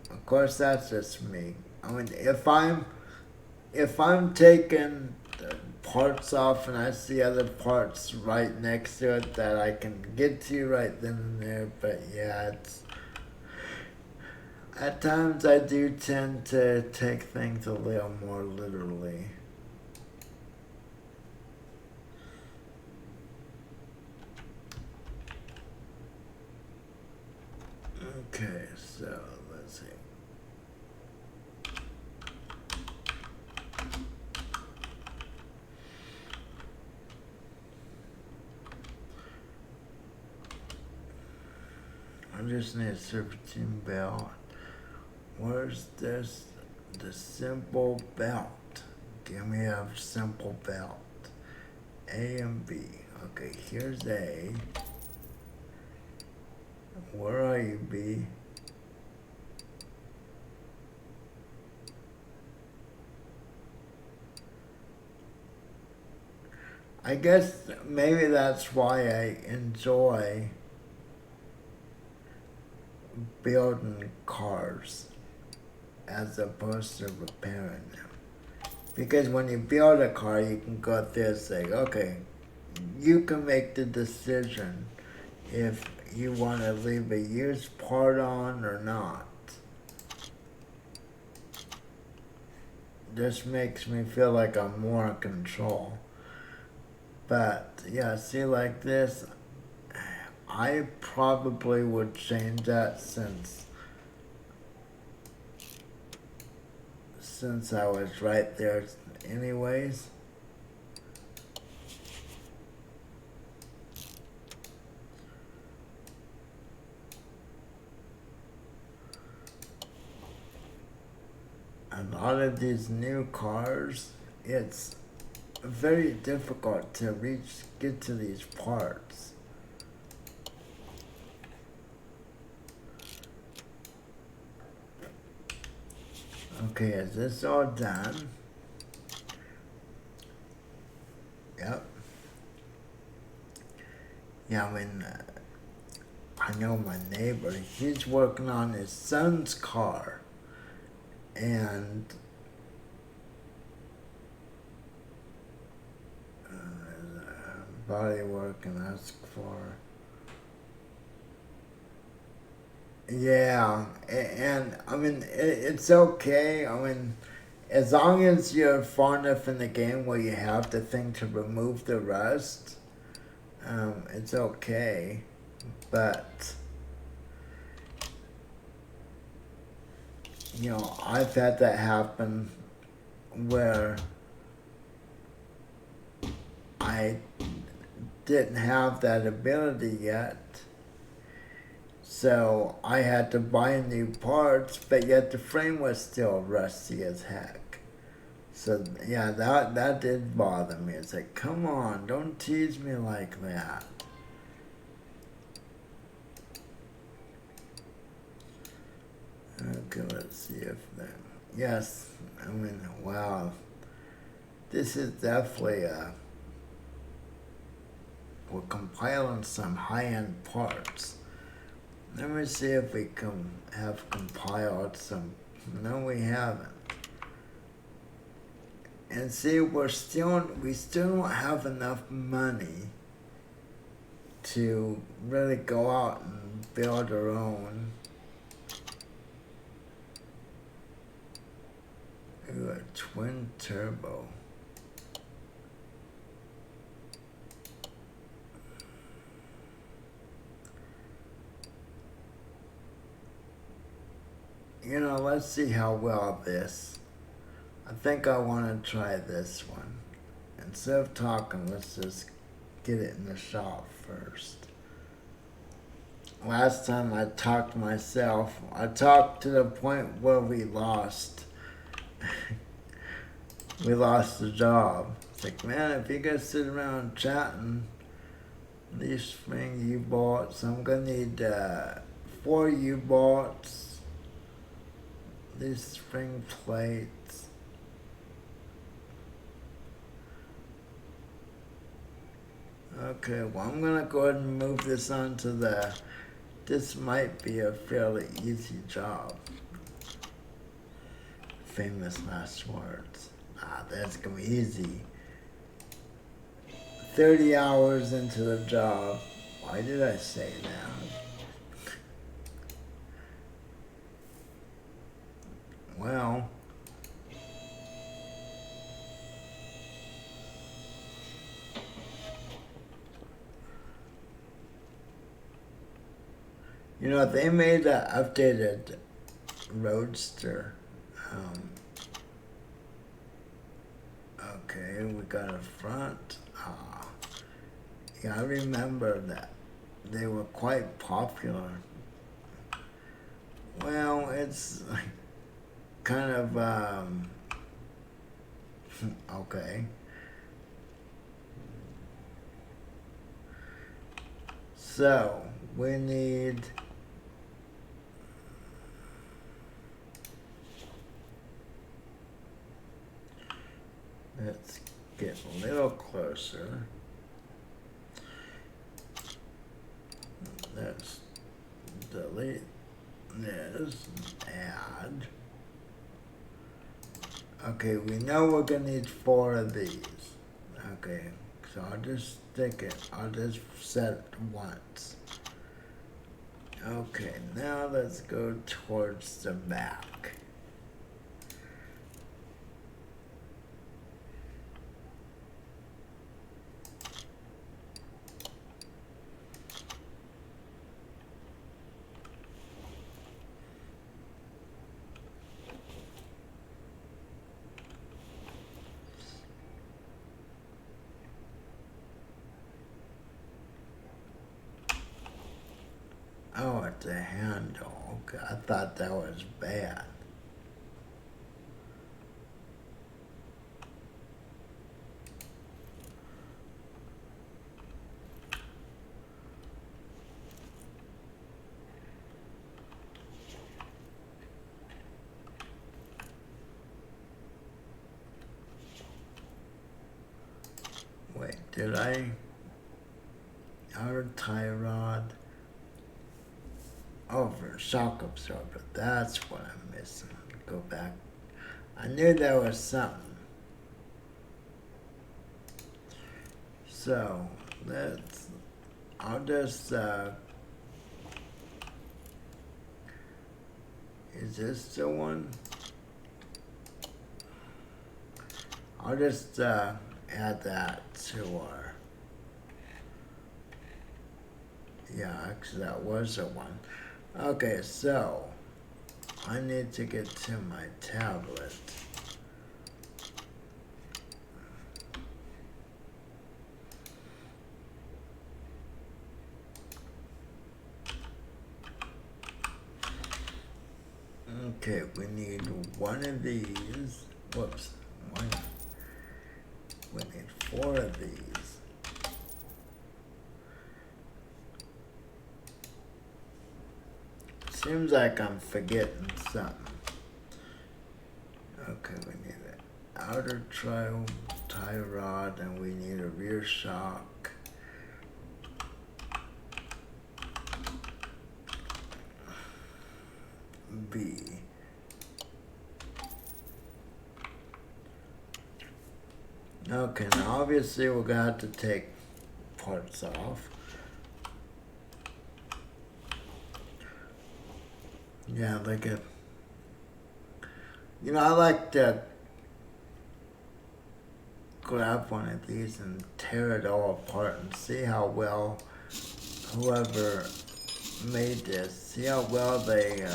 Of course, that's just me. I mean, if I'm taking the parts off and I see other parts right next to it that I can get to right then and there, but yeah, it's at times I do tend to take things a little more literally. Okay, so let's see. I just need a serpentine belt. Where's this? The simple belt. Give me a simple belt. A and B. Okay, here's A. Where are you, B? I guess maybe that's why I enjoy building cars as opposed to repairing them. Because when you build a car, you can go through and say, okay, you can make the decision if you want to leave a used part on or not. This makes me feel like I'm more in control. But yeah, see, like this, I probably would change that since I was right there anyways. A lot of these new cars, it's very difficult to get to these parts. Okay, is this all done? Yep. Yeah, I mean, I know my neighbor, he's working on his son's car. And body work and ask for. Yeah, and I mean, it's okay. I mean, as long as you're far enough in the game where you have the thing to remove the rust, it's okay. But, you know, I've had that happen where I didn't have that ability yet. So I had to buy new parts, but yet the frame was still rusty as heck. So yeah, that did bother me. It's like, come on, don't tease me like that. Okay, let's see if that. Yes, I mean, wow, this is definitely we're compiling some high-end parts. Let me see if we can have compiled some. No, we haven't. And see, we still don't have enough money to really go out and build our own. Ooh, a twin turbo. You know, let's see how well this. I think I want to try this one. Instead of talking, let's just get it in the shop first. Last time I talked myself, I talked to the point where we lost. We lost the job. It's like, man, if you guys sit around chatting, these spring U-bolts, I'm gonna need 4 U-bolts, these spring plates. Okay, well, I'm gonna go ahead and move this on to this might be a fairly easy job. Famous last words. That's gonna be easy. 30 hours into the job. Why did I say that? Well, you know, they made an updated Roadster. Okay, we got a front. Yeah, I remember that. They were quite popular. Well, it's kind of, okay. So, we need, let's get a little closer. Let's delete this, add. Okay, we know we're gonna need 4 of these. Okay, so I'll just stick it, I'll just set it once. Okay, now let's go towards the back. Oh, it's a handle. Okay, I thought that was bad. Wait, did I? Outer tie rod. Oh, for shock absorber. That's what I'm missing. Go back. I knew there was something. So, I'll just, is this the one? I'll just, add that to our, yeah, actually that was the one. Okay, so, I need to get to my tablet. Okay, we need 1 of these. Whoops. We need 4 of these. Seems like I'm forgetting something. Okay, we need an outer tie rod and we need a rear shock. B. Okay, now obviously we're gonna have to take parts off. Yeah, like a, you know, I like to grab one of these and tear it all apart and see how well whoever made this, see how well they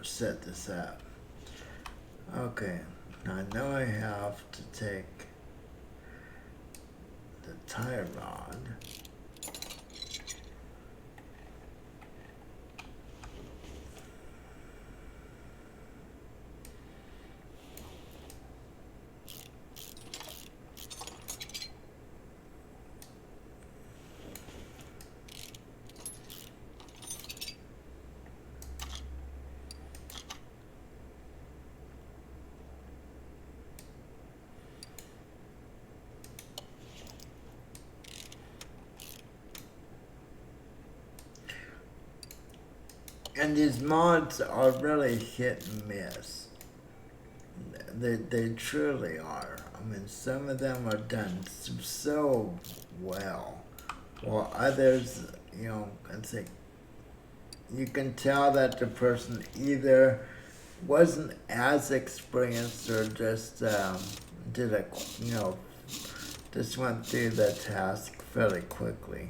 set this up. Okay, now I know I have to take the tie rod. And these mods are really hit and miss. They truly are. I mean, some of them are done so well, while others, it's like you can tell that the person either wasn't as experienced or just did a, just went through the task fairly quickly.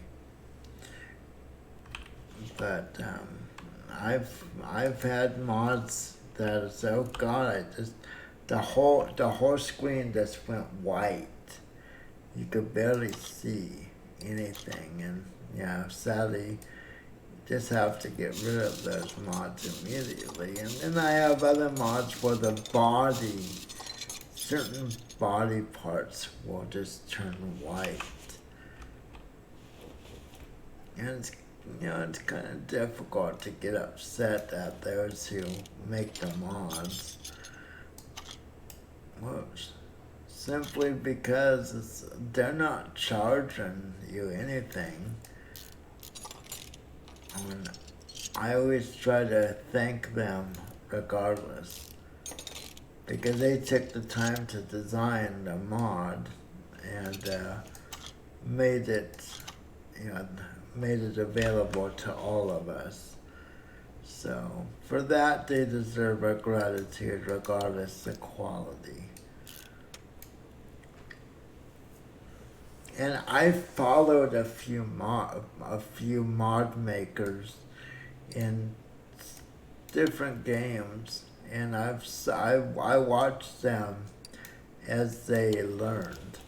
But I've had mods that is, oh god, the whole screen just went white. You could barely see anything, and sadly, just have to get rid of those mods immediately. And then I have other mods for the body. Certain body parts will just turn white, and it's kind of difficult to get upset at those who make the mods. Whoops. Simply because they're not charging you anything. I mean, I always try to thank them regardless, because they took the time to design the mod and made it, made it available to all of us. So for that, they deserve our gratitude regardless of quality. And I followed a few mod makers in different games, and I watched them as they learned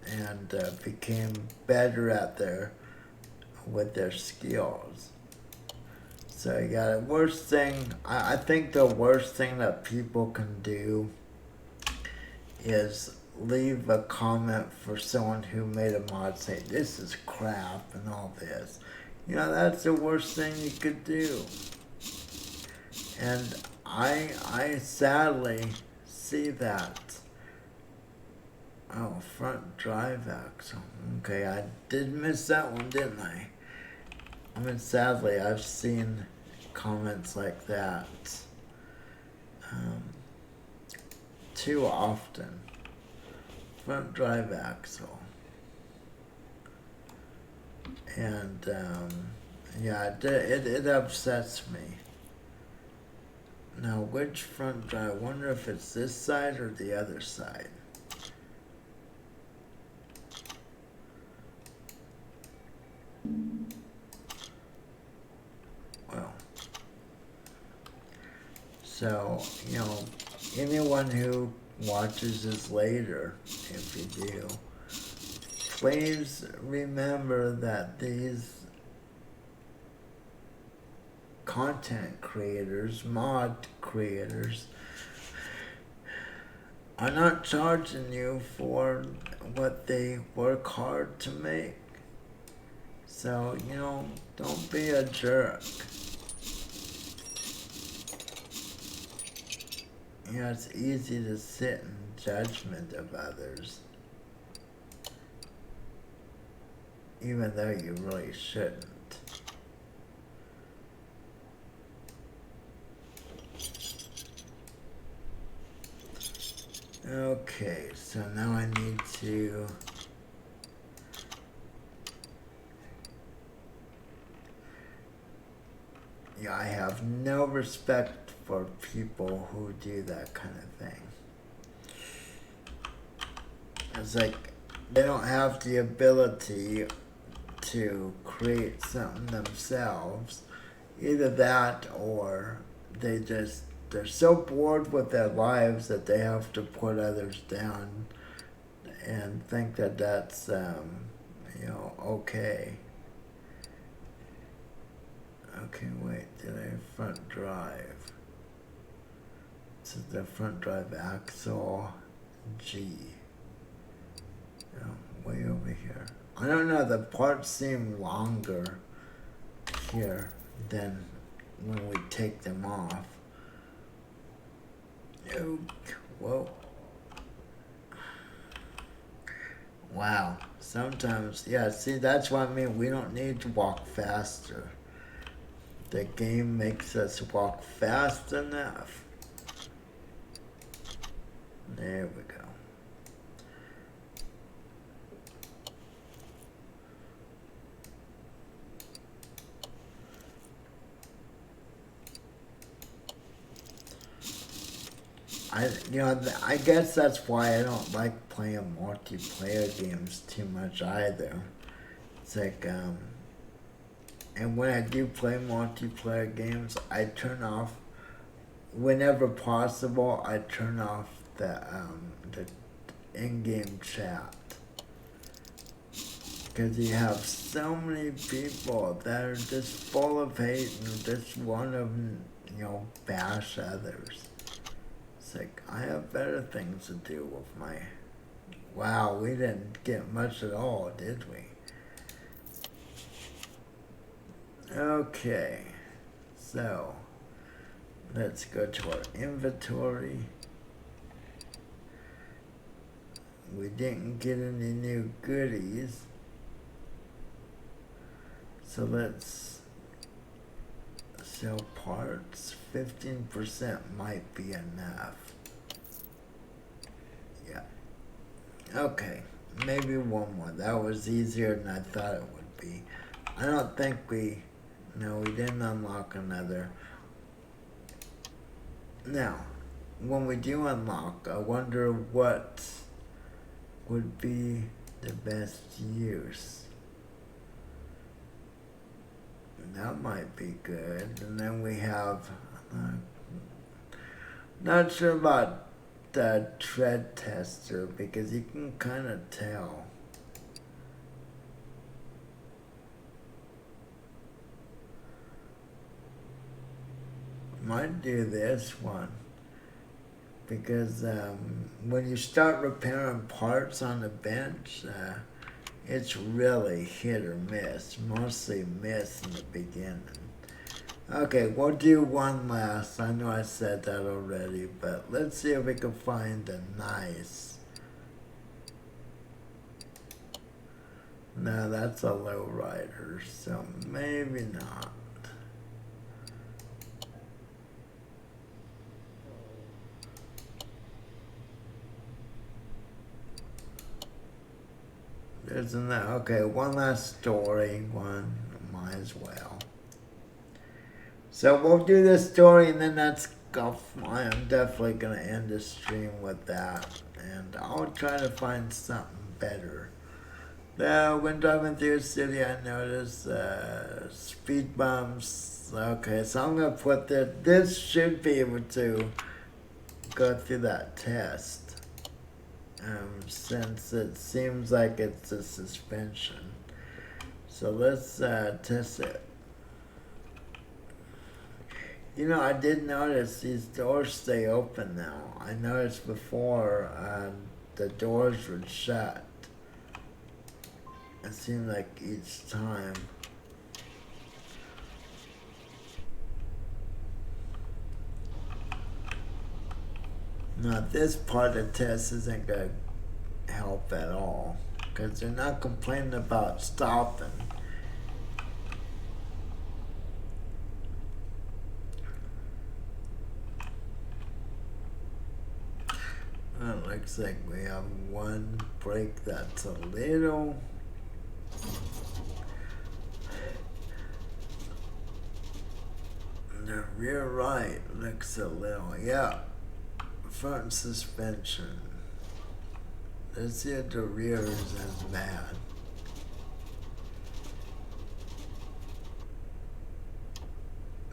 and became better at with their skills. So the worst thing, I think the worst thing that people can do is leave a comment for someone who made a mod say this is crap and all this. That's the worst thing you could do. And I sadly see that. Oh, front drive axle. Okay, I did miss that one, didn't I? I mean, sadly, I've seen comments like that too often. Front drive axle. And it upsets me. Now, which front drive? I wonder if it's this side or the other side. Well, so, anyone who watches this later, if you do, please remember that these content creators, mod creators, are not charging you for what they work hard to make. So, don't be a jerk. It's easy to sit in judgment of others, even though you really shouldn't. Okay, so now I need to I have no respect for people who do that kind of thing. It's like they don't have the ability to create something themselves. Either that or they're so bored with their lives that they have to put others down and think that that's okay. Okay, wait, did I front drive? This is the front drive axle G. Way over here. I don't know, the parts seem longer here than when we take them off. Oh, whoa. Wow. Sometimes, yeah, see, that's what I mean. We don't need to walk faster. The game makes us walk fast enough. There we go. I guess that's why I don't like playing multiplayer games too much either. It's like, and when I do play multiplayer games, I turn off, whenever possible, I turn off the in-game chat. Because you have so many people that are just full of hate and just want to, bash others. It's like, I have better things to do with my... Wow, we didn't get much at all, did we? Okay, so let's go to our inventory. We didn't get any new goodies. So let's sell parts. 15% might be enough. Yeah. Okay, maybe one more. That was easier than I thought it would be. I don't think we didn't unlock another. Now, when we do unlock, I wonder what would be the best use. That might be good. And then we have, not sure about the tread tester because you can kind of tell. Might do this one because when you start repairing parts on the bench, it's really hit or miss. Mostly miss in the beginning. Okay, we'll do one last. I know I said that already, but let's see if we can find a nice. No, that's a low rider, so maybe not. Isn't that okay? One last story, one might as well. So we'll do this story, and then that's. I am definitely gonna end the stream with that, and I'll try to find something better. When driving through a city, I noticed speed bumps. Okay, so I'm gonna put that. This should be able to go through that test. Since it seems like it's a suspension. So let's test it. I did notice these doors stay open now. I noticed before the doors were shut. It seemed like each time. Now this part of the test isn't going to help at all because they're not complaining about stopping. It looks like we have one brake that's a little... The rear right looks a little, yeah. Front suspension. Let's see if the rear is as bad.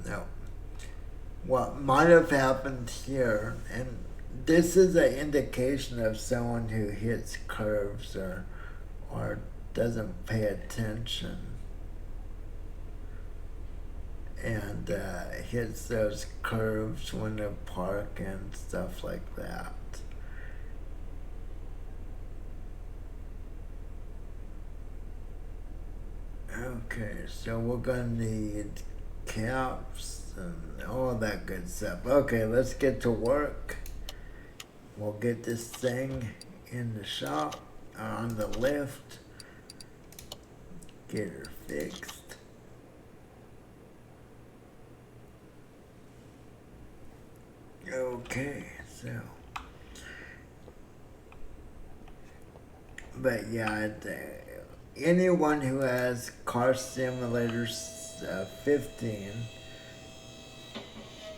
No. What might have happened here, and this is an indication of someone who hits curves or doesn't pay attention and hits those curves when they park and stuff like that. Okay, so we're gonna need caps and all that good stuff. Okay, let's get to work. We'll get this thing in the shop, on the lift, get her fixed. Okay, so. But yeah, anyone who has Car Simulator 15,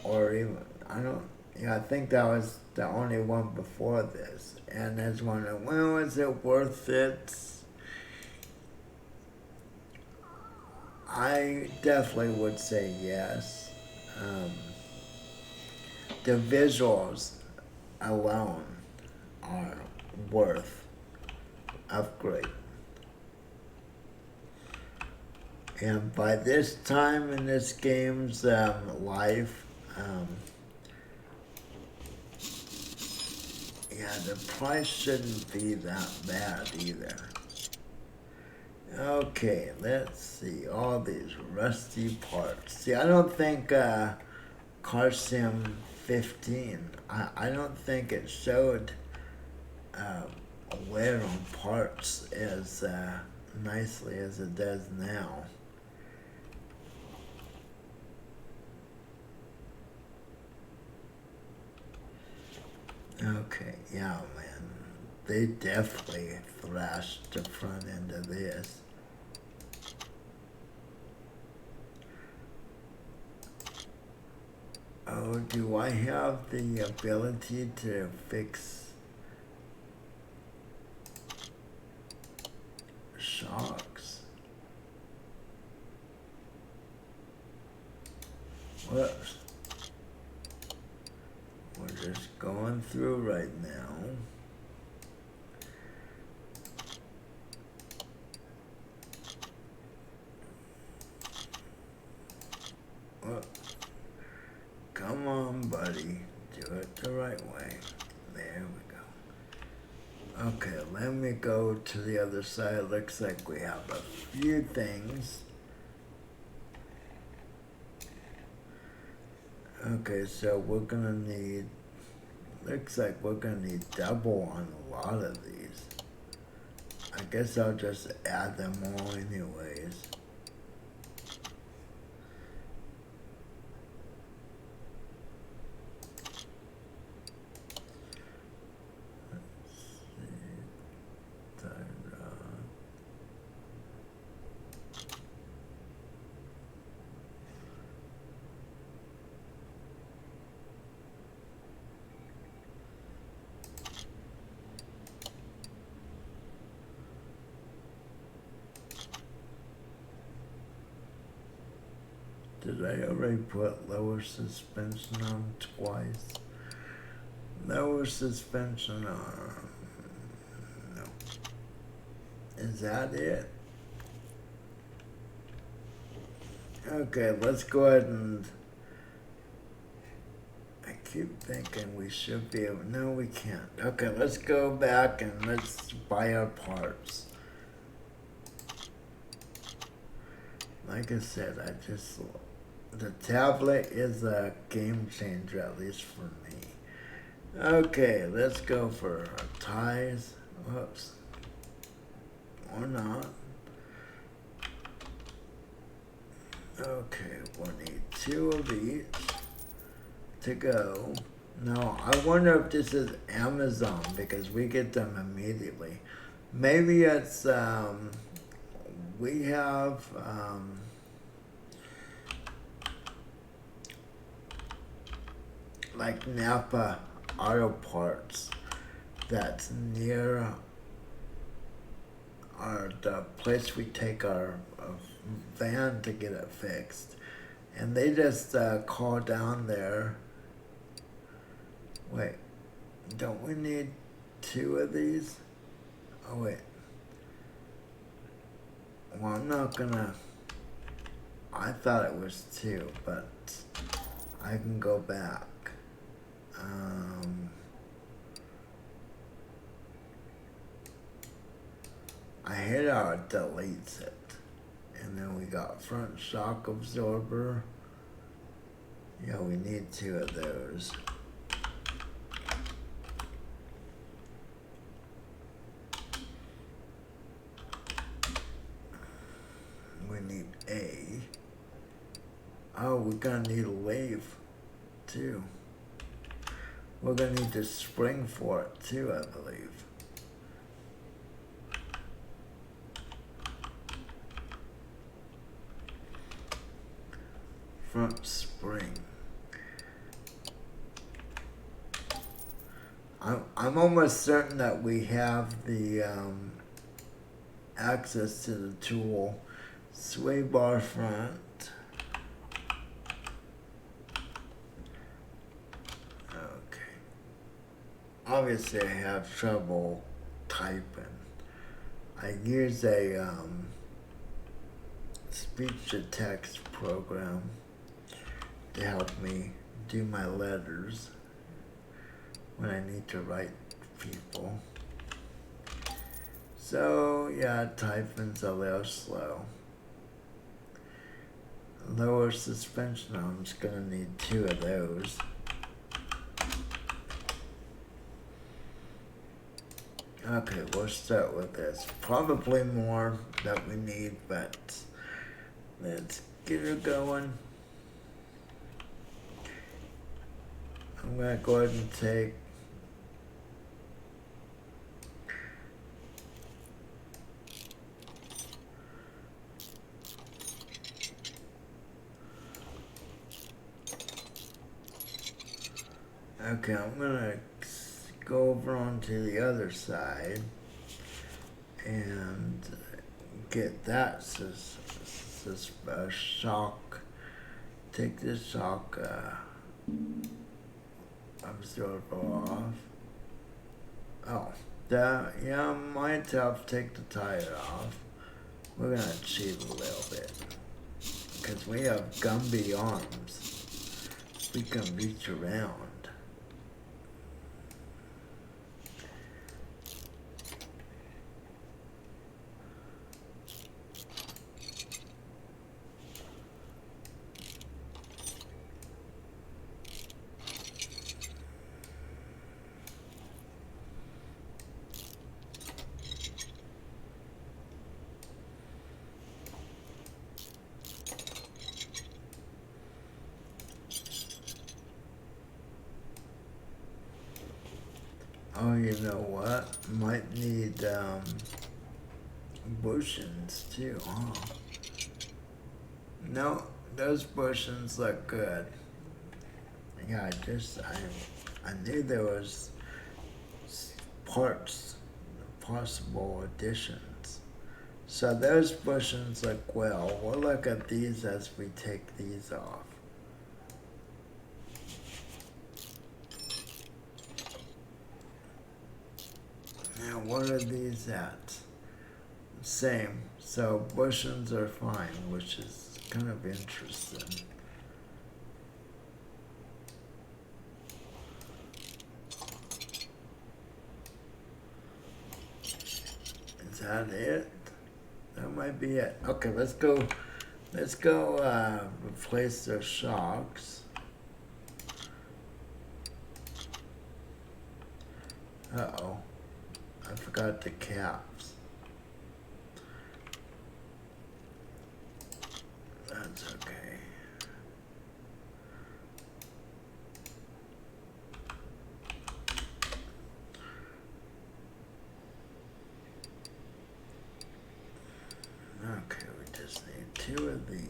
or even, I think that was the only one before this, and is wondering, well, is it worth it? I definitely would say yes. The visuals alone are worth upgrade. And by this time in this game's life, yeah, the price shouldn't be that bad either. Okay, let's see all these rusty parts. See, I don't think Car Sim 15, I don't think it showed wear on parts as nicely as it does now. Okay, yeah, man. They definitely thrashed the front end of this. Oh, do I have the ability to fix shocks? Whoops. We're just going through right now. Whoop. Come on, buddy. Do it the right way. There we go. Okay, let me go to the other side. Looks like we have a few things. Okay, so we're gonna need, looks like we're gonna need double on a lot of these. I guess I'll just add them all anyways. Did I already put lower suspension on twice? Lower suspension on. No. Is that it? Okay, let's go ahead and. I keep thinking we should be able. No, we can't. Okay, let's go back and let's buy our parts. Like I said, the tablet is a game changer, at least for me. Okay, let's go for our ties. Whoops. Or not. Okay, we'll need 2 of each to go. Now, I wonder if this is Amazon because we get them immediately. Maybe it's, we have, like Napa Auto Parts that's near the place we take our van to get it fixed, and they just call down there. Wait, Don't we need 2 of these? Oh wait. Well, I'm not gonna... I thought it was 2, but I can go back. I hit how it deletes it. And then we got front shock absorber. Yeah, we need 2 of those. We need A. Oh, we're gonna need a lathe too. We're gonna need the spring for it too, I believe. Front spring. I'm almost certain that we have the access to the tool. Sway bar front. Okay. Obviously I have trouble typing. I use a speech to text program to help me do my letters when I need to write people. So yeah, typing's a little slow. Lower suspension arm's gonna need 2 of those. Okay, we'll start with this. Probably more that we need, but let's get her going. I'm gonna go ahead and take okay, I'm gonna go over onto the other side and get that shock. Take this shock absorber off. Oh, that, yeah, I might have to take the tire off. We're gonna cheat a little bit because we have Gumby arms. We can reach around. Oh, you know what? Might need bushings too, huh? No, those bushings look good. Yeah, I knew there was possible additions. So those bushings look well. We'll look at these as we take these off. Now, what are these at? Same. So bushings are fine, which is kind of interesting. Is that it? That might be it. Okay, let's go. Let's go replace those shocks. Uh-oh. I forgot the caps. That's okay. Okay, we just need 2 of these.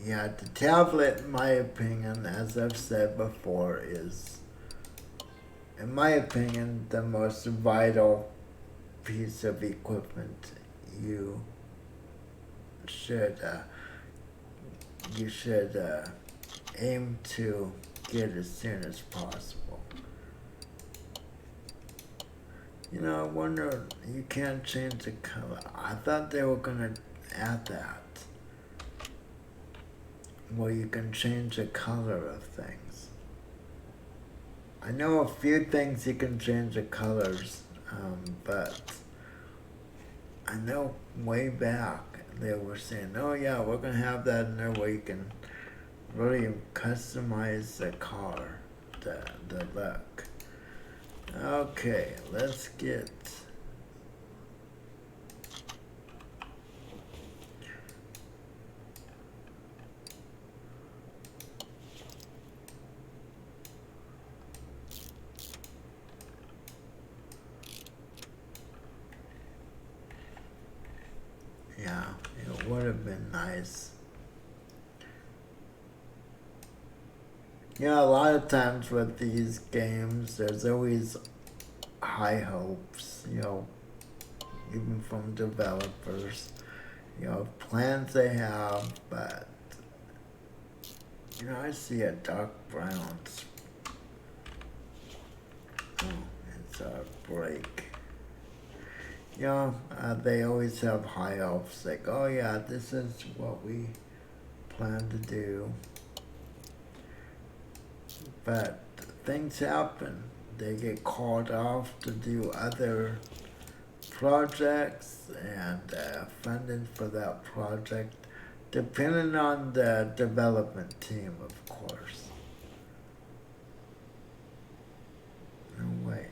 Yeah, the tablet, in my opinion, as I've said before, is, in my opinion, the most vital piece of equipment you should you should aim to get as soon as possible. I wonder, you can't change the color. I thought they were gonna add that, where you can change the color of things. I know a few things you can change the colors, but I know way back they were saying, oh yeah, we're gonna have that in there where you can really customize the car, the look. Okay, let's get yeah, it would have been nice. A lot of times with these games, there's always high hopes, even from developers, plans they have, but, I see a dark brown. Oh, it's a break. They always have high hopes, like, oh yeah, this is what we plan to do. But things happen. They get called off to do other projects, and funding for that project, depending on the development team, of course. No way.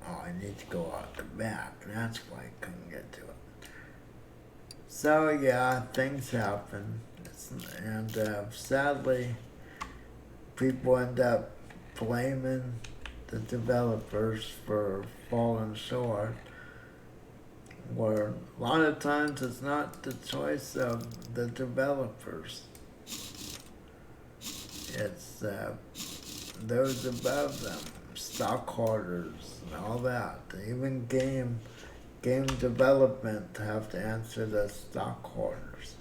Oh, I need to go out the back. That's why I couldn't get to it. So yeah, things happen, and sadly, people end up blaming the developers for falling short, where a lot of times it's not the choice of the developers. It's those above them, stockholders, and all that. Even game development have to answer the stockholders.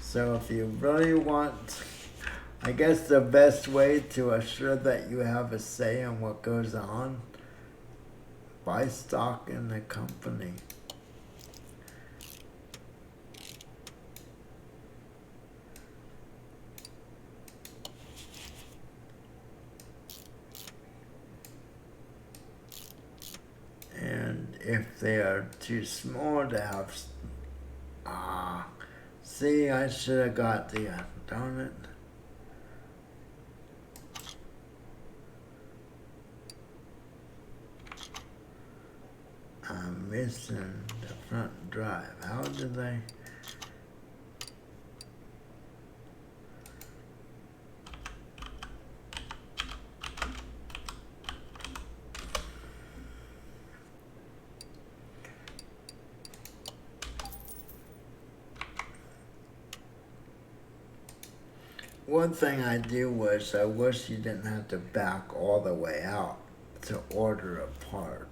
So if you really want, I guess the best way to assure that you have a say in what goes on, buy stock in the company. And if they are too small to have, see, I should have got the, darn it. I'm missing the front drive. How did they? One thing I do wish, I wish you didn't have to back all the way out to order a part.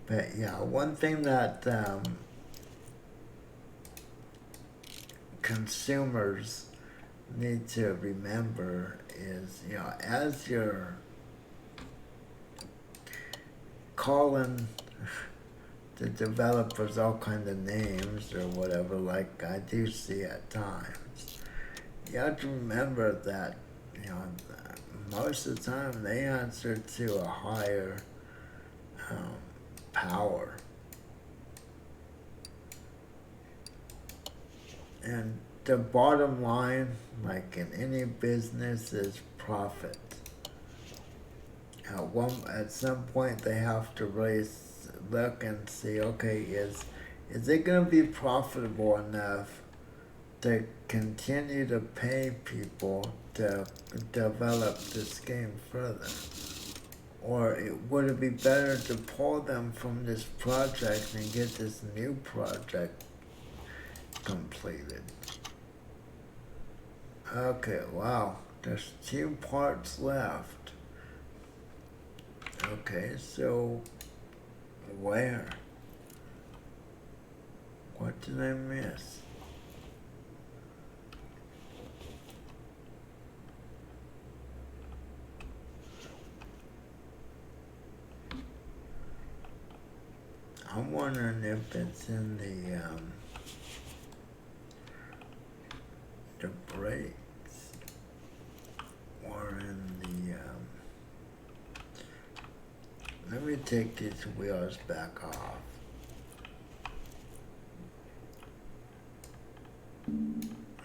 But yeah, one thing that consumers need to remember is, as you're calling the developers all kind of names or whatever, like I do see at times, you have to remember that, most of the time they answer to a higher power. And the bottom line, like in any business, is profit. At some point, they have to really look and see, okay, is it going to be profitable enough to continue to pay people to develop this game further? Or would it be better to pull them from this project and get this new project completed. Okay, wow. There's 2 parts left. Okay, so where? What did I miss? I'm wondering if it's in the brakes or in the let me take these wheels back off.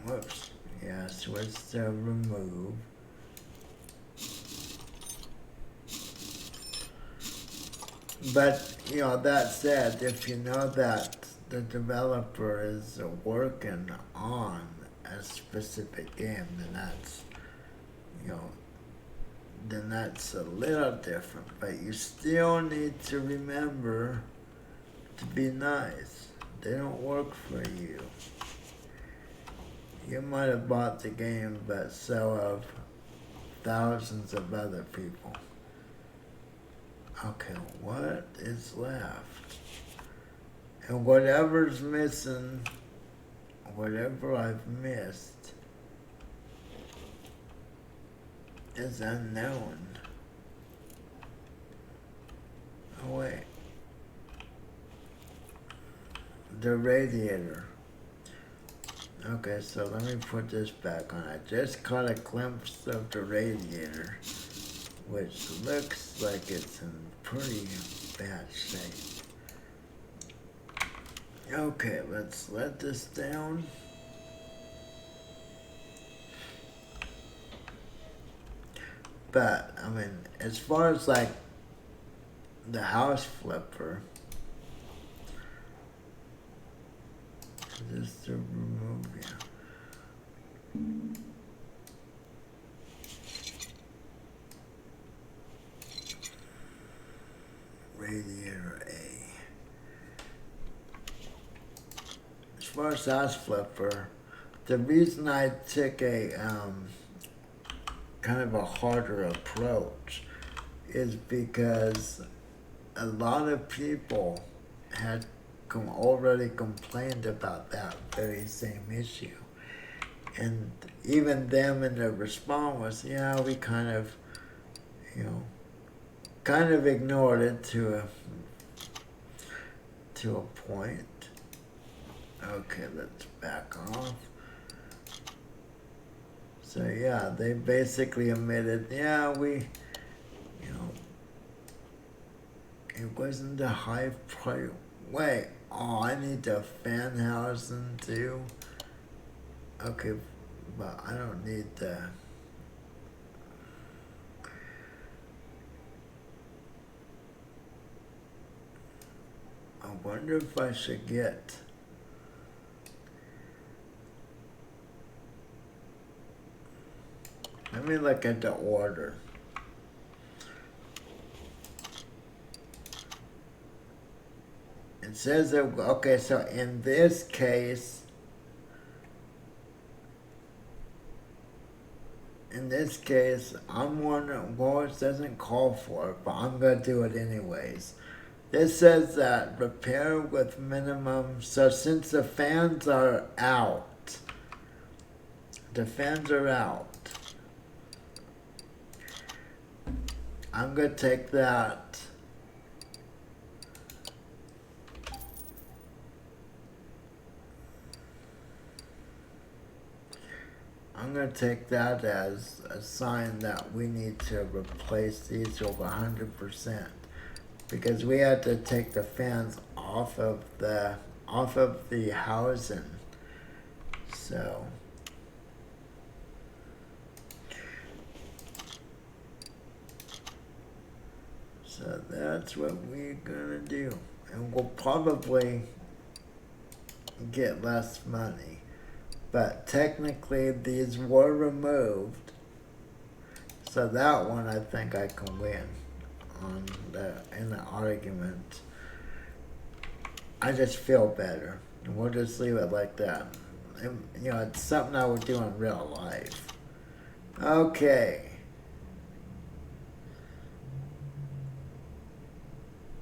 Whoops. Yeah, switch to remove. But, that said, if you know that the developer is working on a specific game, you know, then that's a little different. But you still need to remember to be nice. They don't work for you. You might have bought the game, but so have thousands of other people. Okay, what is left? And whatever's missing, whatever I've missed, is unknown. Oh wait. The radiator. Okay, so let me put this back on. I just caught a glimpse of the radiator, which looks like it's in pretty bad shape. Okay, let's let this down. But, I mean, as far as like the house flipper, just to remove, Radiator A. As far as house flipper, the reason I took a kind of a harder approach is because a lot of people had already complained about that very same issue. And even them in their response was, yeah, we kind of ignored it to a point. Okay, let's back off. So yeah, they basically admitted, yeah, it wasn't a high price. Wait, I need the fan housing too? Okay, but I don't need the... I wonder if I should get... Let me look at the order. It says that, okay, so in this case, I'm wondering, well, it doesn't call for it, but I'm going to do it anyways. This says that repair with minimum, so since the fans are out, I'm going to take that. I'm going to take that as a sign that we need to replace these over 100%. Because we had to take the fans off of the housing. So that's what we're gonna do. And we'll probably get less money. But technically these were removed. So that one I think I can win in the argument. I just feel better. And we'll just leave it like that. You know, it's something I would do in real life. Okay.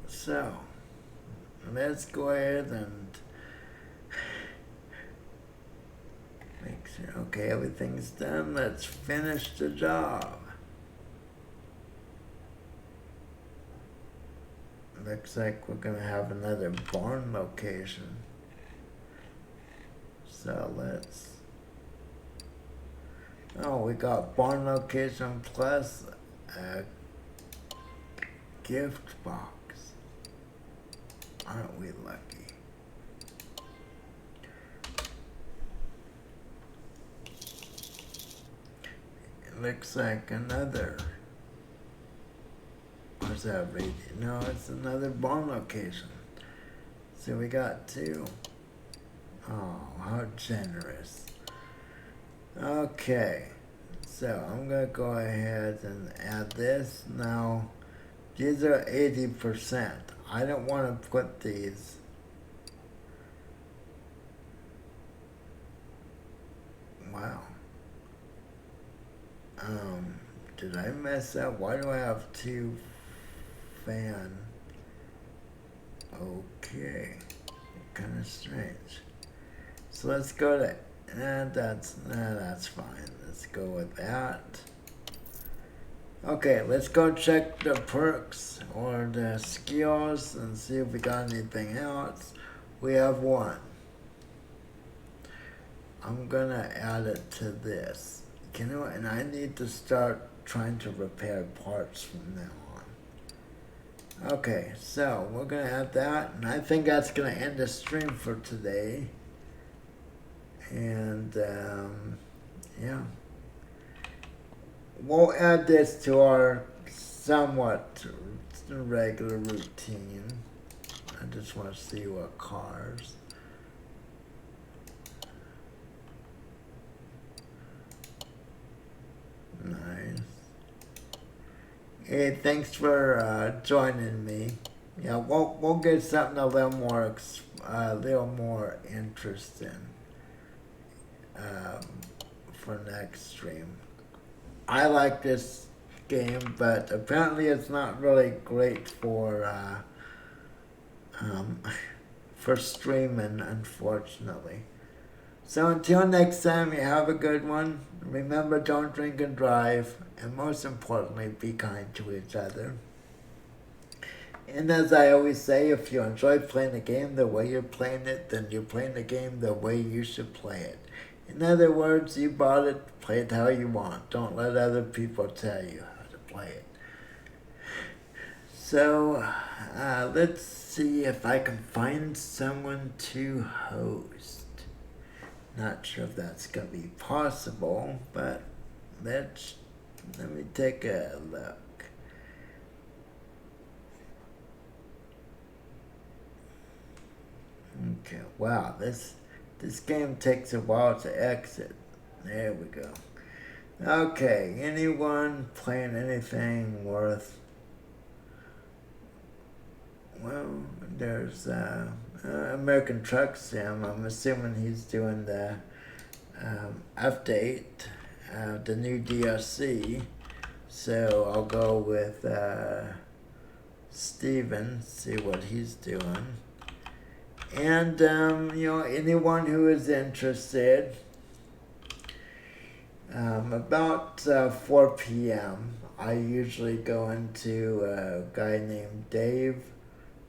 So, let's go ahead and make sure, okay, everything's done. Let's finish the job. Looks like we're gonna have another barn location. So we got barn location plus a gift box. Aren't we lucky? It looks like another. What's that radio? No, it's another barn location. So we got two. Oh, how generous. Okay, so I'm gonna go ahead and add this. Now, these are 80%. I don't want to put these. Wow. Did I mess up? Why do I have two fan? Okay, kind of strange. So let's go to, that's fine. Let's go with that. Okay, let's go check the perks or the skills and see if we got anything else. We have one. I'm gonna add it to this. You know, and I need to start trying to repair parts from now on. Okay, so we're gonna add that, and I think that's gonna end the stream for today. And yeah, we'll add this to our somewhat regular routine. I just want to see what cars. Nice. Hey, thanks for joining me. Yeah, we'll get something a little more interesting for next stream. I like this game, but apparently it's not really great for for streaming, unfortunately. So until next time, you have a good one. Remember, don't drink and drive, and most importantly, be kind to each other. And as I always say, if you enjoy playing the game the way you're playing it, then you're playing the game the way you should play it. In other words, you bought it, play it how you want. Don't let other people tell you how to play it. So, let's see if I can find someone to host. Not sure if that's going to be possible, but let me take a look. Okay, wow, this game takes a while to exit. There we go. Okay, anyone playing anything worth? Well, there's American Truck Sim. I'm assuming he's doing the update, the new DLC. So I'll go with Steven, see what he's doing. And, anyone who is interested, about 4 p.m., I usually go into a guy named Dave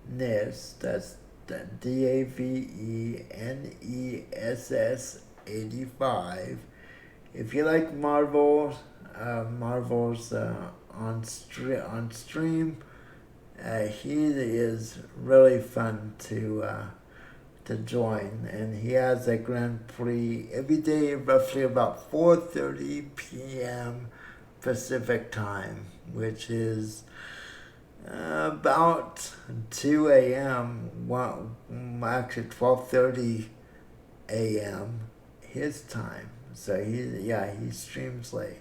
Ness, that's DAVENESS 85. If you like Marvel's on stream, he is really fun to join, and he has a Grand Prix every day, roughly about 4:30 p.m. Pacific time, which is about 2 a.m. Well, actually 12:30 a.m. his time. So he streams late.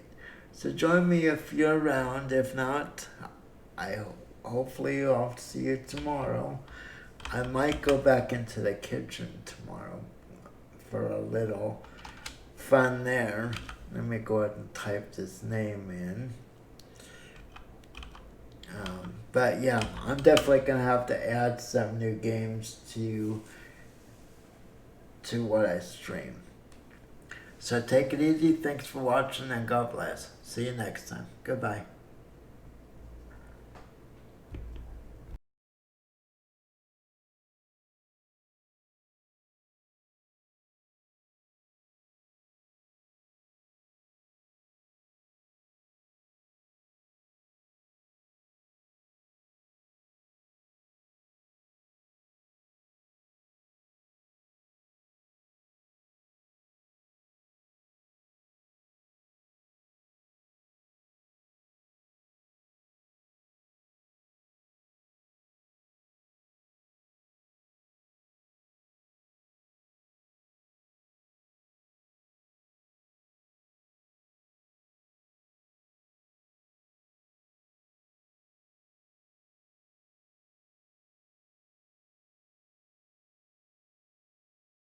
So join me if you're around. If not, hopefully I'll see you tomorrow. I might go back into the kitchen tomorrow for a little fun there. Let me go ahead and type this name in. But yeah, I'm definitely gonna have to add some new games to what I stream. So take it easy. Thanks for watching and God bless. See you next time. Goodbye.